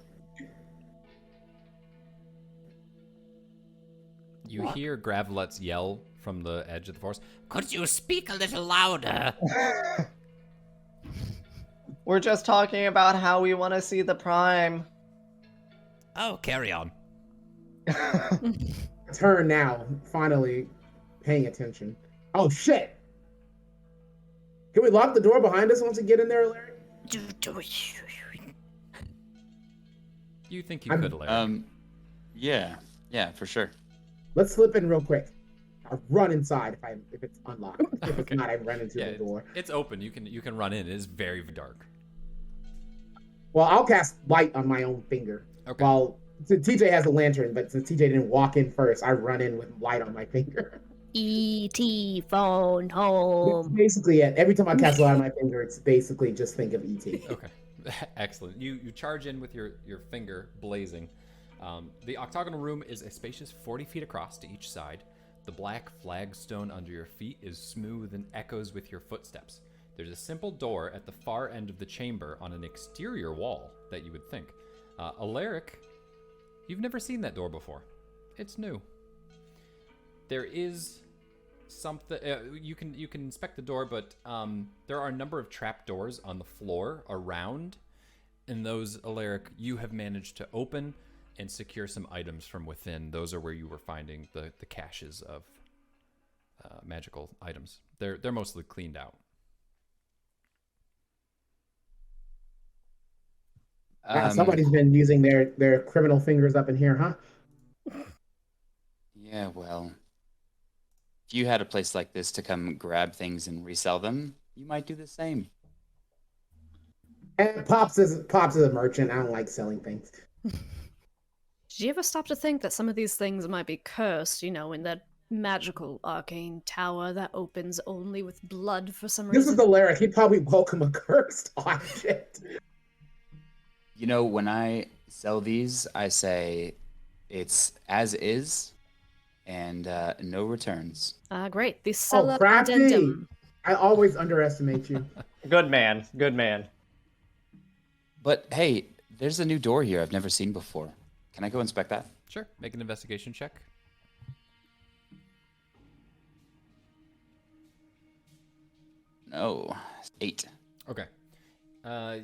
You hear Gravelet's yell from the edge of the forest. Could you speak a little louder? We're just talking about how we want to see the prime. Oh, carry on. Turn now. Finally paying attention. Oh shit! Can we lock the door behind us once we get in there, Larry? You think you I'm- could, Eleric. Yeah, for sure. Let's slip in real quick. I'll run inside if it's unlocked. If Okay. it's not, I run into Yeah, the door. It's open. You can run in. It is very dark. Well, I'll cast light on my own finger. Okay. While TJ has a lantern, but since TJ didn't walk in first, I run in with light on my finger. E.T. phone That's home. basically it. Every time I cast a lot of my finger, it's basically just think of ET. Okay, excellent. You charge in with your finger blazing. The octagonal room is a spacious 40 feet across to each side. The black flagstone under your feet is smooth and echoes with your footsteps. There's a simple door at the far end of the chamber on an exterior wall that you would think. Eleric, you've never seen that door before. It's new. There is something you can inspect the door, but there are a number of trap doors on the floor around, and those, Eleric, you have managed to open and secure some items from within. Those are where you were finding the caches of magical items. They're mostly cleaned out. Somebody's been using their criminal fingers up in here, huh? Yeah, well, if you had a place like this to come grab things and resell them, you might do the same. And Pops is a merchant. I don't like selling things. Did you ever stop to think that some of these things might be cursed, you know, in that magical arcane tower that opens only with blood for some This reason? is Eleric. He'd probably welcome a cursed object. You know, when I sell these, I say it's as is and no returns. Great. The seller crafty! addendum. I always underestimate you. Good man. Good man. But hey, there's a new door here I've never seen before. Can I go inspect that? Sure. Make an investigation check. No, 8. Okay.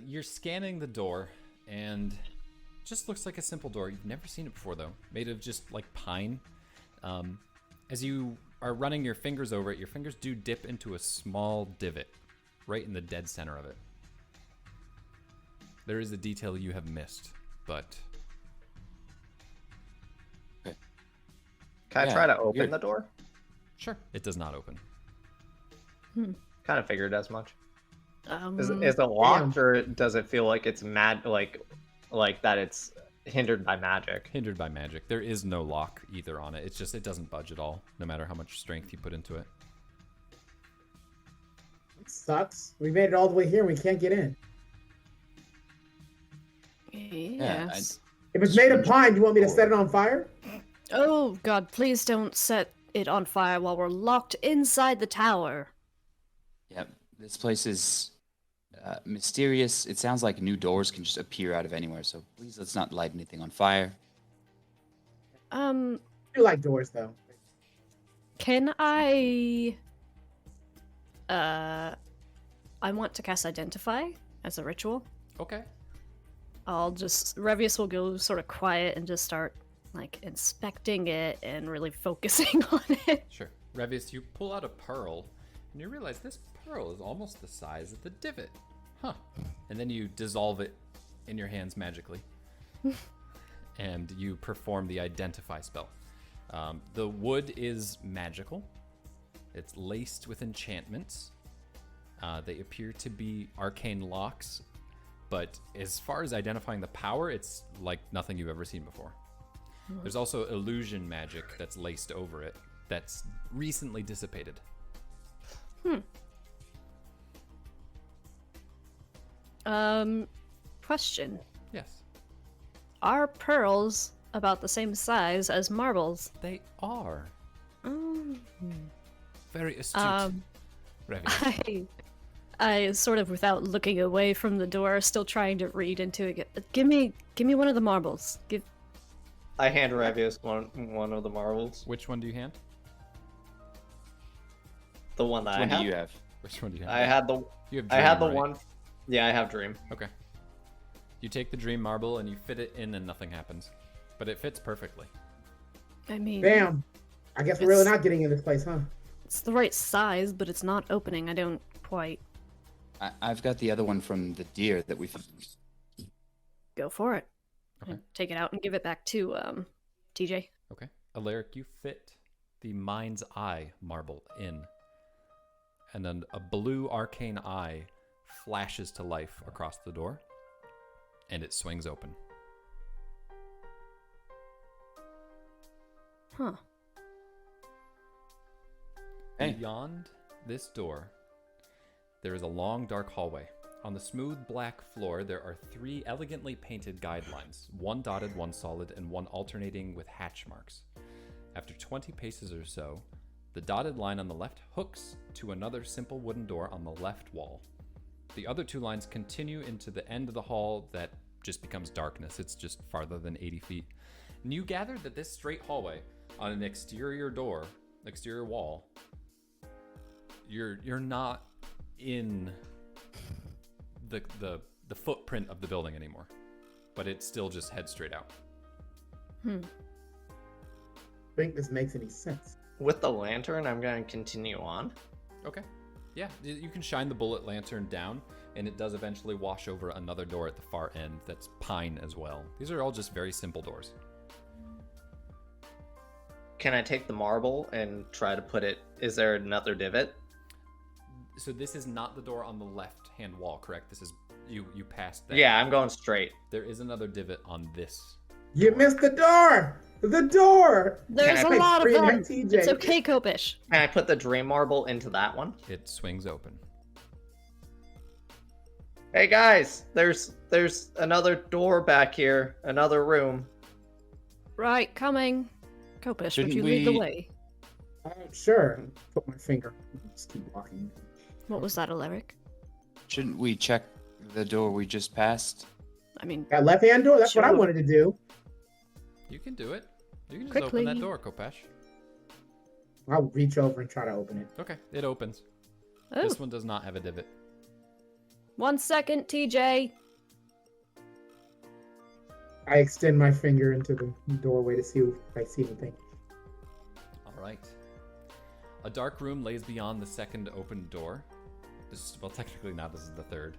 You're scanning the door, and just looks like a simple door. You've never seen it before, though. Made of just, like, pine. As you are running your fingers over it, your fingers do dip into a small divot right in the dead center of it. There is a detail you have missed, but... Can I Yeah, try to open you're- the door? Sure. It does not open. Kind of figured as much. Is Um, it locked, or does it feel like it's like that it's hindered by magic? Hindered by magic. There is no lock either on it. It's just, it doesn't budge at all, no matter how much strength you put into it. It sucks. We made it all the way here and we can't get in. yes. If it's made of pine, do you want me to set it on fire? Oh, God, please don't set it on fire while we're locked inside the tower. Yep, this place is mysterious. It sounds like new doors can just appear out of anywhere, so please let's not light anything on fire. I do like doors, though. Can I... I want to cast Identify as a ritual. Okay. Revius will go sort of quiet and just start, like, inspecting it and really focusing on it. Sure. Revius, you pull out a pearl, and you realize this pearl is almost the size of the divot. Huh. And then you dissolve it in your hands magically. And you perform the Identify spell. The wood is magical. It's laced with enchantments. They appear to be arcane locks. But as far as identifying the power, it's like nothing you've ever seen before. There's also illusion magic that's laced over it that's recently dissipated. Question. Yes. Are pearls about the same size as marbles? They are. Mm. Very astute. Revius. I sort of, without looking away from the door, still trying to read into it. Give me one of the marbles. I hand Revius one of the marbles. Which one do you hand? The one that Which one I have. do you have? Which one do you have? I had the. You have I had the Dream, right? one. Yeah, I have Dream. Okay. You take the dream marble and you fit it in and nothing happens. But it fits perfectly. I mean, Damn. I guess we're really not getting in this place, huh? it's the right size, but it's not opening. I don't quite I've got the other one from the deer that we found. go for it. Okay. I take it out and give it back to TJ. Okay. Eleric, you fit the mind's eye marble in. And then a blue arcane eye flashes to life across the door. And it swings open. Huh. Hey. Beyond this door, there is a long, dark hallway. On the smooth black floor, there are 3 elegantly painted guidelines, one dotted, one solid, and one alternating with hatch marks. After 20 paces or so, the dotted line on the left hooks to another simple wooden door on the left wall. The other 2 lines continue into the end of the hall that just becomes darkness. It's just farther than 80 feet. And you gather that this straight hallway on an exterior wall, you're not in the footprint of the building anymore, but it still just heads straight out. I think this makes any sense. With the lantern, I'm going to continue on. Okay. Yeah, you can shine the bullet lantern down, and it does eventually wash over another door at the far end that's pine as well. These are all just very simple doors. Can I take the marble and try to put it... Is there another divot? So this is not the door on the left-hand wall, correct? This is... You passed that. Yeah, I'm going straight. There is another divot on this. You missed the door! The door! There's Can a I lot of scream them. at TJ? It's okay, Kopish. Can I put the dream marble into that one? It swings open. Hey guys, there's another door back here, another room. Right, coming. Kopish, would Shouldn't you lead the we- way? Sure. Put my finger. Just keep walking. What was that, Eleric? Shouldn't we check the door we just passed? I mean, That left-hand door? That's what I Sure. wanted to do. You can do it. You can just open Quickly. that door, Kopesh. I'll reach over and try to open it. Okay, it opens. oh, This one does not have a divot. 1 second, TJ. I extend my finger into the doorway to see if I see anything. All right. A dark room lays beyond the second open door. Well, technically not. This is the third.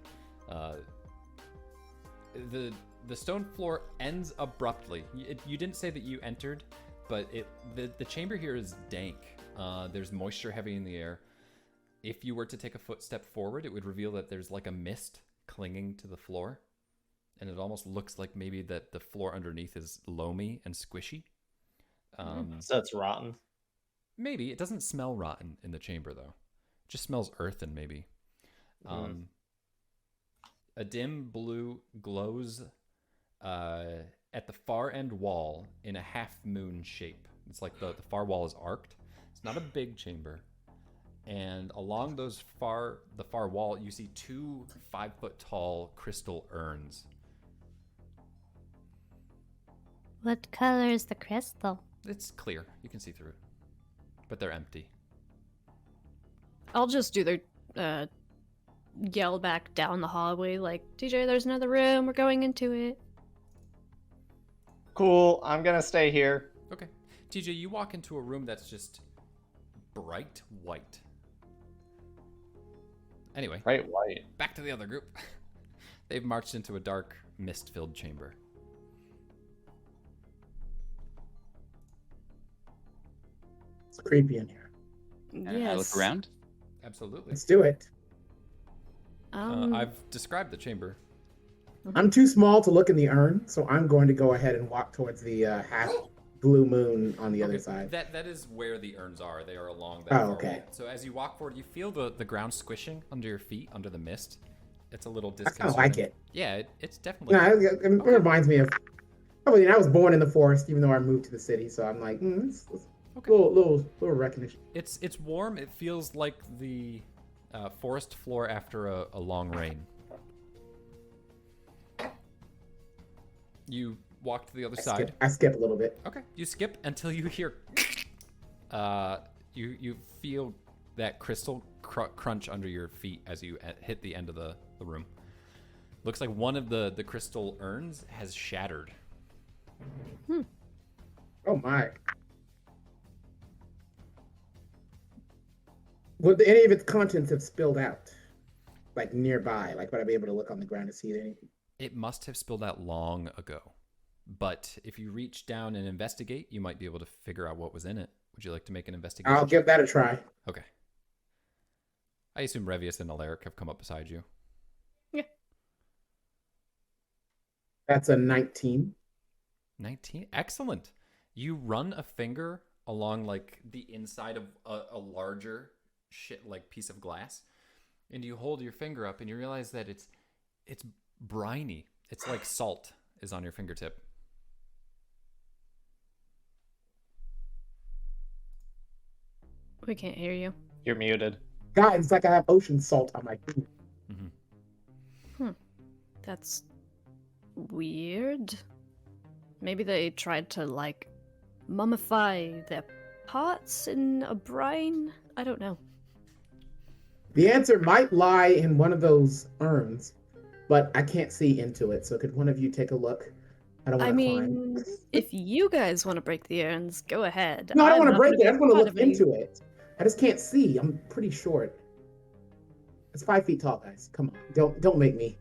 The stone floor ends abruptly. You didn't say that you entered, but the chamber here is dank. There's moisture heavy in the air. If you were to take a footstep forward, it would reveal that there's like a mist clinging to the floor. And it almost looks like maybe that the floor underneath is loamy and squishy. So it's rotten. Maybe. It doesn't smell rotten in the chamber, though. It just smells earthen, maybe. A dim blue glows at the far end wall in a half-moon shape. It's like the far wall is arced. It's not a big chamber. And along the far wall, you see 2 5-foot-tall crystal urns. What color is the crystal? It's clear. You can see through it. But they're empty. I'll just do the yell back down the hallway like, TJ, there's another room. We're going into it. Cool, I'm gonna stay here. Okay. TJ, you walk into a room that's just bright white. Anyway, Right, white. back to the other group. They've marched into a dark, mist-filled chamber. It's creepy in here. And Yes. I look around. Absolutely. Let's do it. I've described the chamber. I'm too small to look in the urn, so I'm going to go ahead and walk towards the half blue moon on the other Okay, side. That is where the urns are. They are along that Oh, far okay. wall. So as you walk forward, you feel the ground squishing under your feet, under the mist. It's a little I disconcerting. kind of like it. Yeah, it's definitely... No, it reminds me of. I mean, I was born in the forest, even though I moved to the city. So I'm like, it's Okay. little recognition. It's warm. It feels like the forest floor after a long rain. You walk to the other side. I skip a little bit. Okay. You skip until you hear. You feel that crystal crunch under your feet as you hit the end of the room. Looks like one of the crystal urns has shattered. Oh my. Would any of its contents have spilled out? Like nearby? Like, would I be able to look on the ground to see anything? It must have spilled out long ago. But if you reach down and investigate, you might be able to figure out what was in it. Would you like to make an investigation? I'll give that a try. Okay. I assume Revius and Eleric have come up beside you. That's a 19. 19. Excellent. You run a finger along like the inside of a larger piece of glass, and you hold your finger up and you realize that it's briny. It's like salt is on your fingertip. We can't hear you. You're muted. Guys, it's like I have ocean salt on my feet. That's weird. Maybe they tried to, like, mummify their parts in a brine? I don't know. The answer might lie in one of those urns, but I can't see into it. So could one of you take a look? I don't want to climb. If you guys want to break the urns, go ahead. No, I don't I'm want to not break gonna it. I just want to be look part of into it. I just can't see. I'm pretty short. It's 5 feet tall, guys. Come on, don't make me,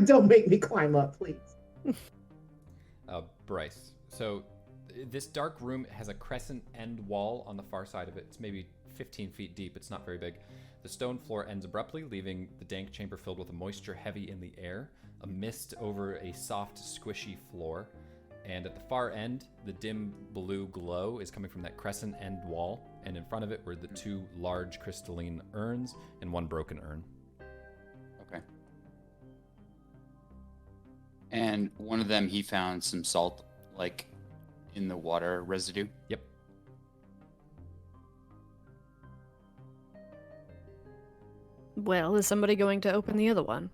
don't make me climb up, please. Bryce. So this dark room has a crescent end wall on the far side of it. It's maybe 15 feet deep. It's not very big. The stone floor ends abruptly, leaving the dank chamber filled with a moisture heavy in the air, a mist over a soft, squishy floor. And at the far end, the dim blue glow is coming from that crescent end wall, and in front of it were the 2 large crystalline urns and 1 broken urn. Okay. And one of them, he found some salt, like, in the water residue. Yep. Well, is somebody going to open the other one?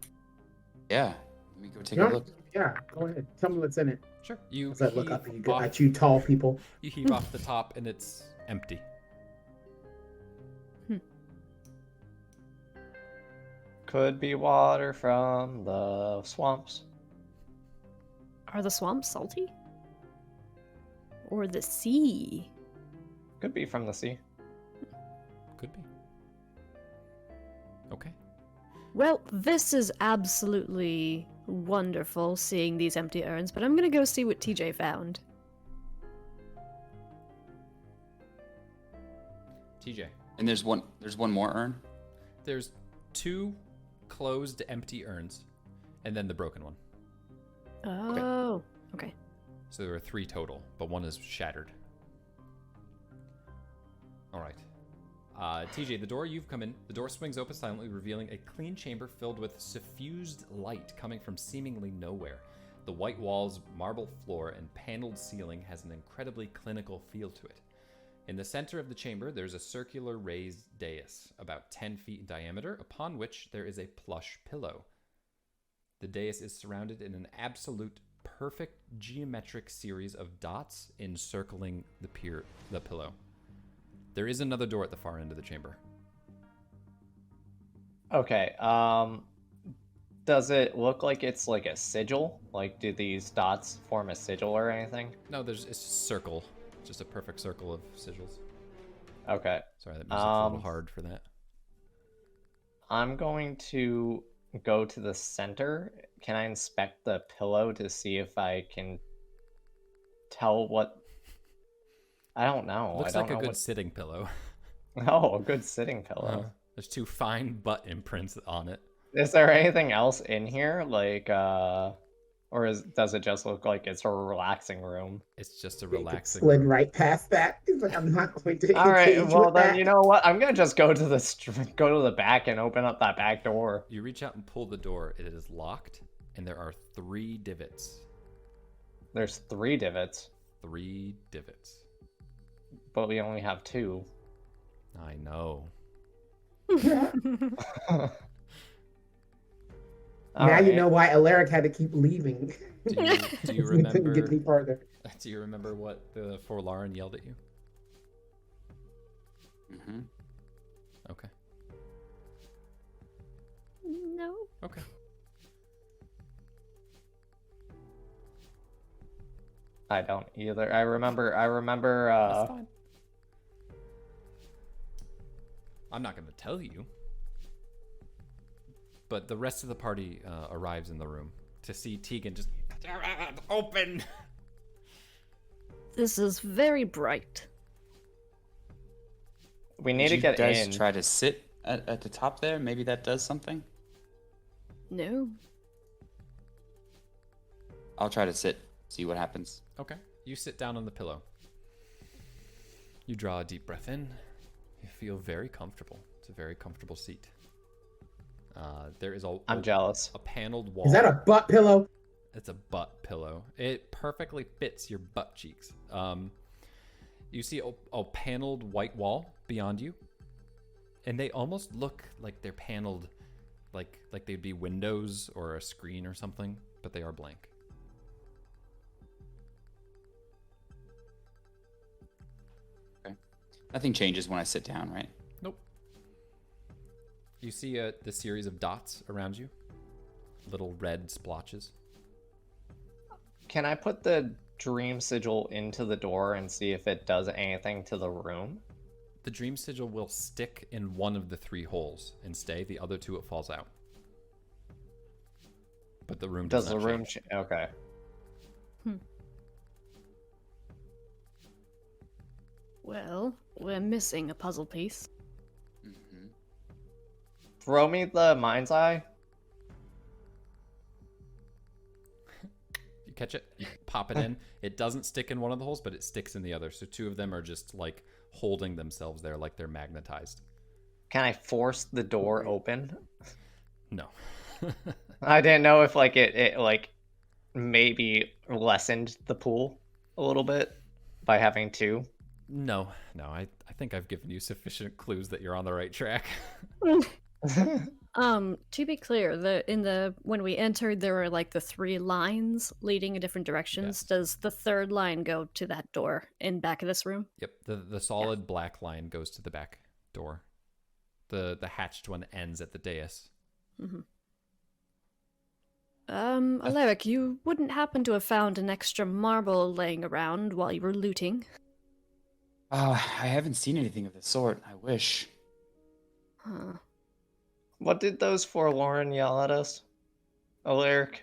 Yeah. Let me go take a look. Yeah, go ahead. Tell me what's in it. Sure. You As I look up heave and you off- at you tall people. You heave off the top, and it's empty. Could be water from the swamps. Are the swamps salty? Or the sea? Could be from the sea. Could be. Okay. Well, this is absolutely wonderful seeing these empty urns, but I'm gonna go see what TJ found. TJ. And there's one more urn. There's 2 closed empty urns, and then the broken one. Oh, okay. So there are 3 total, but 1 is shattered. All right. TJ, the door you've come in, the door swings open silently, revealing a clean chamber filled with suffused light coming from seemingly nowhere. The white walls, marble floor, and paneled ceiling has an incredibly clinical feel to it. In the center of the chamber, there's a circular raised dais, about 10 feet in diameter, upon which there is a plush pillow. The dais is surrounded in an absolute perfect geometric series of dots encircling the pillow. There is another door at the far end of the chamber. Okay, does it look like it's like a sigil? Like, do these dots form a sigil or anything? No, it's a circle. Just a perfect circle of sigils. Okay. Sorry, that music's a little hard for that. I'm going to go to the center. Can I inspect the pillow to see if I can tell what... I don't know. Looks like a good sitting pillow. Oh, a good sitting pillow. There's 2 fine butt imprints on it. Is there anything else in here? Like, or does it just look like it's a relaxing room? It's just a relaxing Slid room. right past that. He's like, I'm not going to. All right, engage well with then, that. you know what? I'm gonna just go to the back and open up that back door. You reach out and pull the door. It is locked, and there are 3 divots. There's 3 divots, 3 divots. but we only have 2. I know. Now you know why Eleric had to keep leaving. Do you He couldn't remember? get any further. Do you remember what the Forlaren yelled at you? Mm-hmm. Okay. No. Okay. I don't either. I remember. That's fine. I'm not going to tell you. But the rest of the party arrives in the room to see Teagan just open. This is very bright. We need to get you guys in. try to sit at the top there? Maybe that does something? No. I'll try to sit, see what happens. Okay. You sit down on the pillow. You draw a deep breath in. You feel very comfortable. It's a very comfortable seat. There is I'm jealous. a paneled wall. Is that a butt pillow? It's a butt pillow. It perfectly fits your butt cheeks. You see a paneled white wall beyond you, and they almost look like they're paneled, like they'd be windows or a screen or something, but they are blank. Okay. Nothing changes when I sit down, right? Nope. You see the series of dots around you, little red splotches. Can I put the dream sigil into the door and see if it does anything to the room? The dream sigil will stick in one of the 3 holes and stay. The other 2, it falls out. But the room does the not room change. Okay. Well, we're missing a puzzle piece. Mm-hmm. Throw me the mind's eye. You catch it, you pop it in. It doesn't stick in one of the holes, but it sticks in the other. So 2 of them are just like holding themselves there, like they're magnetized. Can I force the door open? No. I didn't know if like it like maybe lessened the pool a little bit by having 2. No. I think I've given you sufficient clues that you're on the right track. To be clear, when we entered, there were like the 3 lines leading in different directions. Yes. Does the 3rd line go to that door in back of this room? Yep. The solid black line goes to the back door. The hatched one ends at the dais. Mm-hmm. Eleric, you wouldn't happen to have found an extra marble laying around while you were looting? I haven't seen anything of the sort. I wish. Huh. What did those forlorn yell at us? Eleric?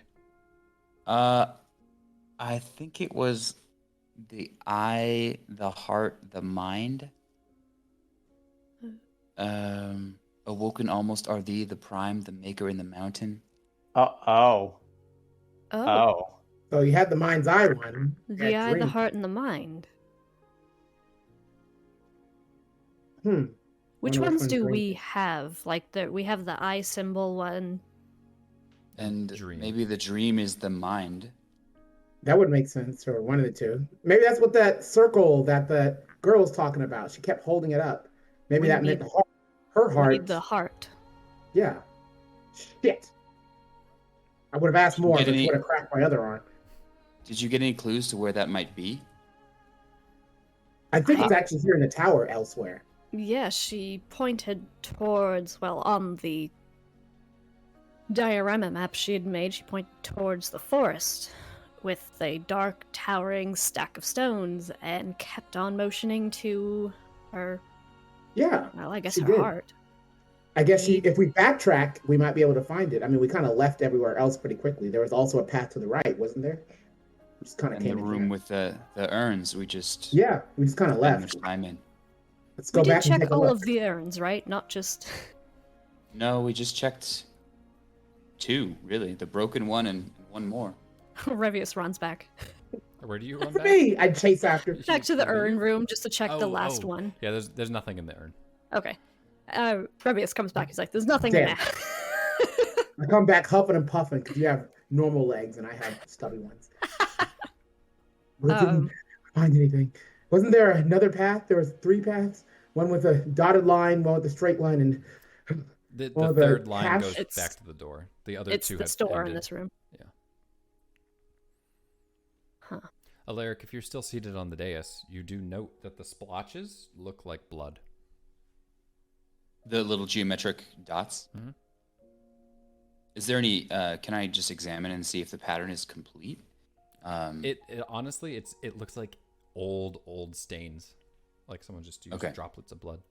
I think it was the eye, the heart, the mind. Awoken almost are thee, the prime, the maker in the mountain. Oh. So you had the mind's eye one. The that eye, the dream. heart, and the mind. Wonder Which which ones one's do dream. we have? Like, we have the eye symbol one. And Dream. maybe the dream is the mind. That would make sense, or one of the 2. Maybe that's what that circle that the girl was talking about. She kept holding it up. Maybe We that need- meant the heart. Her We heart. need the heart. Yeah. Shit. I would have asked more, Get which any- would have cracked my other arm. Did you get any clues to where that might be? I think it's actually here in the tower elsewhere. Yeah, she pointed towards, well, on the diorama map she had made, she pointed towards the forest with a dark, towering stack of stones and kept on motioning to her, Yeah. well, I guess she her did. heart. I guess if we backtrack, we might be able to find it. I mean, we kind of left everywhere else pretty quickly. There was also a path to the right, wasn't there? We just kind of And came the in room here. with the urns. We just Yeah, we just kind of spent left. much time in. Let's We go did back and check take a all look. of the urns, right? Not just... No, we just checked 2, really. The broken one and 1 more. Revius runs back. Where do you run For back? me, I'd chase after. Back to the Where do you- urn room just to check the last Oh. one. Yeah, there's nothing in the urn. Okay. Revius comes back, he's like, there's nothing in Damn. there. I come back huffing and puffing because you have normal legs and I have stubby ones. We didn't find anything. Wasn't there another path? There was 3 paths. One with a dotted line, one with a straight line, and The Well, the third line hash- goes It's- back to the door. The other It's 2 the had store in ended. this room. Yeah. Huh. Aleric, if you're still seated on the dais, you do note that the splotches look like blood. The little geometric dots. Mhm. Is there any? Can I just examine and see if the pattern is complete? It honestly, it looks like old stains, like someone just used Okay. droplets of blood.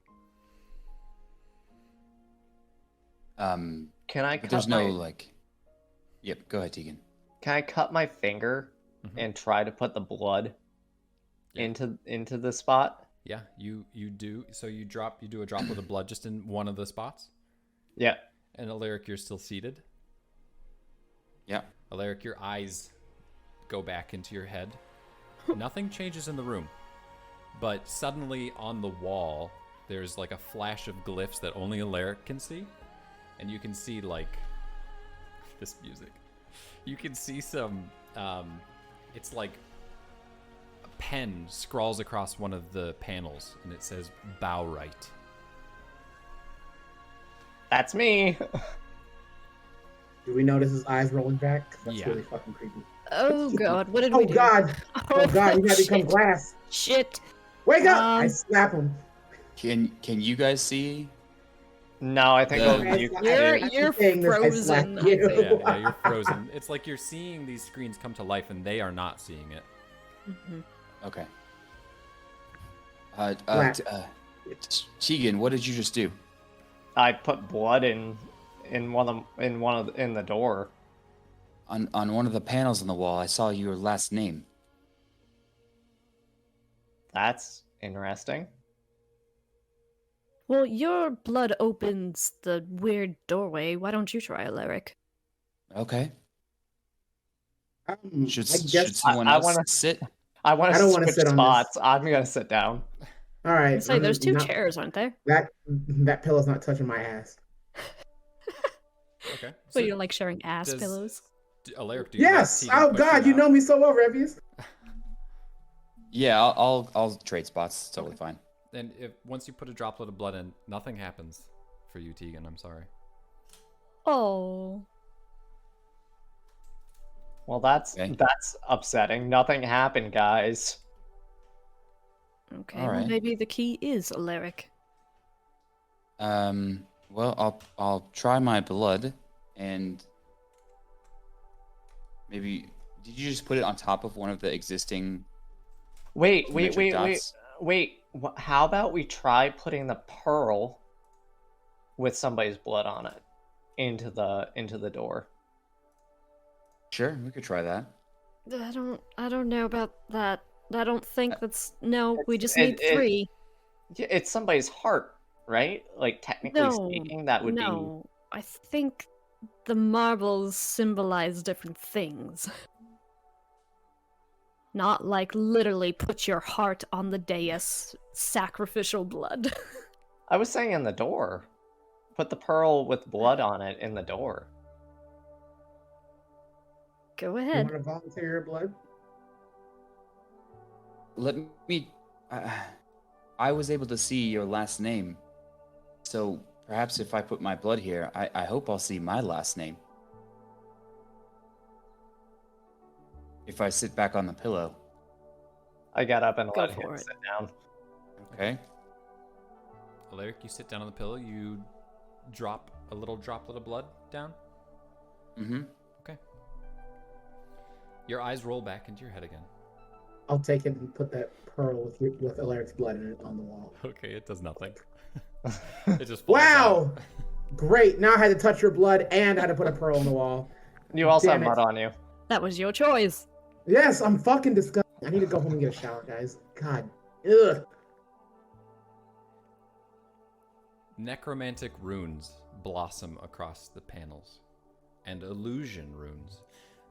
Can I But cut there's my no like. Yep. Go ahead, Teagan. Can I cut my finger Mhm. and try to put the blood Yeah. into the spot? Yeah, you do. So you do a drop of the blood just in one of the spots. Yeah. And Aleric, you're still seated. Yeah. Aleric, your eyes go back into your head. Nothing changes in the room. But suddenly on the wall, there's like a flash of glyphs that only Eleric can see. And you can see like this music. You can see some, it's like a pen scrawls across one of the panels and it says bow right. That's me. Do we notice his eyes rolling back? That's Yeah. really fucking creepy. Oh god, what did Oh we do? god! Oh god, you gotta become shit. glass. Shit. Wake up! I Um, slap him. Can you guys see? No, I think The- only you can You're see. you're saying this, I slap frozen. I you. think. Yeah, you're frozen. It's like you're seeing these screens come to life and they are not seeing it. Mhm. Okay. Black. Teagan, what did you just do? I put blood in the door. On one of the panels on the wall, I saw your last name. That's interesting. Well, your blood opens the weird doorway. Why don't you try, Eleric? Okay. Should I guess. someone I else wanna- sit? I want I to don't wanna switch sit on spots. I'm gonna sit down. All right. Say, there's two not- chairs, aren't there? That pillow's not touching my ass. Okay. So you're like sharing ass does- pillows? Aleric, do you let Yes. Teagan Oh push god, you out? know me so well, Revius. Yeah, I'll trade spots. It's totally fine. And if once you put a droplet of blood in, nothing happens for you, Teagan. I'm sorry. Oh. Well, that's Okay. upsetting. Nothing happened, guys. Okay, All well, right. maybe the key is Eleric. Well, I'll try my blood, and maybe did you just put it on top of one of the existing? Wait. Metric dots? How about we try putting the pearl with somebody's blood on it into the door? Sure, we could try that. I don't know about that. I don't think that's no. We just it- need three. Yeah, it's somebody's heart, right? Like technically No, speaking, that would be. no. I think the marbles symbolize different things. Not like literally put your heart on the dais, sacrificial blood. I was saying in the door. Put the pearl with blood on it in the door. Go You ahead. want to volunteer your blood? Let me. I was able to see your last name, so perhaps if I put my blood here, I hope I'll see my last name. If I sit back on the pillow. I got up and Go let for him it. sit down. Okay. Aleric, you sit down on the pillow. You drop a little droplet of blood down. Mm-hmm. Okay. Your eyes roll back into your head again. I'll take it and put that pearl with Aleric's blood in it on the wall. Okay, it does nothing. It just falls Wow! out. Great. Now I had to touch your blood and I had to put a pearl on the wall. You also Damn have it. mud on you. That was your choice. Yes, I'm fucking disgusted. I need to go home and get a shower, guys. God. Ugh. Necromantic runes blossom across the panels, and illusion runes,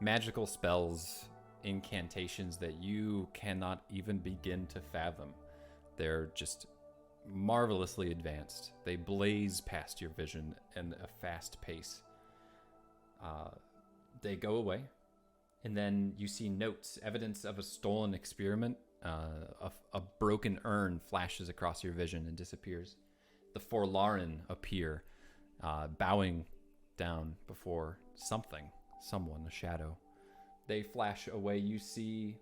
magical spells, incantations that you cannot even begin to fathom. They're just marvelously advanced. They blaze past your vision in a fast pace. They go away, and then you see notes, evidence of a stolen experiment. A broken urn flashes across your vision and disappears. The Forlaren appear, bowing down before someone, a shadow. They flash away. You see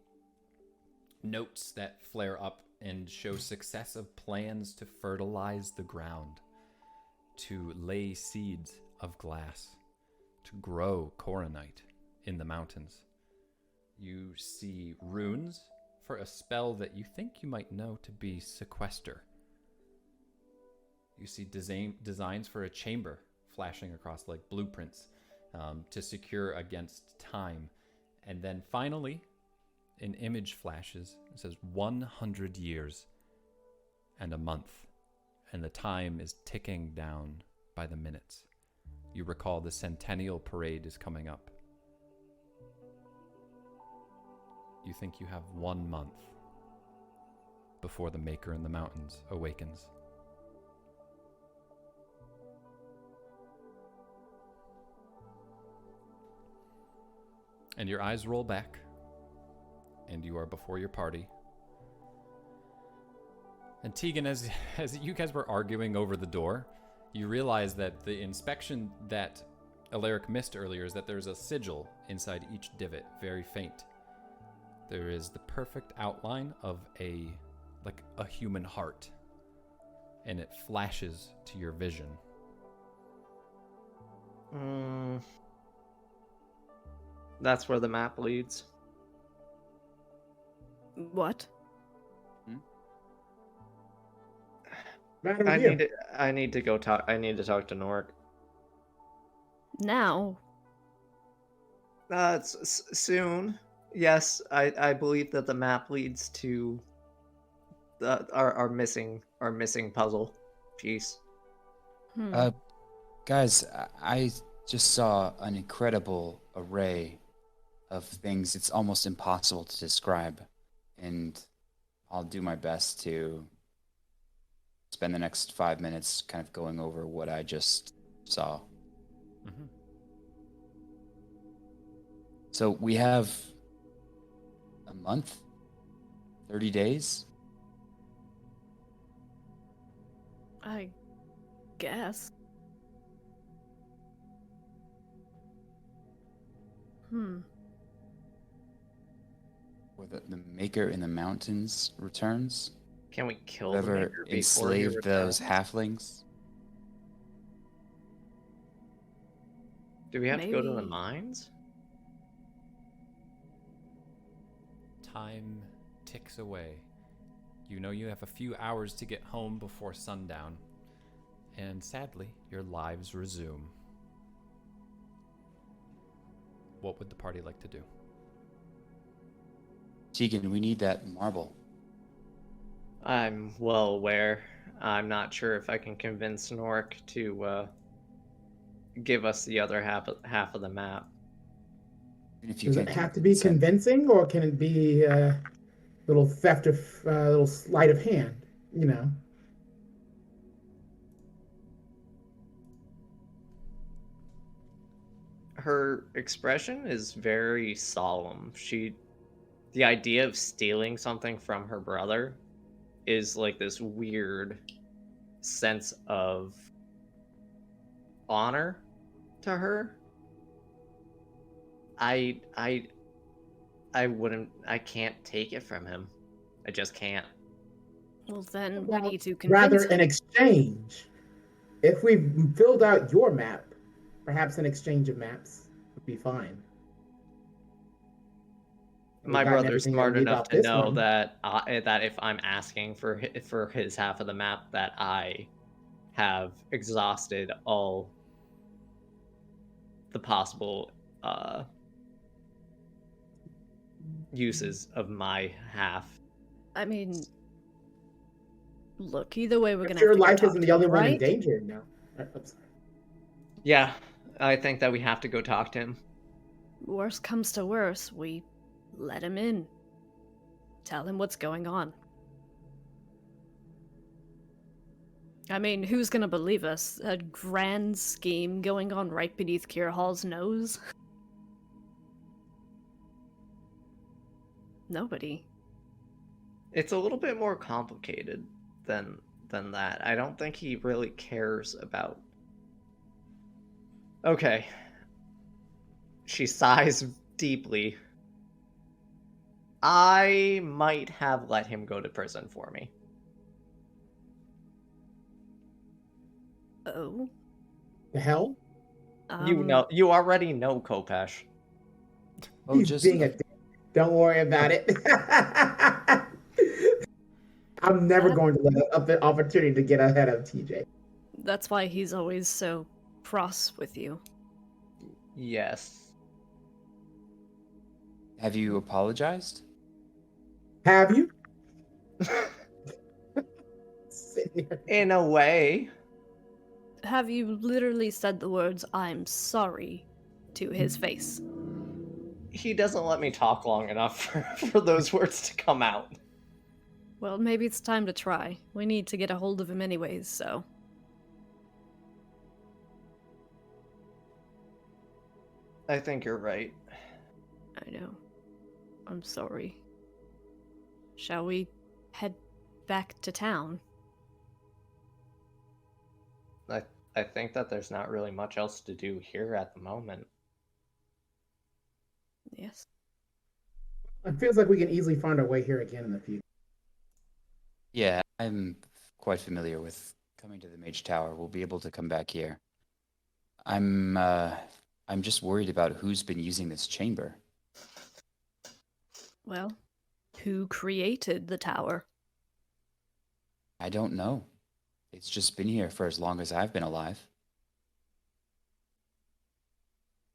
notes that flare up and show success of plans to fertilize the ground, to lay seeds of glass, to grow coronite in the mountains. You see runes for a spell that you think you might know to be sequester. You see designs for a chamber flashing across like blueprints to secure against time. And then finally, an image flashes. It says 100 years and a month. And the time is ticking down by the minutes. You recall the Centennial Parade is coming up. You think you have 1 month before the Maker in the Mountains awakens. And your eyes roll back, and you are before your party. And Teagan, as you guys were arguing over the door, you realize that the inspection that Eleric missed earlier is that there's a sigil inside each divot, very faint. There is the perfect outline of a human heart, and it flashes to your vision. That's where the map leads. What? I need to go talk. I need to talk to Nork. Now? It's soon. Yes, I believe that the map leads to our missing puzzle piece. Guys, I just saw an incredible array of things. It's almost impossible to describe, and I'll do my best to spend the next 5 minutes kind of going over what I just saw. Mm-hmm. So we have a month, 30 days. I guess. Where the Maker in the Mountains returns. Can we kill the Whoever Maker before he enslaved those returns? halflings. Do we have to go to the Maybe. mines? Time ticks away. You know you have a few hours to get home before sundown. And sadly, your lives resume. What would the party like to do? Teagan, we need that marble. I'm well aware. I'm not sure if I can convince Nork to give us the other half of the map. And if you Does can it have to be send- convincing, or can it be a little theft of, little sleight of hand? You know. Her expression is very solemn. The idea of stealing something from her brother is like this weird sense of honor to her. I can't take it from him. I just can't. Well, then we Well, need to convince Rather, him. an exchange. If we filled out your map, perhaps an exchange of maps would be fine. My We've gotten brother's everything smart we need enough about to this know one. that if I'm asking for his half of the map, that I have exhausted all the possible uses of my half. I mean, look, either way, we're But gonna your have to go life talk isn't to the only him, one in right? danger now. I'm sorry. Yeah, I think that we have to go talk to him. Worst comes to worst, we let him in. Tell him what's going on. I mean, who's gonna believe us? A grand scheme going on right beneath Kier Hall's nose? Nobody. It's a little bit more complicated than that. I don't think he really cares about. Okay. She sighs deeply. I might have let him go to prison for me. Oh. The hell? You already know Kopesh. Oh, He's just being a dick. Don't worry about it. I'm never going to let up the opportunity to get ahead of TJ. That's why he's always so cross with you. Yes. have you apologized? Have you? Sitting here. In a way. Have you literally said the words, "I'm sorry," to his face? He doesn't let me talk long enough for those words to come out. Well, maybe it's time to try. We need to get a hold of him anyways, so... I think you're right. I know. I'm sorry. Shall we head back to town? I think that there's not really much else to do here at the moment. Yes. It feels like we can easily find our way here again in the future. Yeah, I'm quite familiar with coming to the Mage Tower. We'll be able to come back here. I'm just worried about who's been using this chamber. Well, who created the tower? I don't know. It's just been here for as long as I've been alive.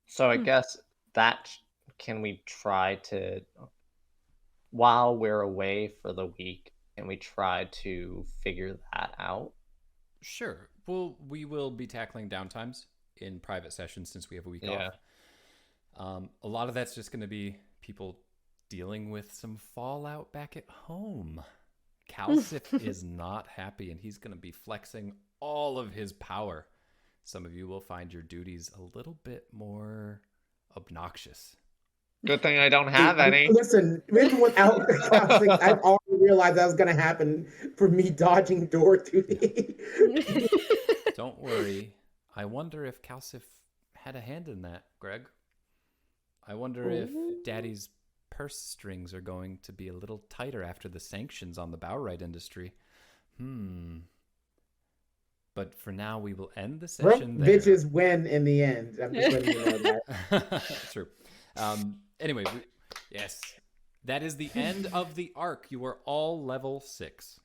So I guess can we try to, while we're away for the week, can we try to figure that out? Sure. We will be tackling downtimes in private sessions since we have a week off. A lot of that's just going to be people dealing with some fallout back at home. Calcif is not happy, and he's going to be flexing all of his power. Some of you will find your duties a little bit more obnoxious. Good thing I don't have any. Listen, even without casting, I've already realized that was going to happen for me dodging door duty. Don't worry. I wonder if Calcif had a hand in that, Greg. I wonder if Daddy's purse strings are going to be a little tighter after the sanctions on the Bowrite industry. But for now, we will end the session there. Bitches win in the end. I'm just letting you know that. True. Anyway, yes. That is the end of the arc. You are all level 6.